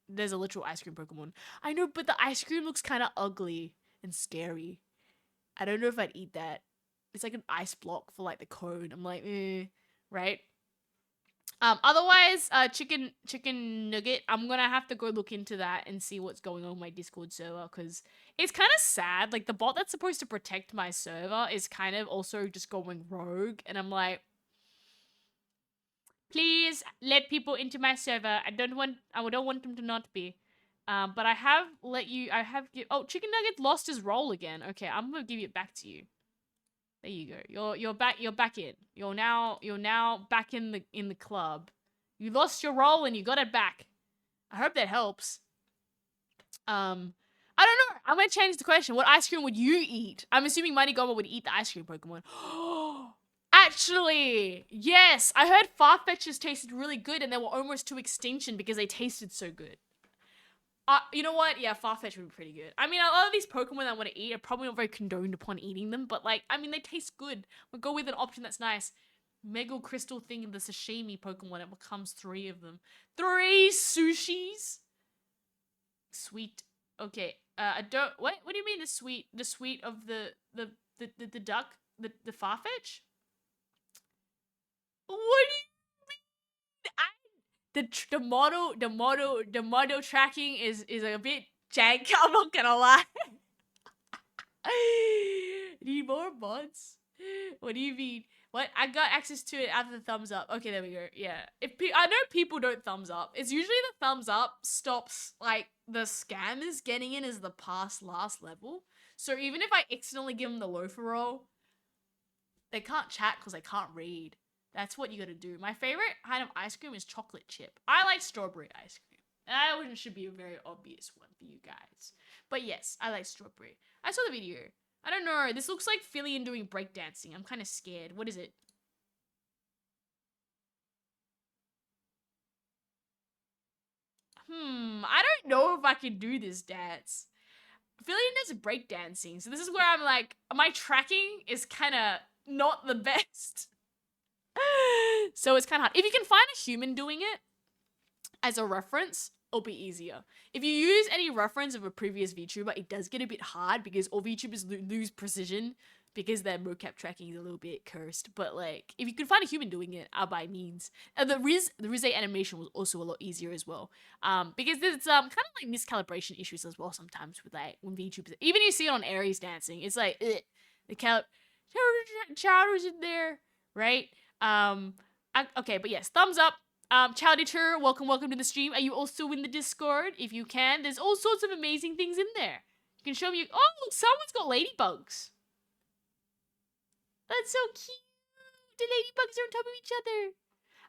there's a literal ice cream Pokemon. I know, but the ice cream looks kind of ugly and scary. I don't know if I'd eat that. It's like an ice block for like the cone. I'm like, right? Otherwise, chicken nugget. I'm gonna have to go look into that and see what's going on with my Discord server because it's kind of sad. Like the bot that's supposed to protect my server is kind of also just going rogue, and I'm like, please let people into my server. I don't want them to not be. But I have let you. Oh, Chicken Nugget lost his role again. Okay, I'm gonna give it back to you. There you go. You're back. You're back in. You're now back in the club. You lost your role and you got it back. I hope that helps. I don't know. I'm gonna change the question. What ice cream would you eat? I'm assuming Mighty Goma would eat the ice cream Pokemon. Actually, yes. I heard Farfetch'd tasted really good and they were almost to extinction because they tasted so good. You know what? Yeah, Farfetch'd would be pretty good. I mean, a lot of these Pokemon I want to eat are probably not very condoned upon eating them, but like, I mean, they taste good. We'll go with an option that's nice. Mega Crystal thing, the sashimi Pokemon, it becomes 3 of them. 3 sushis? Sweet. Okay. I don't. What do you mean the sweet of the duck? The Farfetch? What do you the model tracking is a bit jank. I'm not gonna lie. Need more mods? What do you mean? What? I got access to it after the thumbs up. Okay, there we go. Yeah. I know people don't thumbs up. It's usually the thumbs up stops like the scammers getting in as the last level. So even if I accidentally give them the loafer roll, they can't chat because they can't read. That's what you gotta do. My favorite kind of ice cream is chocolate chip. I like strawberry ice cream. And that should be a very obvious one for you guys. But yes, I like strawberry. I saw the video. I don't know. This looks like Phillian doing breakdancing. I'm kind of scared. What is it? I don't know if I can do this dance. Phillian does breakdancing. So this is where I'm like, my tracking is kind of not the best. So it's kind of hard. If you can find a human doing it as a reference, it'll be easier. If you use any reference of a previous VTuber, it does get a bit hard because all VTubers lose precision because their mocap tracking is a little bit cursed. But like, if you can find a human doing it, by means. And the Riz animation was also a lot easier as well. Because there's kind of like miscalibration issues as well sometimes with like when VTubers, even you see it on Aries dancing, it's like the Chowder's in there, right? Okay, but yes, thumbs up. Chowder, welcome to the stream. Are you also in the Discord? If you can, there's all sorts of amazing things in there. You can show me. Oh, look, someone's got ladybugs. That's so cute. The ladybugs are on top of each other.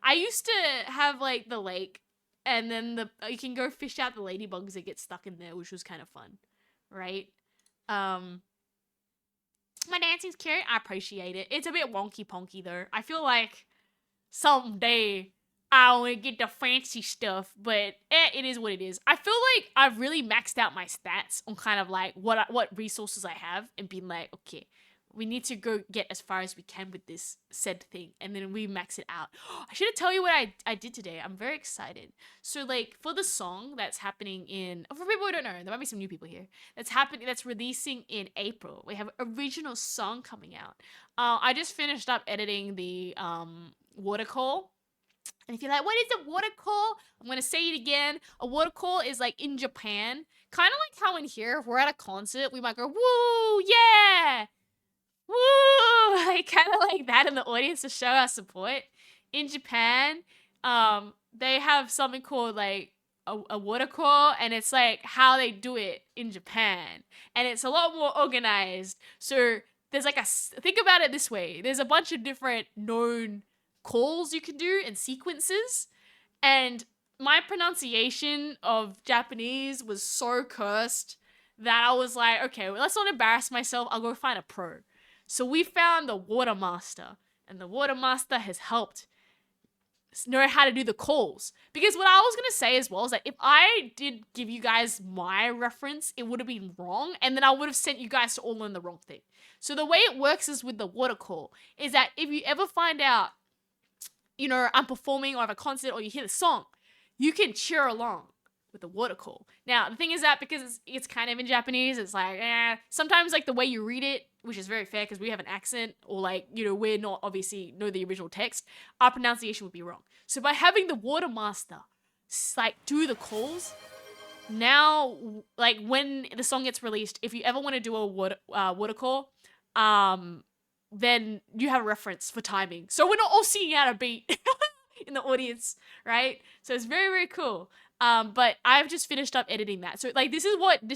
I used to have like the lake and then you can go fish out the ladybugs that get stuck in there, which was kind of fun, right? My dancing's cute. I appreciate it. It's a bit wonky ponky though. I feel like someday I want to get the fancy stuff, but it is what it is. I feel like I've really maxed out my stats on kind of like what resources I have and been like, okay, we need to go get as far as we can with this said thing, and then we max it out. I should tell you what I did today. I'm very excited. So like for the song that's happening for people who don't know, there might be some new people here. That's releasing in April. We have an original song coming out. I just finished up editing the water call. And if you're like, what is a water call? I'm going to say it again. A water call is like in Japan, kind of like how in here, if we're at a concert, we might go, woo, yeah, woo, like kind of like that in the audience to show our support. In Japan, they have something called like a water call, and it's like how they do it in Japan. And it's a lot more organized. So there's like think about it this way. There's a bunch of different known calls you can do and sequences, and my pronunciation of Japanese was so cursed that I was like, okay, well, let's not embarrass myself, I'll go find a pro. So we found the Water Master, and the Water Master has helped know how to do the calls. Because what I was going to say as well is that if I did give you guys my reference, it would have been wrong, and then I would have sent you guys to all learn the wrong thing. So the way it works is with the water call is that if you ever find out, you know, I'm performing or I have a concert or you hear the song, you can cheer along with the water call. Now, the thing is that because it's kind of in Japanese, it's like, sometimes like the way you read it, which is very fair because we have an accent, or like, you know, we're not obviously know the original text, our pronunciation would be wrong. So by having the Water Master like do the calls, now like when the song gets released, if you ever want to do a water call, then you have a reference for timing. So we're not all singing out a beat in the audience, right? So it's very, very cool. But I've just finished up editing that. So like this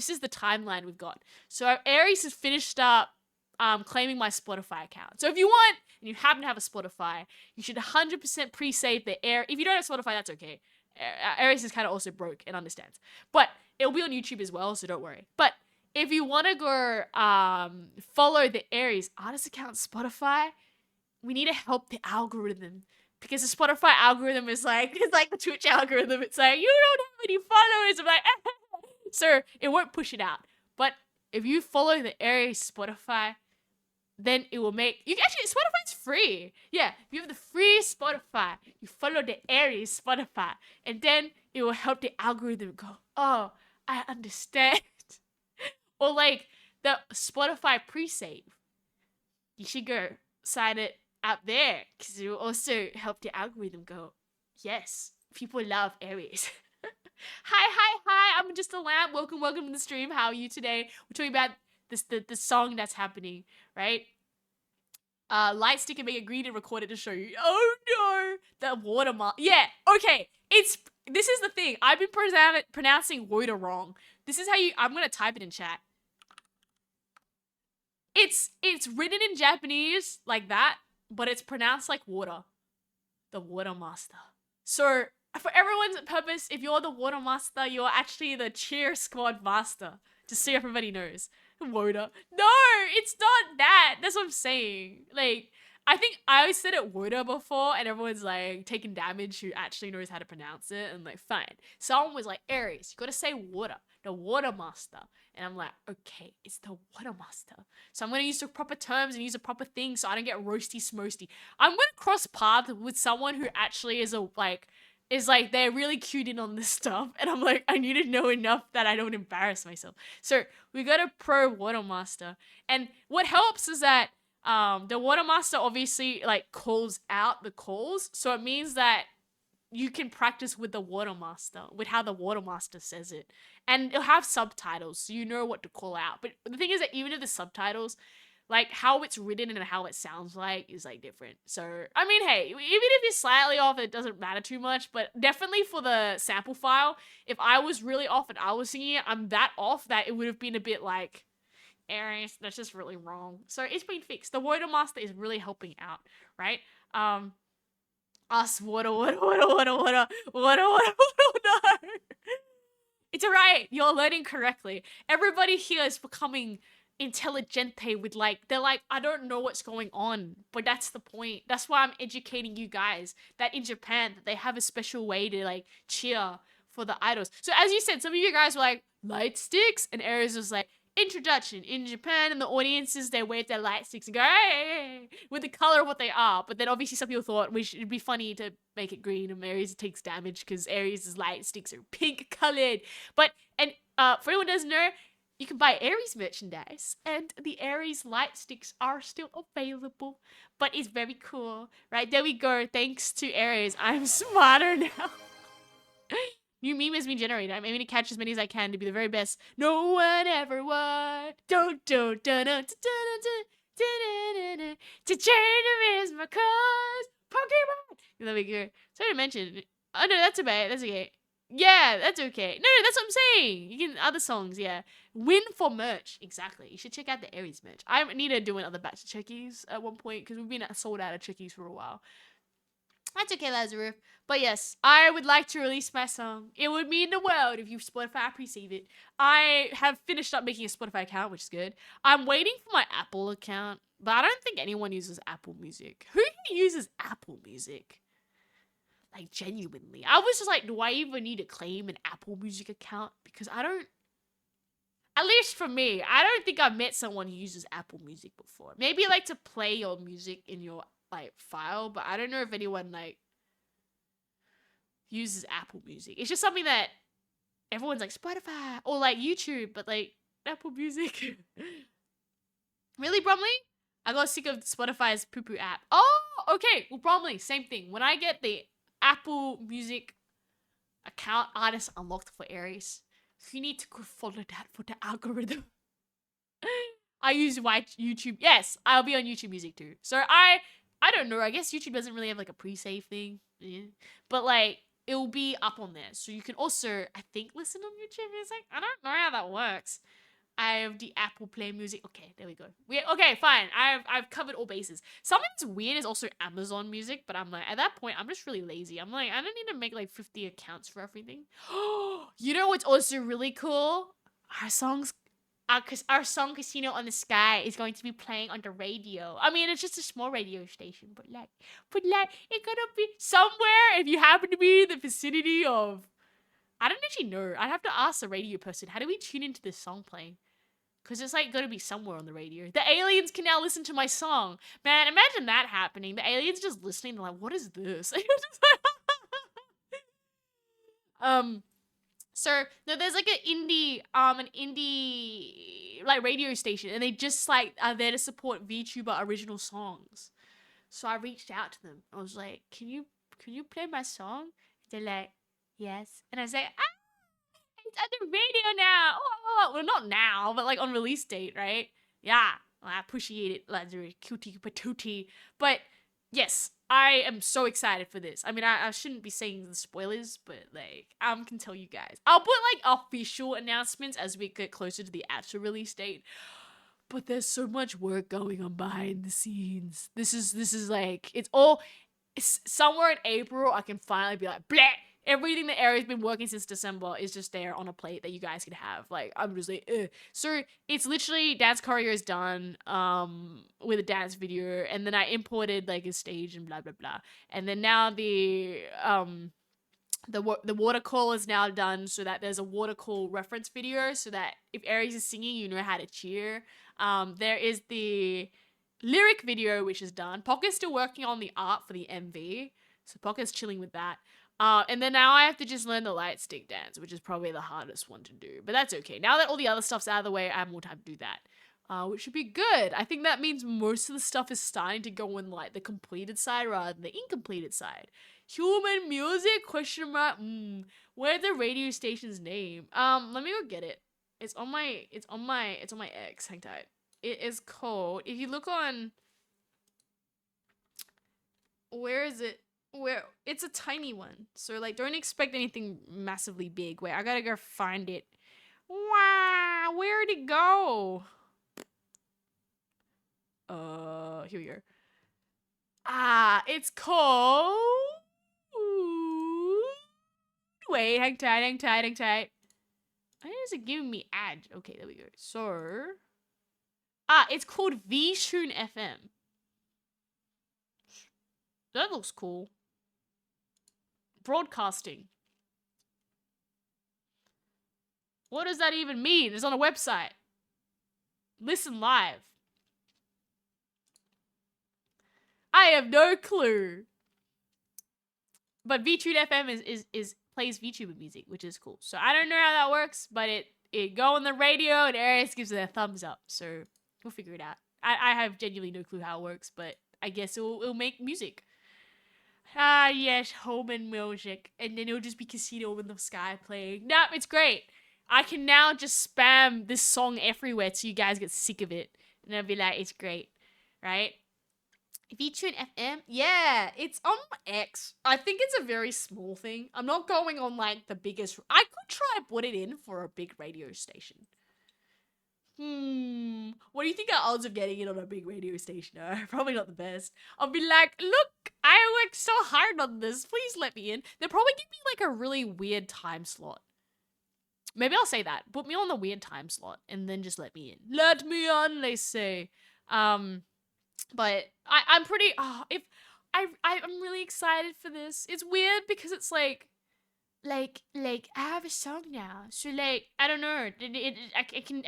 is the timeline we've got. So Aries has finished up claiming my Spotify account. So if you want and you happen to have a Spotify, you should 100% pre-save the Aries. If you don't have Spotify, that's okay. Aries is kind of also broke and understands. But it'll be on YouTube as well, so don't worry. But if you want to go follow the Aries artist account on Spotify, we need to help the algorithm. Because the Spotify algorithm is like, it's like the Twitch algorithm. It's like, you don't have any followers. I'm like, so it won't push it out. But if you follow the Aries Spotify, then it will make, Spotify's free. Yeah, if you have the free Spotify, you follow the Aries Spotify, and then it will help the algorithm go, oh, I understand. Or like the Spotify pre-save. You should go sign it out there because it will also help the algorithm go, yes, people love Aries. Hi, I'm just a lamp. Welcome to the stream. How are you today? We're talking about the song that's happening, right? Lightstick and make it green and record it to show you. Oh no, the watermark. Yeah, okay. This is the thing. I've been pronouncing water wrong. This is how I'm gonna type it in chat. It's written in Japanese like that, but it's pronounced like water. The Water Master. So for everyone's purpose, if you're the Water Master, you're actually the Cheer Squad Master. Just so everybody knows. Water. No, it's not that. That's what I'm saying. Like, I think I always said it water before, and everyone's like taking damage who actually knows how to pronounce it, and like, fine. Someone was like, Aries, you gotta say water. The Water Master. And I'm like, okay, it's the Water Master. So I'm gonna use the proper terms and use the proper things so I don't get roasty smosty. I'm gonna cross paths with someone who actually is they're really cued in on this stuff, and I'm like, I need to know enough that I don't embarrass myself. So we got a pro Water Master, and what helps is that the Water Master obviously like calls out the calls, so it means that you can practice with the Water Master, with how the Water Master says it, and it'll have subtitles, so you know what to call out. But the thing is that even if the subtitles, like how it's written and how it sounds like is like different. So, I mean, hey, even if you're slightly off, it doesn't matter too much, but definitely for the sample file, if I was really off and I was singing it, I'm that off that it would have been a bit like, Aries, that's just really wrong. So it's been fixed. The Water Master is really helping out, right? Us, water. No. It's alright. You're learning correctly. Everybody here is becoming intelligente with they're like, I don't know what's going on, but that's the point. That's why I'm educating you guys that in Japan that they have a special way to cheer for the idols. So as you said, some of you guys were like light sticks, and Aries was like introduction. In Japan, and the audiences, they wave their light sticks and go hey with the color of what they are. But then obviously some people thought it'd be funny to make it green, and Aries takes damage because Aries' light sticks are pink colored. But for anyone who doesn't know, you can buy Aries merchandise, and the Aries light sticks are still available. But it's very cool, right? There we go. Thanks to Aries, I'm smarter now. New meme has been generated. I'm aiming to catch as many as I can to be the very best no one ever was. To change is my cause. Pokemon. There we go. Sorry to mention. Oh no, that's okay. That's okay. Yeah, that's okay. No, that's what I'm saying. You can other songs, yeah. Win for merch. Exactly. You should check out the Aries merch. I need to do another batch of checkies at one point because we've been sold out of checkies for a while. That's okay, Lazarus. But yes, I would like to release my song. It would mean the world if you Spotify appreciate it. I have finished up making a Spotify account, which is good. I'm waiting for my Apple account, but I don't think anyone uses Apple Music. Who uses Apple Music? Like, genuinely. I was just like, do I even need to claim an Apple Music account? Because I don't... At least for me, I don't think I've met someone who uses Apple Music before. Maybe to play your music in your file, but I don't know if anyone uses Apple Music. It's just something that everyone's like Spotify or YouTube, but Apple Music. Really, Bromley? I got sick of Spotify's poo-poo app. Oh, okay. Well, Bromley, same thing. When I get the Apple Music account artist unlocked for Aries, you need to go follow that for the algorithm. I use YouTube. Yes, I'll be on YouTube Music too. So I don't know. I guess YouTube doesn't really have a pre-save thing. Yeah. But it will be up on there. So you can also, I think, listen on YouTube Music. I don't know how that works. I have the Apple Play Music. Okay, there we go. Okay, fine. I've covered all bases. Something that's weird is also Amazon Music, but I'm at that point, I'm just really lazy. I'm I don't need to make 50 accounts for everything. You know what's also really cool? Our songs our song Casino on the Sky is going to be playing on the radio. I mean, it's just a small radio station, but it's gonna be somewhere if you happen to be in the vicinity of... I don't actually know. I'd have to ask the radio person, how do we tune into this song playing? Because it's gonna be somewhere on the radio. The aliens can now listen to my song. Man, imagine that happening. The aliens just listening, they're like, what is this? So no, there's an indie radio station, and they just are there to support VTuber original songs. So I reached out to them. I was like, can you play my song? They're like, yes. And I was like, it's on the radio now. Oh, well, not now, but on release date, right? Yeah, I appreciate it, Lazarus, cutie patootie. But yes, I am so excited for this. I mean, I shouldn't be saying the spoilers, but I can tell you guys. I'll put official announcements as we get closer to the actual release date. But there's so much work going on behind the scenes. This is it's somewhere in April I can finally be bleh. Everything that Aries been working since December is just there on a plate that you guys can have. I'm just ugh. So it's literally dance choreo is done with a dance video, and then I imported a stage and blah blah blah. And then now the water call is now done, so that there's a water call reference video, so that if Aries is singing, you know how to cheer. There is the lyric video, which is done. Pocket's still working on the art for the MV, so Pocket's chilling with that. And then now I have to just learn the light stick dance, which is probably the hardest one to do. But that's okay. Now that all the other stuff's out of the way, I have more time to do that. Which should be good. I think that means most of the stuff is starting to go on the completed side rather than the incompleted side. Human music? Question mark? Where's the radio station's name? Let me go get it. It's on my X. Hang tight. It is called, if you look on, where is it? Where it's a tiny one, so don't expect anything massively big. Wait, I gotta go find it. Wow, where'd it go? Here we go. It's called wait. Hang tight. Why is it giving me ads? Okay, there we go. So, it's called VTune FM. That looks cool. Broadcasting. What does that even mean? It's on a website. Listen live. I have no clue. But VTune FM is plays VTuber music, which is cool. So I don't know how that works, but it go on the radio and Aries gives it a thumbs up. So we'll figure it out. I have genuinely no clue how it works, but I guess it'll make music. Ah, yes, home and music. And then it'll just be Casino in the Sky playing. Nah, it's great. I can now just spam this song everywhere so you guys get sick of it. And I'll be like, it's great. Right? VTune FM? Yeah, it's on X. I think it's a very small thing. I'm not going on, like, the biggest... I could try and put it in for a big radio station. What do you think our odds of getting it on a big radio station are? Probably not the best. I'll be like, look, I worked so hard on this. Please let me in. They'll probably give me, like, a really weird time slot. Maybe I'll say that. Put me on the weird time slot and then just let me in. Let me on, they say. But I'm pretty. I'm really excited for this. It's weird because it's like I have a song now, so like I don't know. I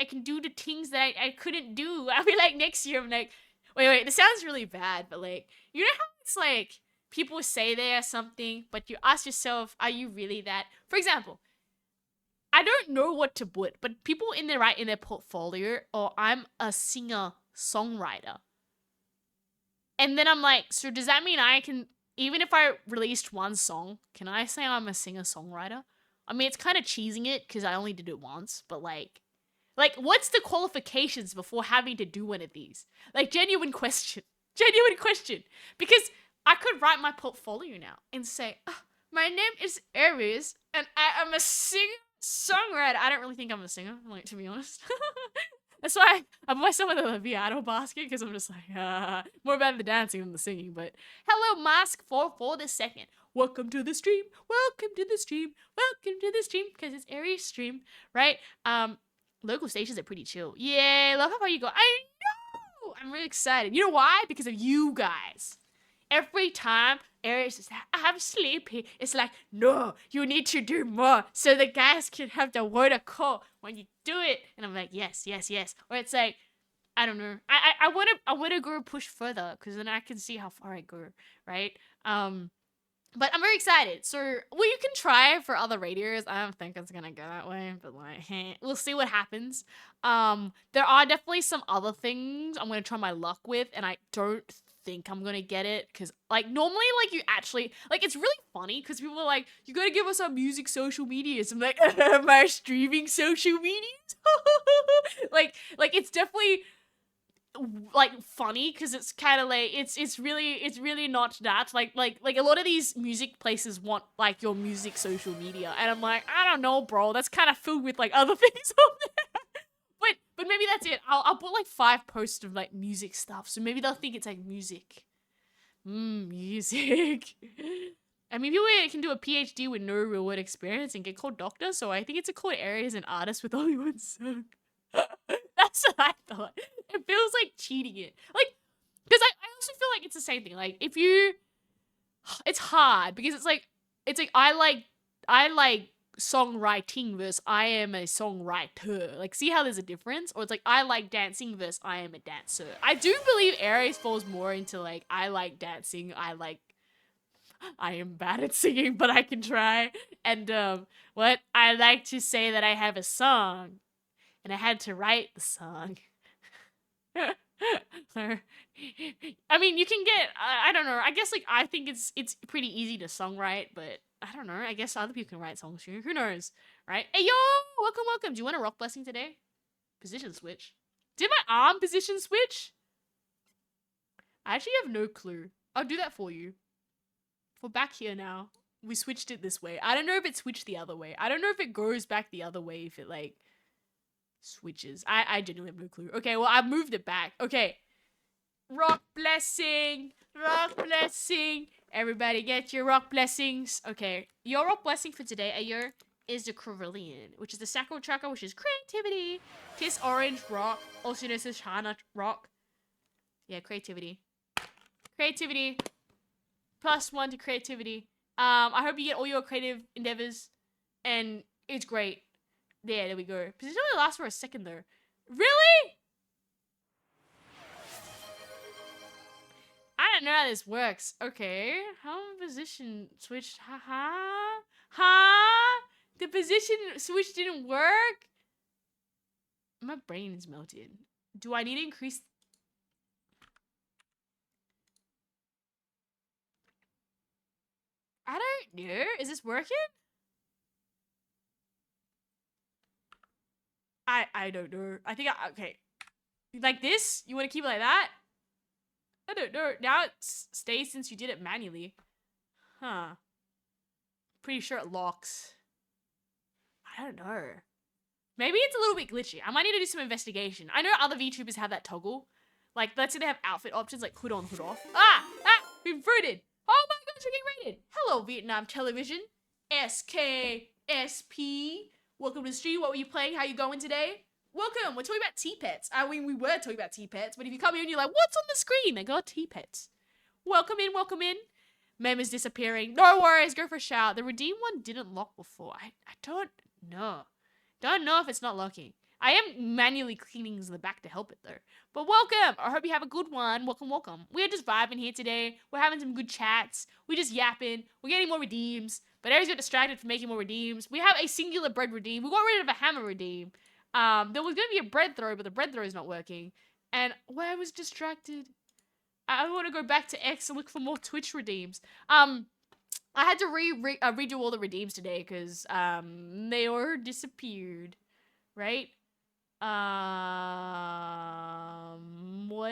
can do the things that I couldn't do. I'll be like next year. I'm like, wait. This sounds really bad, but like you know how it's like people say they are something, but you ask yourself, are you really that? For example, I don't know what to put, but people in their portfolio, or I'm a singer-songwriter. And then I'm like, so does that mean I can, even if I released one song, can I say I'm a singer-songwriter? I mean, it's kind of cheesing it because I only did it once, but like, what's the qualifications before having to do one of these? Like, genuine question. Because I could write my portfolio now and say, my name is Aries, and I am a singer-songwriter. I don't really think I'm a singer, like, to be honest. That's why I put myself in the piano basket, because I'm just like, more about the dancing than the singing. But hello, Mask for the second. Welcome to the stream. Because it's Aries stream, right? Local stations are pretty chill. Yeah, love how you go. I know. I'm really excited. You know why? Because of you guys. Every time Aries is like, I'm sleepy, it's like, no, you need to do more so the guys can have the word of call when you do it. And I'm like, yes. Or it's like, I don't know. I want to go push further because then I can see how far I go, right? But I'm very excited. So, well, you can try for other radios. I don't think it's gonna go that way, but like, we'll see what happens. There are definitely some other things I'm gonna try my luck with, and I don't think I'm gonna get it because, like, normally, like, you actually, like, it's really funny because people are like, you gotta give us our music social medias. I'm like, my streaming social medias? like, it's definitely like funny because it's kind of like it's really not that like a lot of these music places want like your music social media, and I'm like, I don't know, bro, that's kind of filled with like other things on there. but maybe that's it. I'll put like 5 posts of like music stuff, so maybe they'll think it's like music. Music. I mean, people can do a PhD with no real world experience and get called doctor, so I think it's a called area as an artist with only one song. That's what I thought. It feels like cheating it. Like, because I also feel like it's the same thing. Like, if you... It's hard, because it's like I like songwriting versus I am a songwriter. Like, see how there's a difference? Or it's like, I like dancing versus I am a dancer. I do believe Aries falls more into, like, I like dancing, I am bad at singing, but I can try. And, I like to say that I have a song. And I had to write the song. I mean, you can get, I don't know, I guess, like, I think it's pretty easy to songwrite, but I don't know, I guess other people can write songs too. Who knows, right? Hey, yo! Welcome. Do you want a rock blessing today? Position switch. Did my arm position switch? I actually have no clue. I'll do that for you. We're back here now. We switched it this way. I don't know if it switched the other way. I don't know if it goes back the other way, if it, like... switches. I genuinely have no clue. Okay, well, I moved it back. Okay. Rock blessing. Everybody get your rock blessings. Okay, your rock blessing for today, Ayo, is the Corellian, which is the Sacral Chakra, which is creativity. Kiss Orange Rock, also known as Shana Rock. Yeah, creativity. Creativity. +1 to creativity. I hope you get all your creative endeavors, and it's great. There we go. Position only lasts for a second, though. Really? I don't know how this works. Okay. How position switched? Ha? The position switch didn't work? My brain is melted. Do I need to increase? I don't know. Is this working? I don't know. I think okay. Like this? You want to keep it like that? I don't know. Now it stays since you did it manually. Huh. Pretty sure it locks. I don't know. Maybe it's a little bit glitchy. I might need to do some investigation. I know other VTubers have that toggle. Like, let's say they have outfit options like hood on, hood off. Been fruited. Oh my gosh, we're getting rated. Hello, Vietnam Television. SKSP. Welcome to the stream. What were you playing? How you going today? Welcome. We're talking about T-Pets. I mean, we were talking about T-Pets, but if you come here and you're like, what's on the screen? They got T-Pets. Welcome in, welcome in. Mem is disappearing. No worries, go for a shout. The redeem one didn't lock before. I don't know. Don't know if it's not locking. I am manually cleaning the back to help it though. But welcome. I hope you have a good one. Welcome, welcome. We're just vibing here today. We're having some good chats. We're just yapping. We're getting more redeems. But Aries got distracted from making more redeems. We have a singular bread redeem. We got rid of a hammer redeem. There was going to be a bread throw, but the bread throw is not working. And I was distracted. I want to go back to X and look for more Twitch redeems. I had to redo all the redeems today because they all disappeared, right? What?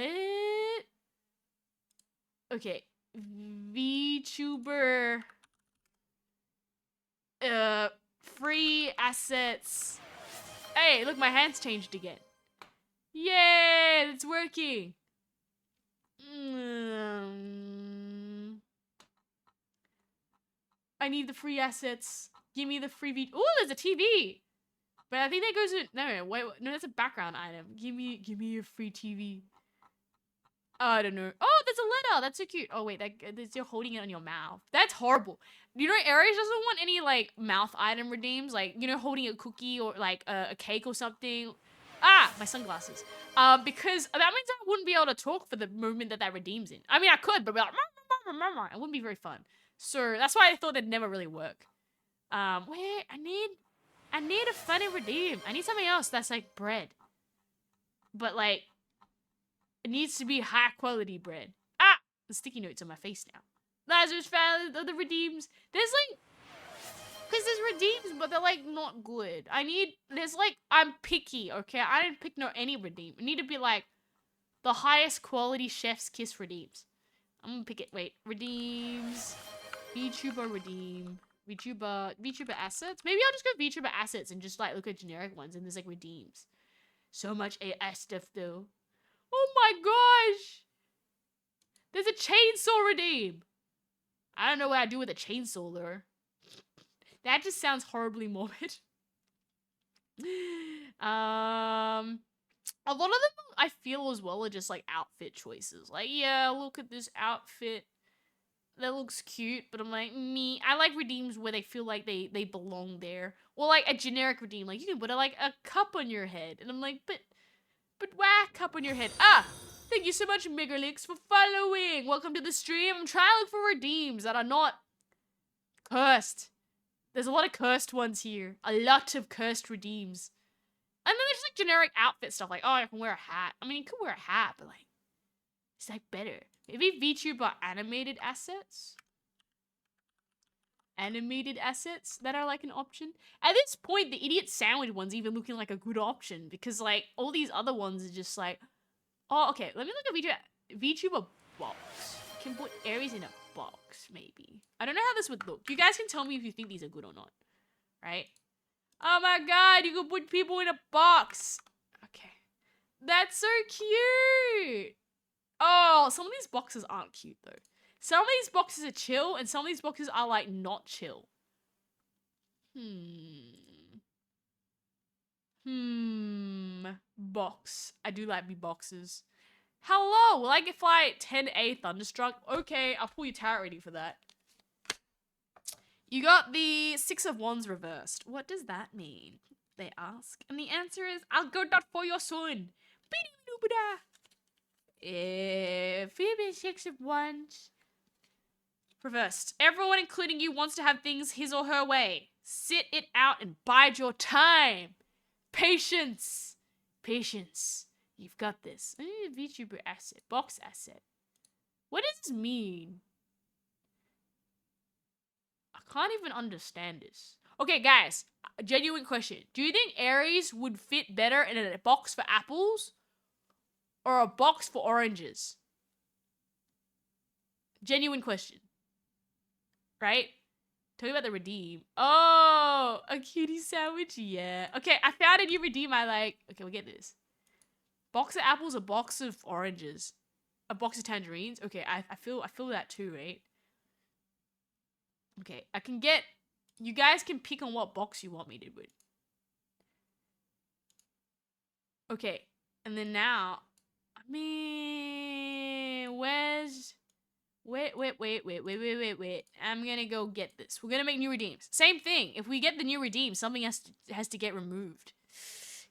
Okay, VTuber, free assets. Hey, look, my hands changed again. Yay, it's working. I need the free assets. Give me the free Ooh, there's a TV. But I think that goes in. No, wait, no, that's a background item. Give me a free TV. I don't know. Oh, there's a letter. That's so cute. Oh wait, you're holding it on your mouth. That's horrible. You know, Aries doesn't want any like mouth item redeems, like holding a cookie or like a cake or something. My sunglasses. Because that means I wouldn't be able to talk for the moment that redeems in. I mean, I could, but be like, it wouldn't be very fun. So that's why I thought they'd never really work. Wait, I need a funny redeem. I need something else that's like bread. But like, it needs to be high quality bread. The sticky notes on my face now. Lazarus found the redeems. There's like, because there's redeems, but they're like not good. I'm picky, okay? I didn't pick any redeem. It need to be like the highest quality chef's kiss redeems. I'm gonna pick it. Wait, redeems. VTuber redeem. VTuber assets? Maybe I'll just go VTuber assets and just like look at generic ones and there's like redeems. So much AI stuff though. Oh my gosh! There's a chainsaw redeem! I don't know what I do with a chainsaw though. That just sounds horribly morbid. A lot of them I feel as well are just like outfit choices. Like, yeah, look at this outfit. That looks cute, but I'm like, I like redeems where they feel like they belong there. Or like a generic redeem, like you can put like a cup on your head. And I'm like, but why a cup on your head? Thank you so much, Megalix, for following. Welcome to the stream. I'm trying to look for redeems that are not cursed. There's a lot of cursed ones here. A lot of cursed redeems. And then there's like generic outfit stuff, like, oh, I can wear a hat. I mean, you could wear a hat, but like, it's like better. Maybe VTuber animated assets? Animated assets that are like an option? At this point, the idiot sandwich one's even looking like a good option because like all these other ones are just like, oh, okay, let me look at VTuber box. Can put Aries in a box, maybe. I don't know how this would look. You guys can tell me if you think these are good or not, right? Oh my god, you can put people in a box. Okay. That's so cute. Oh, some of these boxes aren't cute though. Some of these boxes are chill, and some of these boxes are like not chill. Box. I do like me boxes. Hello, will I get flight 10A Thunderstruck? Okay, I'll pull your tarot reading for that. You got the Six of Wands reversed. What does that mean? They ask. And the answer is, I'll go not for your son. Phoebe, Six of Wands. Reversed. Everyone, including you, wants to have things his or her way. Sit it out and bide your time. Patience. Patience. You've got this. VTuber asset. Box asset. What does this mean? I can't even understand this. Okay, guys. A genuine question. Do you think Aries would fit better in a box for apples? Or a box for oranges? Genuine question. Right? Talking about the redeem. Oh, a cutie sandwich? Yeah. Okay, I found a new redeem I like. Okay, we'll get this. Box of apples, a box of oranges. A box of tangerines? Okay, I feel that too, right? Okay, I can get... You guys can pick on what box you want me to put. Okay, and then now... I mean... Where's... Wait. I'm gonna go get this. We're gonna make new redeems. Same thing. If we get the new redeem, something has to get removed.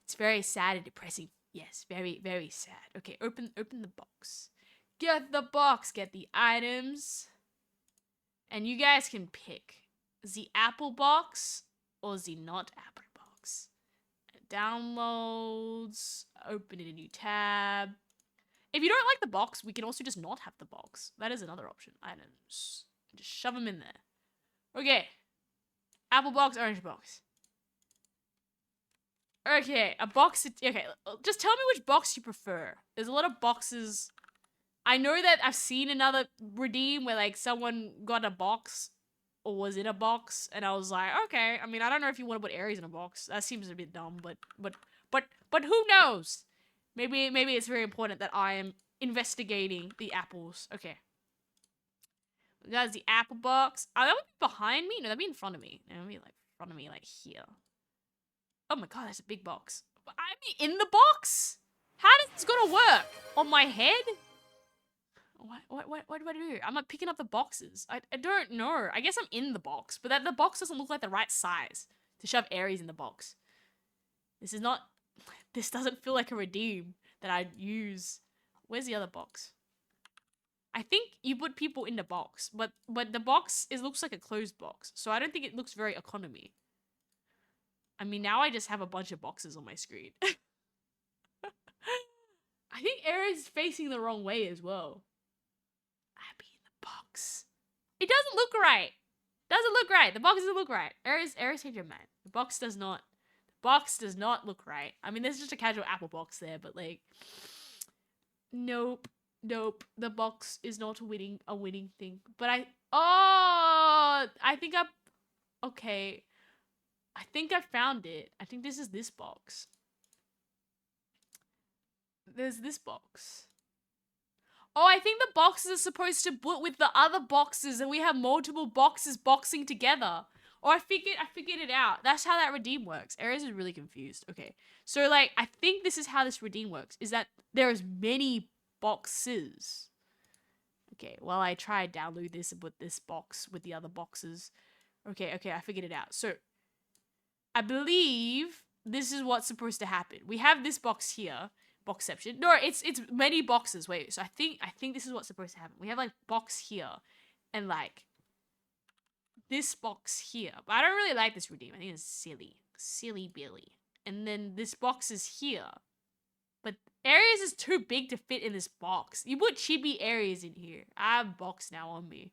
It's very sad and depressing. Yes, very, very sad. Okay, open the box. Get the box. Get the items. And you guys can pick the apple box or the not apple box. Downloads. Open in a new tab. If you don't like the box, we can also just not have the box. That is another option. Items. Just shove them in there. Okay. Apple box, orange box. Okay, a box. Okay, just tell me which box you prefer. There's a lot of boxes. I know that I've seen another redeem where like someone got a box or was in a box, and I was like, okay. I mean, I don't know if you want to put Aries in a box. That seems a bit dumb, but who knows? Maybe it's very important that I am investigating the apples. Okay. That's the apple box. Oh, that would be behind me? No, that'd be in front of me. That would be like in front of me, like here. Oh my god, that's a big box. I'm in the box? How does this gonna work? On my head? What do I do? I'm like picking up the boxes. I don't know. I guess I'm in the box, but the box doesn't look like the right size to shove Aries in the box. This doesn't feel like a redeem that I'd use. Where's the other box? I think you put people in the box, but the box looks like a closed box, so I don't think it looks very economy. I mean, now I just have a bunch of boxes on my screen. I think Aries is facing the wrong way as well. I'll be in the box. It doesn't look right. Doesn't look right. The box doesn't look right. Aries, change your mind. The box does not. Box does not look right. I mean, there's just a casual apple box there, but like, nope. The box is not a winning thing. But I think okay. I think I found it. I think this is this box. There's this box. Oh, I think the boxes are supposed to put with the other boxes, and we have multiple boxes boxing together. Or I figured it out. That's how that redeem works. Aries is really confused. Okay. So, like, I think this is how this redeem works. Is that there's many boxes. Okay, well, I tried download this and put this box with the other boxes. Okay, I figured it out. So, I believe this is what's supposed to happen. We have this box here. Boxception. No, it's many boxes. Wait, so I think this is what's supposed to happen. We have, like, box here. And, like, this box here. But I don't really like this redeem. I think it's silly. Silly Billy. And then this box is here. But Aries is too big to fit in this box. You put Chibi Aries in here. I have a box now on me.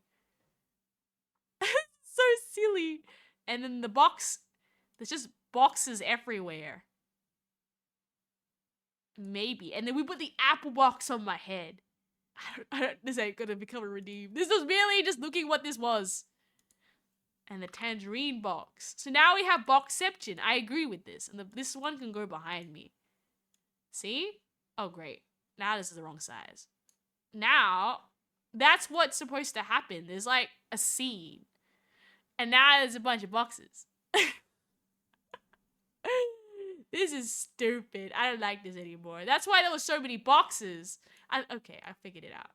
So silly. And then the box, there's just boxes everywhere. Maybe. And then we put the apple box on my head. This ain't gonna become a redeem. This was merely just looking what this was. And the tangerine box. So now we have boxception. I agree with this. And this one can go behind me. See? Oh, great. Now this is the wrong size. Now, That's what's supposed to happen. There's like a scene. And now there's a bunch of boxes. This is stupid. I don't like this anymore. That's why there was so many boxes. Okay, I figured it out.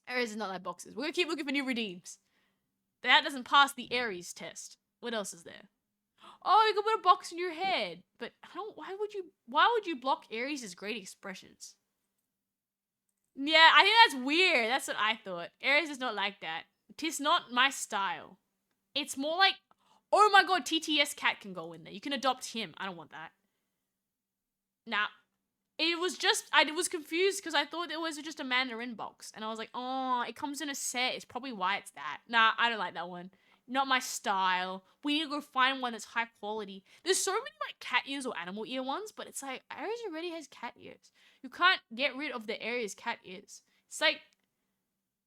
Ares is not like boxes. We're gonna keep looking for new redeems. That doesn't pass the Ares test. What else is there? Oh, you can put a box in your head. But I don't. Why would you block Ares' great expressions? Yeah, I think that's weird. That's what I thought. Ares is not like that. Tis not my style. It's more like, oh my god, TTS cat can go in there. You can adopt him. I don't want that. Nah. It was just, I was confused because I thought it was just a Mandarin box. And I was like, oh, it comes in a set. It's probably why it's that. Nah, I don't like that one. Not my style. We need to go find one that's high quality. There's so many like cat ears or animal ear ones, but it's like, Ares already has cat ears. You can't get rid of the Ares cat ears. It's like,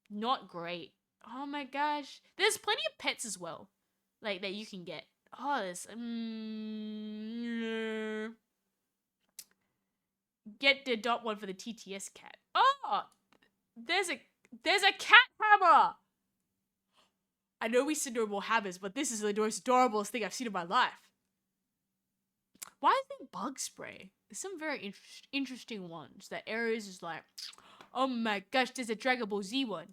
not great. Oh my gosh. There's plenty of pets as well. Like, that you can get. Oh, there's, get the adopt one for the TTS cat. Oh, there's a cat hammer. I know we said no more hammers, but this is the most adorable thing I've seen in my life. Why is there bug spray? There's some very interesting ones that Ares is like, oh my gosh, there's a Dragon Ball Z one.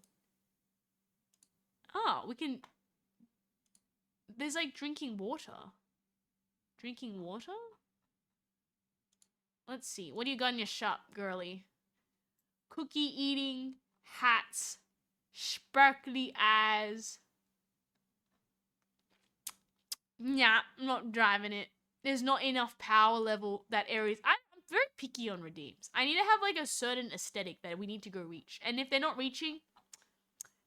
Oh, we can... There's like drinking water. Drinking water? Let's see. What do you got in your shop, girly? Cookie eating, hats, sparkly eyes. Yeah, I'm not driving it. There's not enough power level that Ares... I'm very picky on redeems. I need to have like a certain aesthetic that we need to go reach. And if they're not reaching,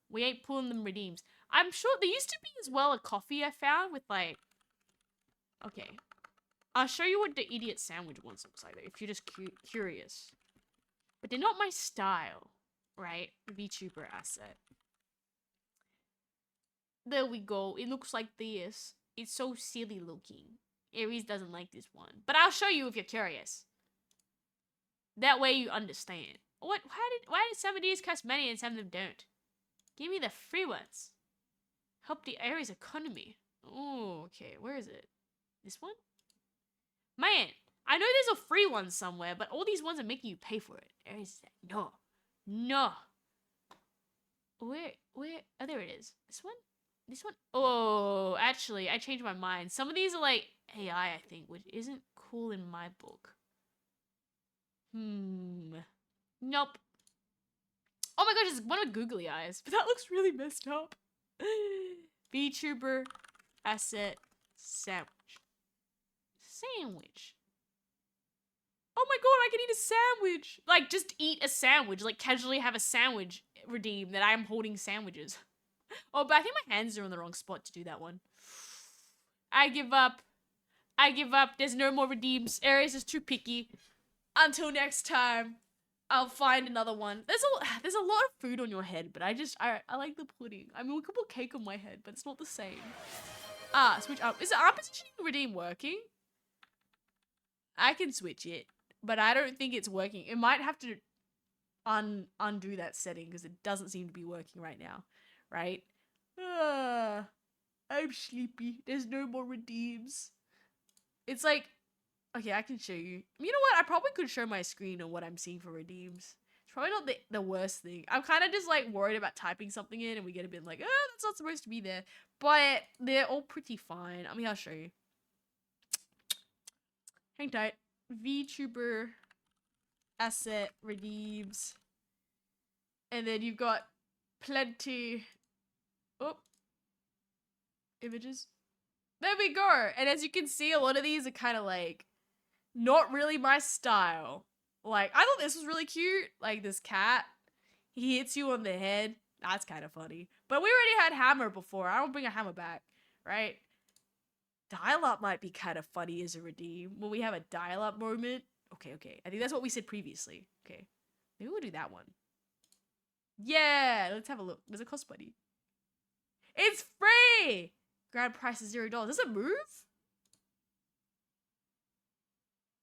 we ain't pulling them redeems. I'm sure there used to be as well a coffee I found with like... Okay. I'll show you what the idiot sandwich ones looks like if you're just curious. But they're not my style, right? VTuber asset. There we go. It looks like this. It's so silly looking. Ares doesn't like this one. But I'll show you if you're curious. That way you understand. What? Why did some of these cost money and some of them don't? Give me the free ones. Help the Ares economy. Oh, okay. Where is it? This one? Man, I know there's a free one somewhere, but all these ones are making you pay for it. Ares is like, no. No. Where? Oh, there it is. This one? This one? Oh, actually, I changed my mind. Some of these are like AI, I think, which isn't cool in my book. Nope. Oh my gosh, it's one with googly eyes, but that looks really messed up. VTuber asset sandwich. Sandwich. Oh my god, I can eat a sandwich. Like, just eat a sandwich. Like, casually have a sandwich redeem that I'm holding sandwiches. Oh, but I think my hands are in the wrong spot to do that one. I give up. I give up. There's no more redeems. Ares is too picky. Until next time, I'll find another one. There's a lot of food on your head, but I like the pudding. I mean, we could put cake on my head, but it's not the same. Ah, switch up. Is the arm positioning redeem working? I can switch it, but I don't think it's working. It might have to undo that setting because it doesn't seem to be working right now, right? I'm sleepy. There's no more redeems. It's like, okay, I can show you. You know what? I probably could show my screen on what I'm seeing for redeems. It's probably not the worst thing. I'm kind of just like worried about typing something in and we get a bit like, oh, that's not supposed to be there. But they're all pretty fine. I mean, I'll show you. Hang tight. VTuber asset redeems. And then you've got plenty. Oh. Images. There we go. And as you can see, a lot of these are kind of like not really my style. Like, I thought this was really cute. Like this cat. He hits you on the head. That's kind of funny. But we already had hammer before. I don't bring a hammer back, right? Dial-up might be kind of funny as a redeem. When we have a dial-up moment. Okay. I think that's what we said previously. Okay. Maybe we'll do that one. Yeah, let's have a look. Does it cost money? It's free! Grand price is $0. Does it move?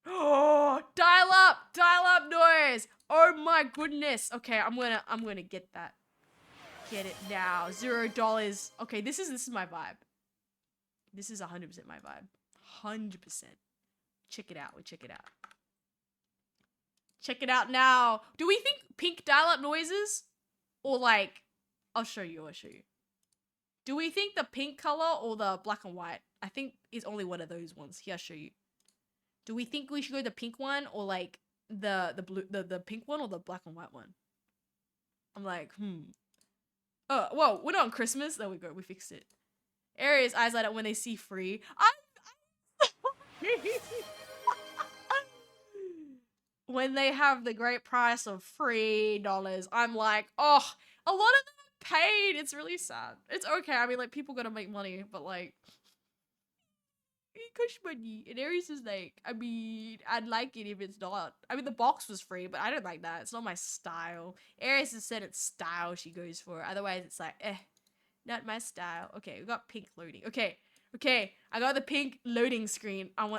Oh, dial up noise. guys. Oh my goodness. Okay, I'm gonna get that. Get it now. $0. Okay, this is my vibe. This is 100% my vibe. 100%. Check it out. We check it out. Check it out now. Do we think pink dial-up noises? Or like, I'll show you. Do we think the pink color or the black and white? I think it's only one of those ones. Here, I'll show you. Do we think we should go the pink one or like the pink one or the black and white one? I'm like, Oh, whoa, we're not on Christmas. There we go. We fixed it. Aries eyes light up when they see free. When they have the great price of $3, I'm like, oh, a lot of them are paid. It's really sad. It's okay. I mean, like, people gotta make money, but like, it costs money. And Aries is like, I mean, I'd like it if it's not. I mean, the box was free, but I don't like that. It's not my style. Aries has said it's style she goes for. Otherwise, it's like, not my style. Okay, we got pink loading. Okay, I got the pink loading screen. I'm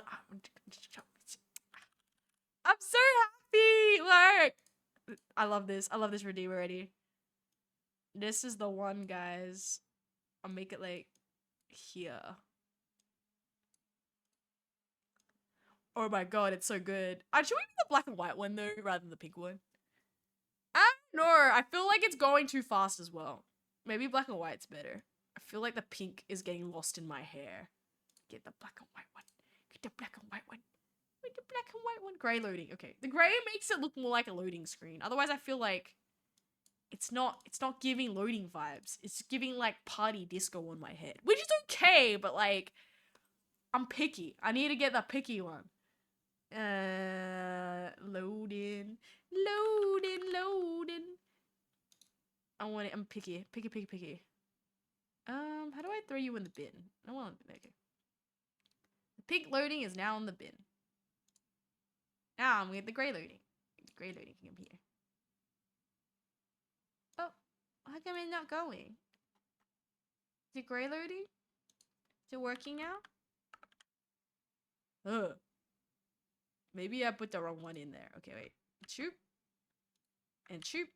so happy. Like, I love this. I love this redeem already. This is the one, guys. I'll make it like here. Oh my god, it's so good. Should we do the black and white one though, rather than the pink one? I don't know. I feel like it's going too fast as well. Maybe black and white's better. I feel like the pink is getting lost in my hair. Get the black and white one. Get the black and white one. Get the black and white one. Gray loading. Okay. The gray makes it look more like a loading screen. Otherwise, I feel like it's not giving loading vibes. It's giving like party disco on my head. Which is okay, but like, I'm picky. I need to get the picky one. Loading. I want it. I'm picky. Picky. How do I throw you in the bin? I want to make it. The pink loading is now in the bin. Now I'm gonna get the gray loading. The gray loading can come here. Oh, how come it's not going? Is it gray loading? Is it working now? Ugh. Maybe I put the wrong one in there. Okay, wait. Shoop. And shoop.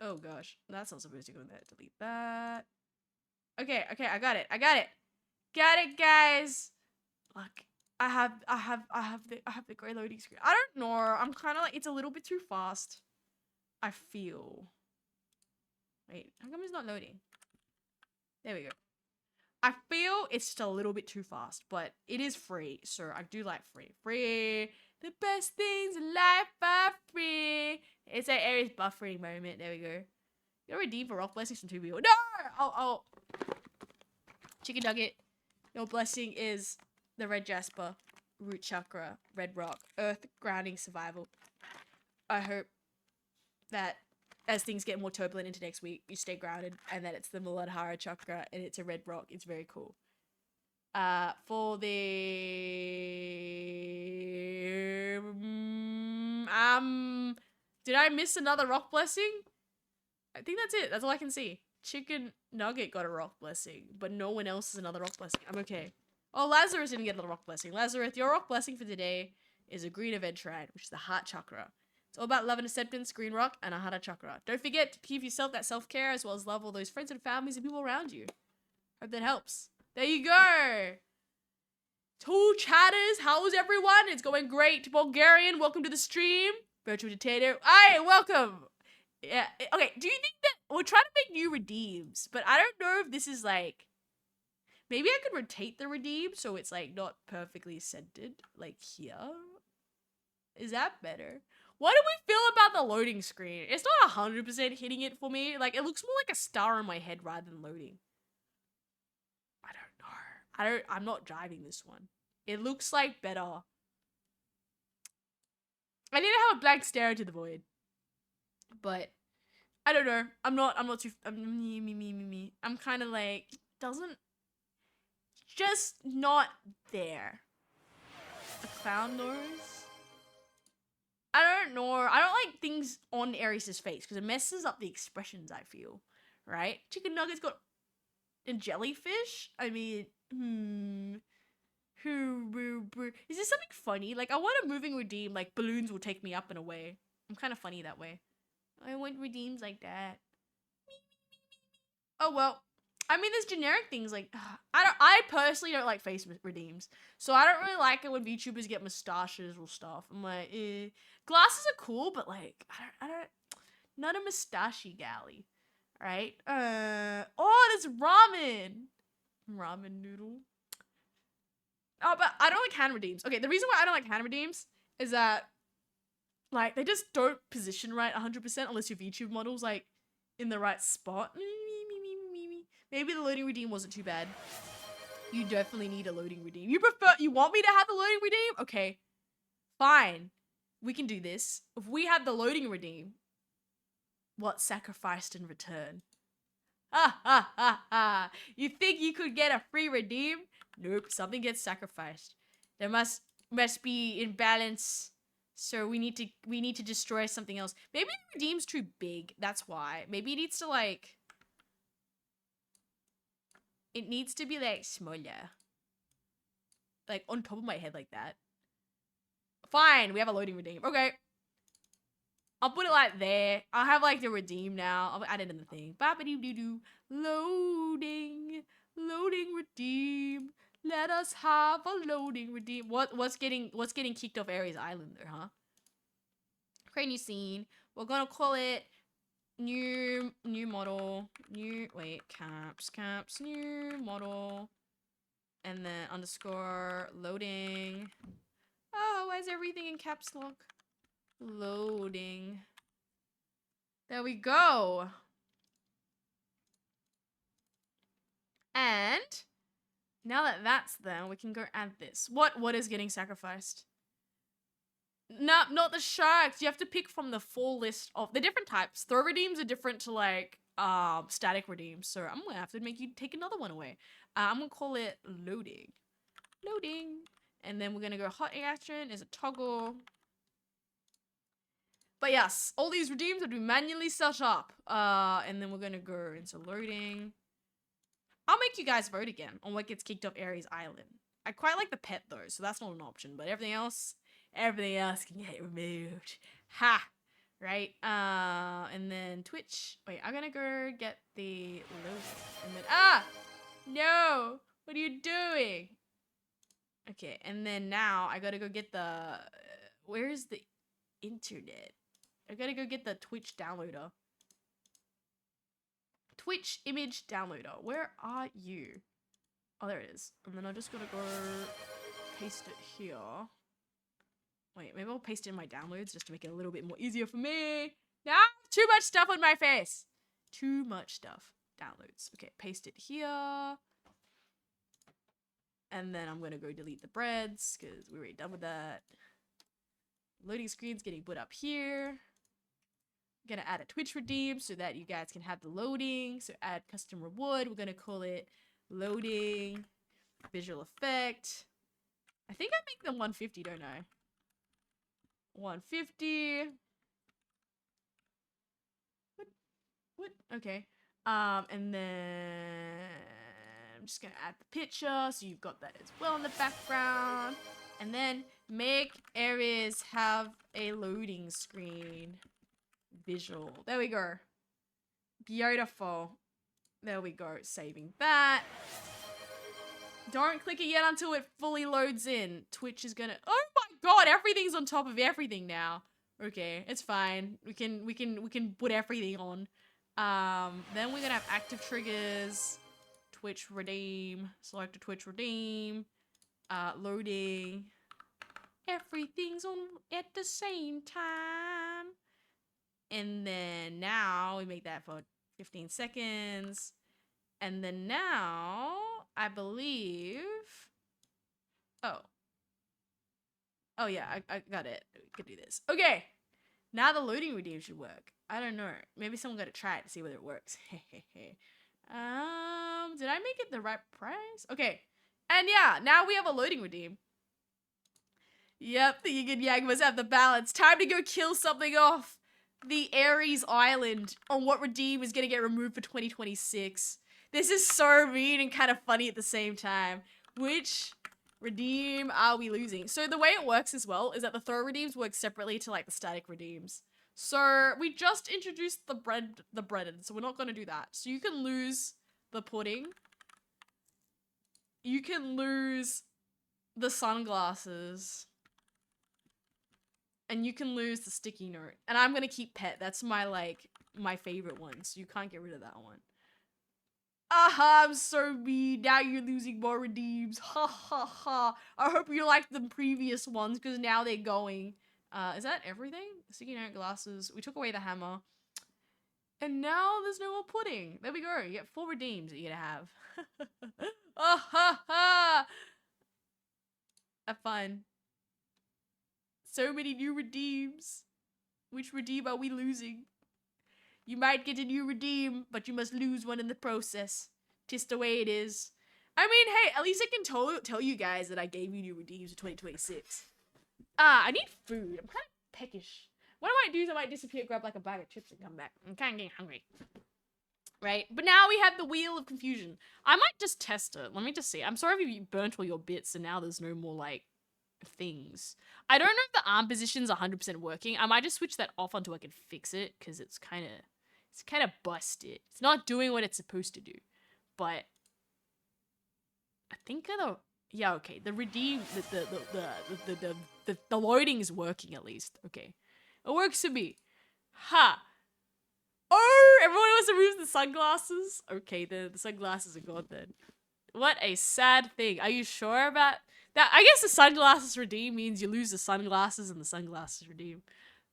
Oh gosh. That's not supposed to go in there. Delete that. Okay, I got it. Got it, guys. Look. I have the gray loading screen. I don't know. I'm kind of like, it's a little bit too fast. I feel. Wait, how come it's not loading? There we go. I feel it's just a little bit too fast, but it is free, so I do like free. Free. The best things in life are free. It's an Aries buffering moment. There we go. You're redeemed for rock blessings from 2 people. No! Oh. Chicken nugget. Your blessing is the red jasper, root chakra, red rock, earth, grounding, survival. I hope that as things get more turbulent into next week, you stay grounded, and that it's the Muladhara chakra, and it's a red rock. It's very cool. For the did I miss another rock blessing? I think that's it. That's all I can see. Chicken nugget got a rock blessing, but no one else is another rock blessing. I'm okay. Oh, Lazarus didn't get another rock blessing. Lazarus, your rock blessing for today is a green event shrine, which is the heart chakra. It's all about love and acceptance, green rock, and a heart chakra. Don't forget to give yourself that self-care as well as love all those friends and families and people around you. Hope that helps. There you go. Two chatters. How's everyone? It's going great. Bulgarian, welcome to the stream. Virtual Potato. Aye, welcome. Yeah. Okay, do you think that we're trying to make new redeems, but I don't know if this is like, maybe I could rotate the redeem so it's like not perfectly centered, like here. Is that better? What do we feel about the loading screen? It's not 100% hitting it for me. Like, it looks more like a star in my head rather than loading. I don't know. I'm not driving this one. It looks like better. I need to have a blank stare into the void. But I don't know. I'm not too I'm kind of like, just not there. The clown nose. I don't know. I don't like things on Aries' face because it messes up the expressions, I feel. Right? Chicken nuggets got a jellyfish? I mean, Is this something funny? Like, I want a moving redeem. Like, balloons will take me up and away. I'm kind of funny that way. I want redeems like that. Oh, well. I mean, there's generic things like... I personally don't like face redeems. So I don't really like it when VTubers get mustaches or stuff. I'm like, eh. Glasses are cool, but like, I don't... Not a mustachey galley. Right? Oh, there's ramen. Ramen noodle. Oh, but I don't like hand redeems. Okay, the reason why I don't like hand redeems is that, like, they just don't position right 100% unless your VTube model's, like, in the right spot. Maybe the loading redeem wasn't too bad. You definitely need a loading redeem. You want me to have the loading redeem? Okay, fine. We can do this. If we have the loading redeem, what's sacrificed in return? Ha ha ha ha. You think you could get a free redeem? Nope, something gets sacrificed. There must be imbalance. So we need to destroy something else. Maybe the redeem's too big. That's why. Maybe it needs to like... It needs to be like smaller. Like on top of my head like that. Fine, we have a loading redeem. Okay. I'll put it like there. I'll have like the redeem now. I'll add it in the thing. Ba-ba-doo-doo-doo. Loading. Loading redeem. Let us have a loading redeem. What's getting kicked off Ares Island there, huh? Create new scene. We're gonna call it new model. Caps, new model. And then underscore loading. Oh, why is everything in caps lock? Loading. There we go. And now that that's there, we can go add this. What is getting sacrificed? No, not the sharks. You have to pick from the full list of the different types. Throw redeems are different to like static redeems. So I'm gonna have to make you take another one away. I'm gonna call it loading. Loading. And then we're gonna go hot action is a toggle. But yes, all these redeems have to be manually set up. And then we're gonna go into loading. I'll make you guys vote again on what gets kicked off Ares Island. I quite like the pet though, so that's not an option. But everything else can get removed. Ha! Right? And then Twitch. Wait, I'm gonna go get the logo. And then, no! What are you doing? Okay, and then now I gotta go get the, where's the internet? I gotta go get the Twitch downloader. Twitch image downloader. Where are you? Oh, there it is. And then I just gotta go paste it here. Wait, maybe I'll paste it in my downloads just to make it a little bit more easier for me. No, too much stuff on my face. Too much stuff. Downloads. Okay, paste it here. And then I'm gonna go delete the breads because we're already done with that. Loading screen's getting put up here. I'm gonna add a Twitch redeem so that you guys can have the loading. So add custom reward. We're gonna call it loading visual effect. I think I make them 150, don't I? 150. What? Okay. And then I'm just gonna add the picture so you've got that as well in the background. And then make Ares have a loading screen visual. There we go. Beautiful. There we go. Saving that. Don't click it yet until it fully loads in. Twitch is gonna... Oh my god, everything's on top of everything now. Okay, it's fine. We can put everything on. Then we're gonna have active triggers. Twitch redeem. Select a Twitch redeem. Loading. Everything's on at the same time. And then now we make that for 15 seconds. And then now, I believe... Oh yeah, I got it. We could do this. Okay. Now the loading redeem should work. I don't know. Maybe someone got to try it to see whether it works. Did I make it the right price? Okay. And yeah, now we have a loading redeem. Yep, the Yin and Yang must have the balance. Time to go kill something off the Ares Island on what redeem is going to get removed for 2026. This is so mean and kind of funny at the same time. Which Redeem, are we losing? So the way it works as well is that the throw redeems work separately to like the static redeems. So we just introduced the breaded, so we're not going to do that. So you can lose the pudding. You can lose the sunglasses. And you can lose the sticky note. And I'm going to keep pet. That's my favorite one. So you can't get rid of that one. Aha, I'm so mean. Now you're losing more redeems. Ha ha ha. I hope you liked the previous ones because now they're going. Is that everything? Sticky note, glasses. We took away the hammer. And now there's no more pudding. There we go. You get 4 redeems that you're going to have. Oh ha ha. Have fun. So many new redeems. Which redeem are we losing? You might get a new redeem, but you must lose one in the process. 'Tis the way it is. I mean, hey, at least I can tell you guys that I gave you new redeems for 2026. I need food. I'm kind of peckish. What I might do is I might disappear, grab like a bag of chips and come back. I'm kind of getting hungry. Right? But now we have the Wheel of Confusion. I might just test it. Let me just see. I'm sorry if you burnt all your bits and now there's no more like things. I don't know if the arm position's 100% working. I might just switch that off until I can fix it because it's kind of busted. It's not doing what it's supposed to do. But I think yeah, okay. The redeem the loading is working at least. Okay. It works for me. Ha. Oh, everyone wants to remove the sunglasses. Okay, the sunglasses are gone then. What a sad thing. Are you sure about that? I guess the sunglasses redeem means you lose the sunglasses and the sunglasses redeem.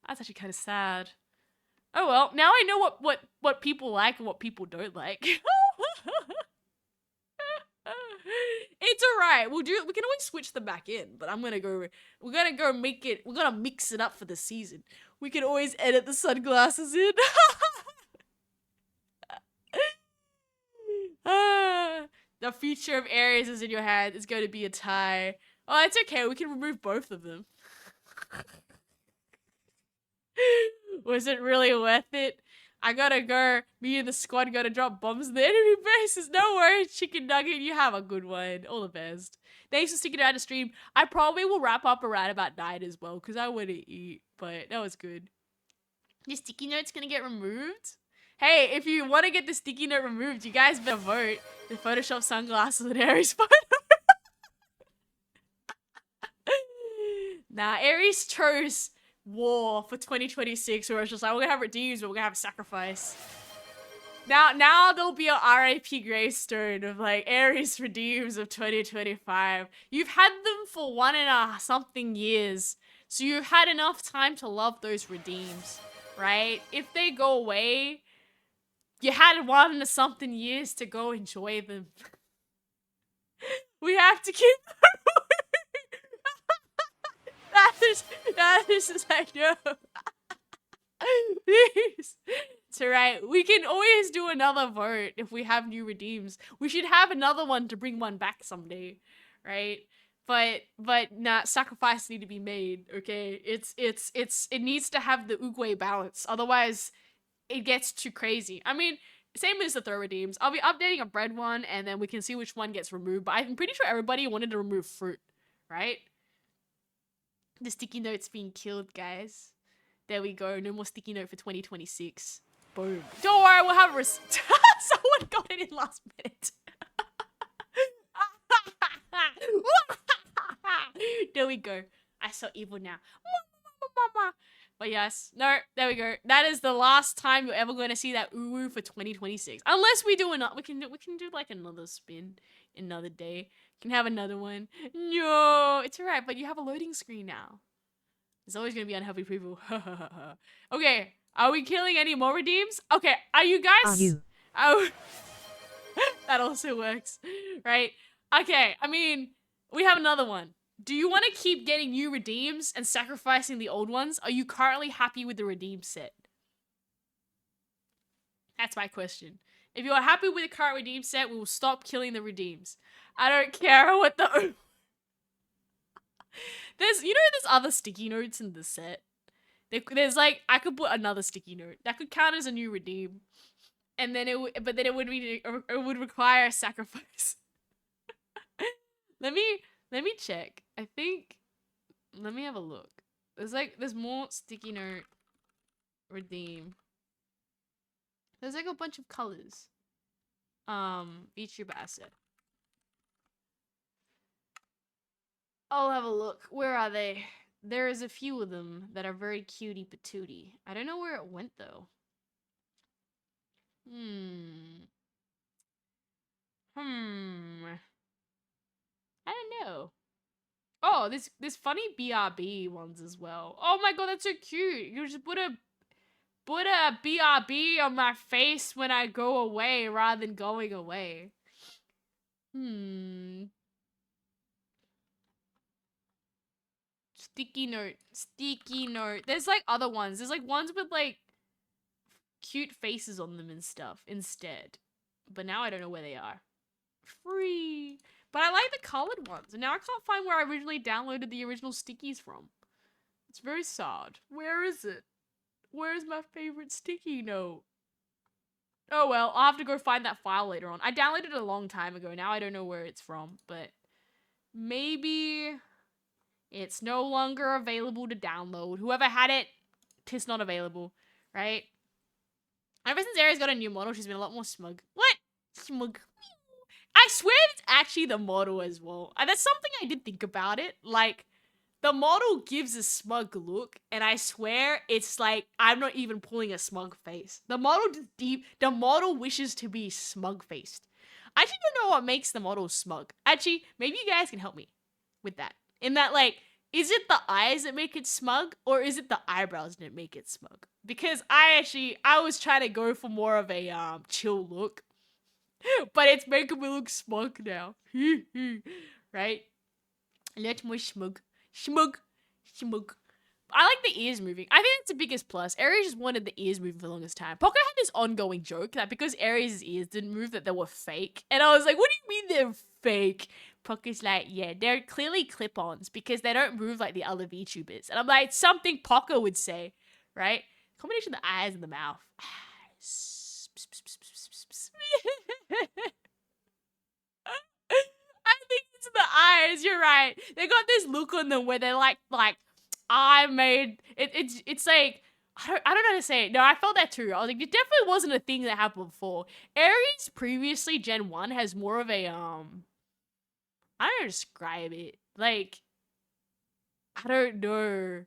That's actually kind of sad. Oh well, now I know what people like and what people don't like. It's alright. We can always switch them back in, but we're gonna mix it up for the season. We can always edit the sunglasses in. The future of Aries is in your hand. It's going to be a tie. Oh, it's okay. We can remove both of them. Was it really worth it? I gotta go. Me and the squad gotta drop bombs in the enemy bases. No worries, Chicken Nugget. You have a good one. All the best. Thanks for sticking around to stream. I probably will wrap up around about 9 as well because I want to eat. But that was good. Your sticky note's gonna get removed? Hey, if you want to get the sticky note removed, you guys better vote. The Photoshop sunglasses and Aries photo. Nah, Aries chose war for 2026, where it's just like, we're gonna have redeems, but we're gonna have a sacrifice. Now there'll be a RIP gravestone of like Aries redeems of 2025. You've had them for 1 something years, so you've had enough time to love those redeems, right? If they go away, you had 1 something years to go enjoy them. We have to keep that is like, no. Please. It's alright. We can always do another vote if we have new redeems. We should have another one to bring one back someday, right? But nah, sacrifices need to be made, okay? It needs to have the Oogway balance. Otherwise, it gets too crazy. I mean, same as the throw redeems. I'll be updating a bread one, and then we can see which one gets removed. But I'm pretty sure everybody wanted to remove fruit, right? The sticky note's being killed, guys. There we go. No more sticky note for 2026. Boom. Don't worry, we'll have a someone got it in last minute. There we go. I saw evil now. But yes, no, there we go. That is the last time you're ever going to see that uwu for 2026. Unless we do another, we can do like another spin another day. Can have another one. No, it's alright, but you have a loading screen now. There's always gonna be unhappy people. Okay, are we killing any more redeems? Okay, are you guys? Are you? Oh, that also works, right? Okay, I mean, we have another one. Do you want to keep getting new redeems and sacrificing the old ones? Are you currently happy with the redeem set? That's my question. If you are happy with the current redeem set, we will stop killing the redeems. I don't care what the... There's other sticky notes in the set. There's like, I could put another sticky note. That could count as a new redeem. And then it would require a sacrifice. Let me Let me check. I think. Let me have a look. There's more sticky note redeem. There's like a bunch of colors. VTuber asset. I'll have a look. Where are they? There is a few of them that are very cutie patootie. I don't know where it went though. I don't know. Oh, this funny BRB ones as well. Oh my god, that's so cute. You just put a BRB on my face when I go away rather than going away. Sticky note. Sticky note. There's like other ones. There's like ones with like cute faces on them and stuff instead. But now I don't know where they are. Free. But I like the colored ones. And now I can't find where I originally downloaded the original stickies from. It's very sad. Where is it? Where's my favorite sticky note? Oh well, I'll have to go find that file later on. I downloaded it a long time ago. Now I don't know where it's from. But maybe it's no longer available to download. Whoever had it, it's not available. Right? Ever since Aries got a new model, she's been a lot more smug. What? Smug. I swear it's actually the model as well. And that's something I did think about it. Like, the model gives a smug look, and I swear it's like I'm not even pulling a smug face. The model wishes to be smug faced. I actually don't know what makes the model smug. Actually, maybe you guys can help me with that. In that, like, is it the eyes that make it smug, or is it the eyebrows that make it smug? Because I was trying to go for more of a chill look. But it's making me look smug now. Right? Let me smug. Smug. Smug. I like the ears moving. I think that's the biggest plus. Aries just wanted the ears moving for the longest time. Poco had this ongoing joke that because Aries' ears didn't move, that they were fake. And I was like, what do you mean they're fake? Poco's like, yeah, they're clearly clip-ons because they don't move like the other VTubers. And I'm like, it's something Poco would say, right? Combination of the eyes and the mouth. I think it's the eyes. You're right. They got this look on them where they're like I made it. It's like I don't know how to say it. No, I felt that too. I was like, it definitely wasn't a thing that happened before. Aries previously Gen 1 has more of a I don't know how to describe it. Like, I don't know.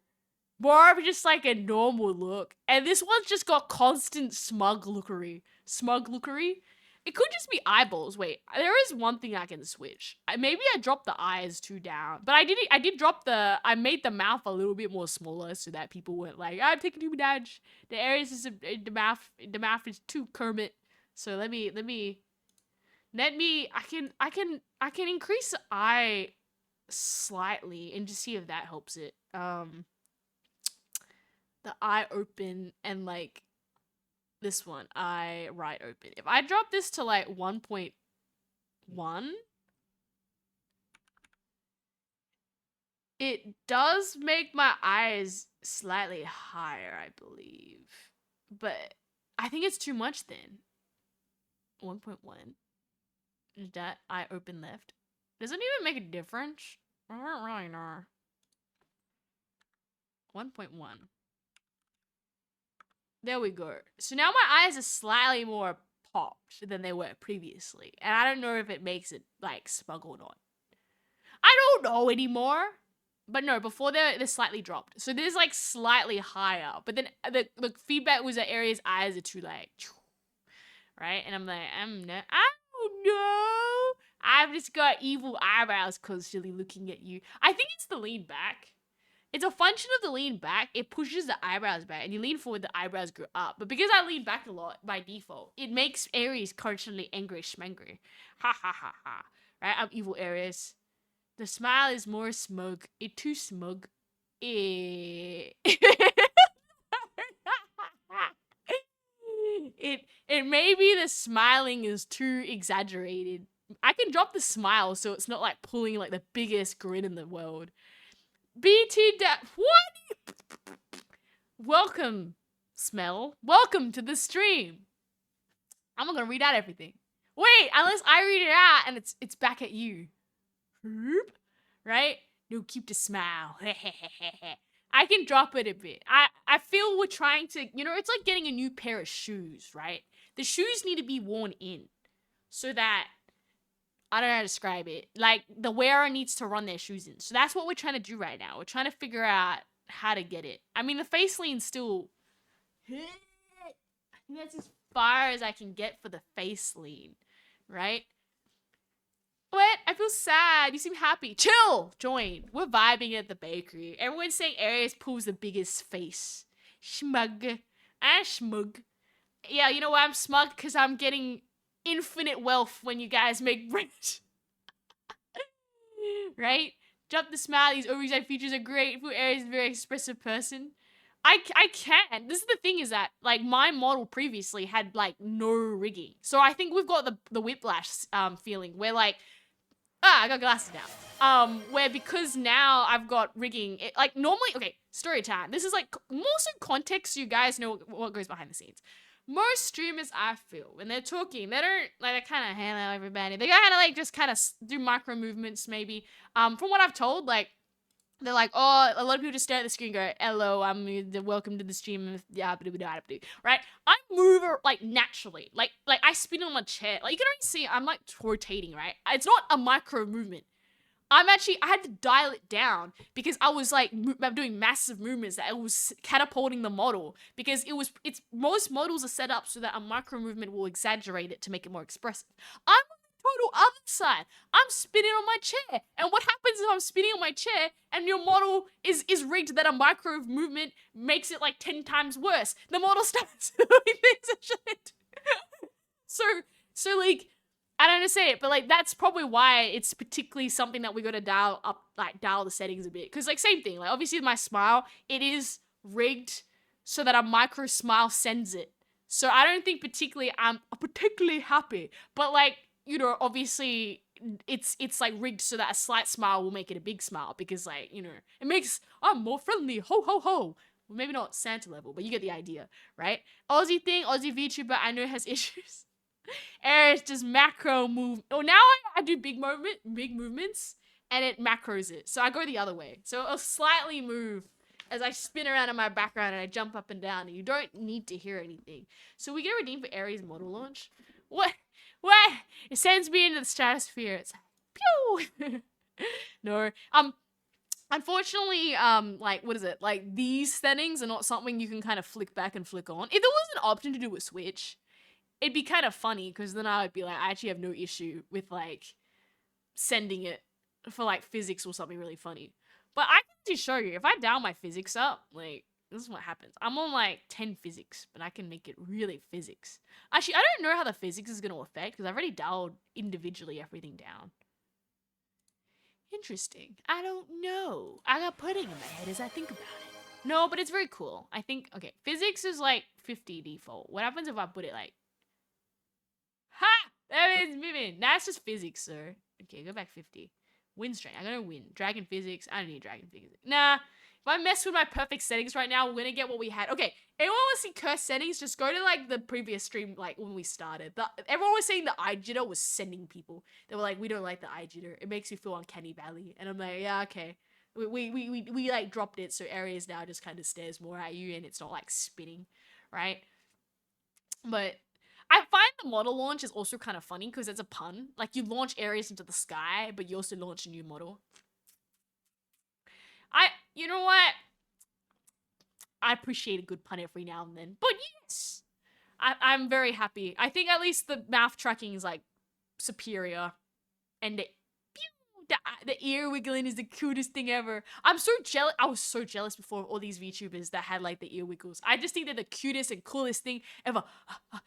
More of just like a normal look. And this one's just got constant smug lookery. Smug lookery? It could just be eyeballs. Wait, there is one thing I can switch. Maybe I dropped the eyes too down. But I made the mouth a little bit more smaller so that people weren't like, I'm taking too much. The Aries is, the mouth is too Kermit. So let me, I can increase the eye slightly and just see if that helps it. The eye open and like this one, eye right open. If I drop this to like 1.1, it does make my eyes slightly higher, I believe. But I think it's too much then. 1.1. Is that eye open left? Does it even make a difference? I don't really know. 1.1. There we go. So now my eyes are slightly more popped than they were previously. And I don't know if it makes it, like, smug or not. I don't know anymore. But no, before they're slightly dropped. So there's, like, slightly higher. But then the feedback was that Aries' eyes are too, like, right? And I'm like, I don't know. I've just got evil eyebrows constantly looking at you. I think it's the lean back. It's a function of the lean back. It pushes the eyebrows back. And you lean forward, the eyebrows go up. But because I lean back a lot by default, it makes Aries constantly angry schmangry. Ha ha ha ha. Right? I'm evil Aries. The smile is more smug. It's too smug. It maybe the smiling is too exaggerated. I can drop the smile so it's not like pulling like the biggest grin in the world. What? Welcome, Smell. Welcome to the stream. I'm not gonna read out everything. Wait, unless I read it out and it's back at you. right? No, keep the smile. I can drop it a bit. I feel we're trying to, it's like getting a new pair of shoes, right? The shoes need to be worn in so that, I don't know how to describe it. Like, the wearer needs to run their shoes in. So that's what we're trying to do right now. We're trying to figure out how to get it. I mean, the face lean's still, I think that's as far as I can get for the face lean, right? What? I feel sad. You seem happy. Chill! Join. We're vibing at the bakery. Everyone's saying Aries pulls the biggest face. Smug. I'm smug. Yeah, you know why I'm smug? Because I'm getting infinite wealth when you guys make rent. Right? Drop the smile. These overexcited features are great. Fu Aries is a very expressive person. I can. This is the thing, is that, like, my model previously had, like, no rigging. So I think we've got the whiplash feeling where, like, I got glasses now. Where because now I've got rigging, like, normally, okay, story time. This is, like, more so context so you guys know what goes behind the scenes. Most streamers, I feel, when they're talking, they don't, like, they kind of handle everybody. They kind of, like, just kind of do micro movements, maybe. From what I've told, like, they're like, oh, a lot of people just stare at the screen and go, hello, I'm welcome to the stream, right? I move, like, naturally. Like, I spin on my chair. Like, you can already see I'm, like, rotating, right? It's not a micro movement. I had to dial it down because I was, like, doing massive movements that it was catapulting the model, because most models are set up so that a micro movement will exaggerate it to make it more expressive. I'm on the total other side. I'm spinning on my chair. And what happens if I'm spinning on my chair and your model is rigged that a micro movement makes it, like, 10 times worse? The model starts doing things and shit. So, like, I don't know how to say it, but, like, that's probably why it's particularly something that we gotta dial up, like, dial the settings a bit. Because, like, same thing. Like, obviously with my smile, it is rigged so that a micro smile sends it. So I don't think I'm particularly happy. But, like, obviously it's like rigged so that a slight smile will make it a big smile. Because, like, it makes, I'm more friendly. Ho, ho, ho. Well, maybe not Santa level, but you get the idea, right? Aussie VTuber I know has issues. Aries just macro move. Oh, now I do big movements, and it macros it. So I go the other way. So I'll slightly move as I spin around in my background and I jump up and down, and you don't need to hear anything. So we get a redeem for Aries model launch. What? It sends me into the stratosphere. It's like, pew! No. Unfortunately, like, what is it? Like, these settings are not something you can kind of flick back and flick on. If there was an option to do a switch, it'd be kind of funny, because then I would be like, I actually have no issue with, like, sending it for, like, physics or something really funny. But I can actually show you, if I dial my physics up, like, this is what happens. I'm on, like, 10 physics, but I can make it really physics. Actually, I don't know how the physics is going to affect, because I've already dialed individually everything down. Interesting. I don't know. I got pudding in my head as I think about it. No, but it's very cool. I think, okay, physics is, like, 50 default. What happens if I put it, like, ha! That is moving. That's just physics, sir. Okay, go back 50. Win strength. I'm gonna win. Dragon physics. I don't need dragon physics. Nah. If I mess with my perfect settings right now, we're gonna get what we had. Okay, anyone want to see cursed settings? Just go to, like, the previous stream, like, when we started. Everyone was saying the eye jitter was sending people. They were like, we don't like the eye jitter. It makes you feel uncanny valley. And I'm like, yeah, okay. We like, dropped it, so Aries now just kind of stares more at you, and it's not, like, spinning, right? But I find the model launch is also kind of funny, because it's a pun. Like, you launch Aries into the sky, but you also launch a new model. You know what? I appreciate a good pun every now and then. But yes, I'm very happy. I think at least the mouth tracking is, like, superior. And the ear wiggling is the cutest thing ever. I'm so jealous. I was so jealous before of all these VTubers that had, like, the ear wiggles. I just think they're the cutest and coolest thing ever.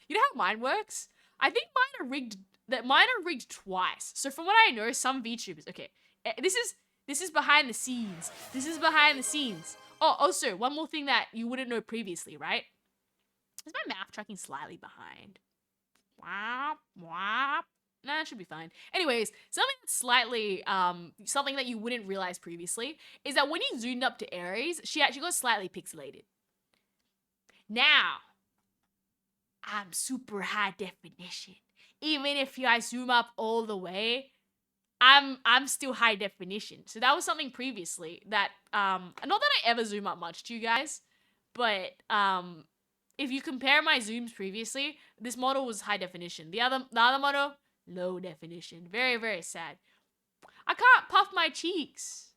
You know how mine works? I think mine are rigged twice. So from what I know, some VTubers, okay, this is behind the scenes. This is behind the scenes. Oh, also, one more thing that you wouldn't know previously, right? Is my mouth tracking slightly behind? Wop, wop. Nah, it should be fine. Anyways, something that's slightly, something that you wouldn't realize previously is that when you zoomed up to Aries, she actually got slightly pixelated. Now, I'm super high definition. Even if I zoom up all the way, I'm still high definition. So that was something previously that not that I ever zoom up much to you guys, but if you compare my zooms previously, this model was high definition. The other model, low definition. Very, very sad. I can't puff my cheeks.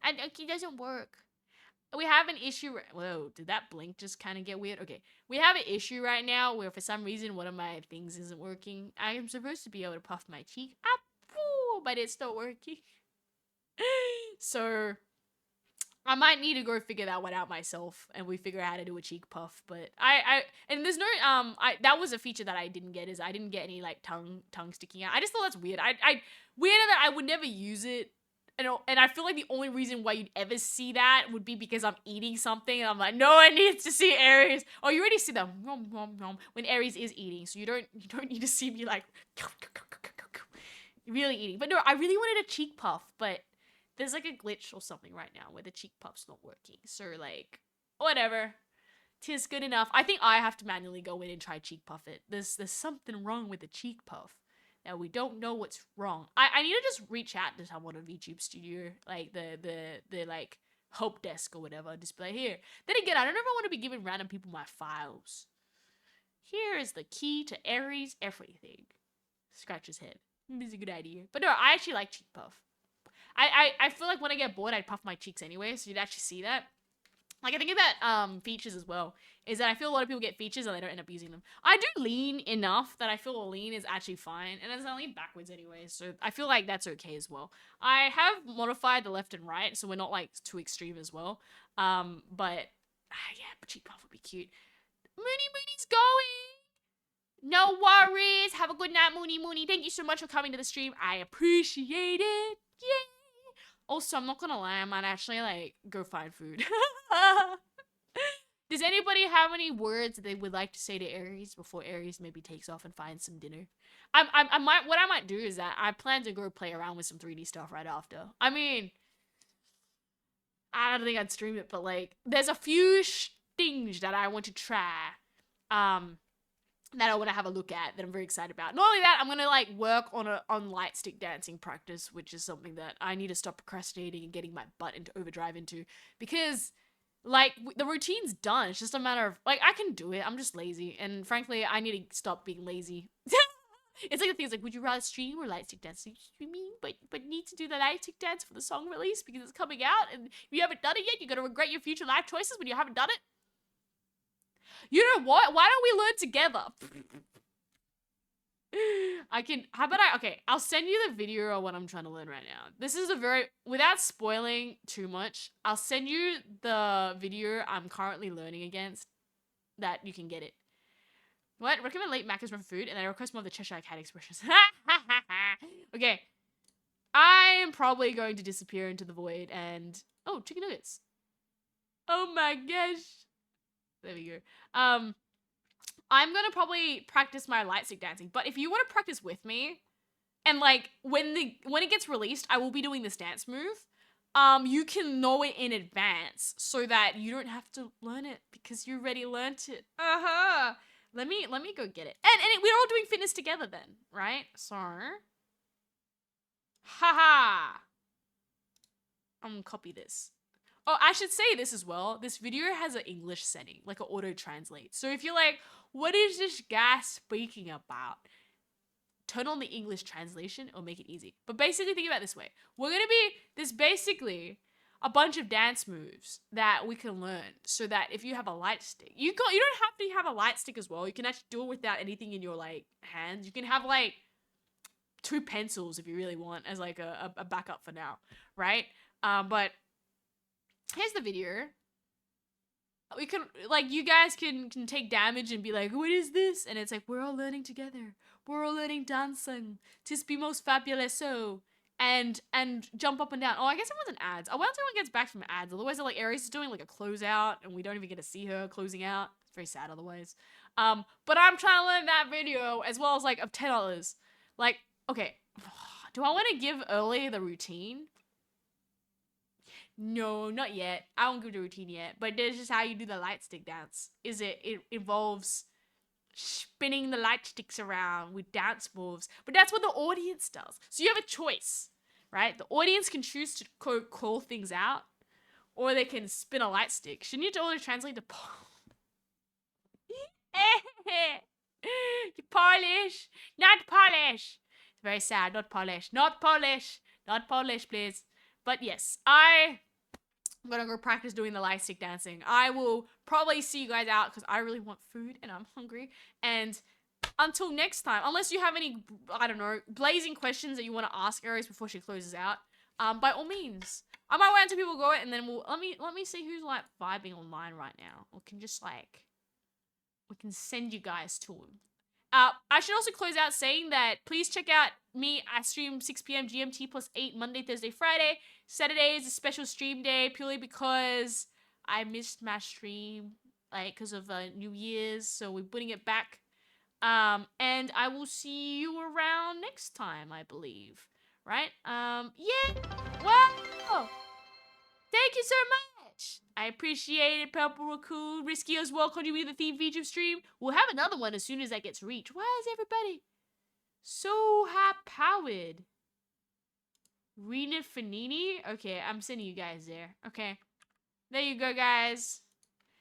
And it doesn't work. We have an issue. Whoa, did that blink just kind of get weird? Okay, we have an issue right now where for some reason one of my things isn't working. I am supposed to be able to puff my cheek up, but it's not working. So I might need to go figure that one out myself, and we figure out how to do a cheek puff. But and there's no that was a feature that I didn't get, is I didn't get any like tongue sticking out. I just thought that's weird. Weirder that I would never use it. And I feel like the only reason why you'd ever see that would be because I'm eating something and I'm like, no one needs to see Aries. Oh, you already see them when Aries is eating, so you don't need to see me like really eating. But no, I really wanted a cheek puff, but there's like a glitch or something right now where the cheek puff's not working. So like, whatever. 'Tis good enough. I think I have to manually go in and try cheek puff it. There's something wrong with the cheek puff. Now we don't know what's wrong. I need to just reach out to someone on VTube Studio, like the like help desk or whatever, just be like, here. Then again, I don't ever want to be giving random people my files. Here is the key to Aries everything. Scratch his head. It's a good idea. But no, I actually like cheek puff. I feel like when I get bored, I'd puff my cheeks anyway, so you'd actually see that. Like, I think about features as well, is that I feel a lot of people get features and they don't end up using them. I do lean enough that I feel a lean is actually fine, and I lean backwards anyway, so I feel like that's okay as well. I have modified the left and right, so we're not, like, too extreme as well. But cheek puff would be cute. Mooney's going! No worries! Have a good night, Mooney. Thank you so much for coming to the stream. I appreciate it! Yay! Also, I'm not gonna lie, I might actually, like, go find food. Does anybody have any words they would like to say to Aries before Aries maybe takes off and finds some dinner? What I might do is that I plan to go play around with some 3D stuff right after. I mean, I don't think I'd stream it, but, like, there's a few things that I want to try. That I want to have a look at, that I'm very excited about. Not only that, I'm gonna like work on light stick dancing practice, which is something that I need to stop procrastinating and getting my butt into overdrive into, because like the routine's done. It's just a matter of like, I can do it. I'm just lazy, and frankly, I need to stop being lazy. It's like the things like, would you rather stream or light stick dance? Streaming, but need to do the light stick dance for the song release because it's coming out, and if you haven't done it yet, you're gonna regret your future life choices when you haven't done it. You know what? Why don't we learn together? Okay, I'll send you the video of what I'm trying to learn right now. This is without spoiling too much, I'll send you the video I'm currently learning against, that you can get it. What? Recommend late macros for food, and I request more of the Cheshire Cat expressions. Okay. I am probably going to disappear into the void and... Oh, chicken nuggets. Oh my gosh. There we go. I'm gonna probably practice my light stick dancing, but if you want to practice with me, and like when it gets released, I will be doing this dance move. You can know it in advance so that you don't have to learn it because you already learnt it. Let me go get it. And we're all doing fitness together then, right? So, haha. I'm gonna copy this. Oh, I should say this as well. This video has an English setting, like an auto-translate. So if you're like, what is this guy speaking about? Turn on the English translation or make it easy. But basically think about it this way. There's basically a bunch of dance moves that we can learn so that if you have a light stick, you don't have to have a light stick as well. You can actually do it without anything in your like hands. You can have like 2 pencils if you really want as like a backup for now, right? But here's the video. We can, like, you guys can take damage and be like, what is this? And it's like, we're all learning together. We're all learning dancing. 'Tis be most fabulous so. And jump up and down. Oh, I guess it wasn't ads. I wait until someone gets back from ads. Otherwise, like, Aries is doing, like, a closeout, and we don't even get to see her closing out. It's very sad otherwise. But I'm trying to learn that video, as well as, like, of 10 others. Like, okay. Do I want to give early the routine? No, not yet. I won't give the routine yet. But this is how you do the light stick dance. It involves spinning the light sticks around with dance moves. But that's what the audience does. So you have a choice, right? The audience can choose to call things out, or they can spin a light stick. Shouldn't you auto translate to Polish? Not Polish. It's very sad. Not Polish. Not Polish. Not Polish, please. But yes, I'm gonna go practice doing the light stick dancing. I will probably see you guys out because I really want food and I'm hungry. And until next time, unless you have any, I don't know, blazing questions that you want to ask Aries before she closes out, by all means. I might wait until people go and then we'll let me see who's like vibing online right now. We can send you guys to him. I should also close out saying that please check out me. I stream 6 p.m. GMT +8 Monday, Thursday, Friday. Saturday is a special stream day purely because I missed my stream, like, because of New Year's. So we're putting it back. And I will see you around next time, I believe. Right? Yeah. Wow. Thank you so much. I appreciate it, Purple Raccoon. Risky as well, contributing to the theme feature stream. We'll have another one as soon as that gets reached. Why is everybody so high-powered? Rena Fanini? Okay, I'm sending you guys there. Okay. There you go, guys.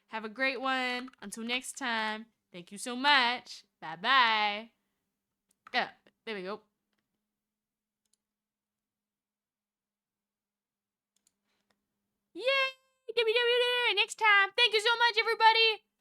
Have a great one. Until next time. Thank you so much. Bye-bye. Yeah, there we go. Yay! Next time. Thank you so much, everybody.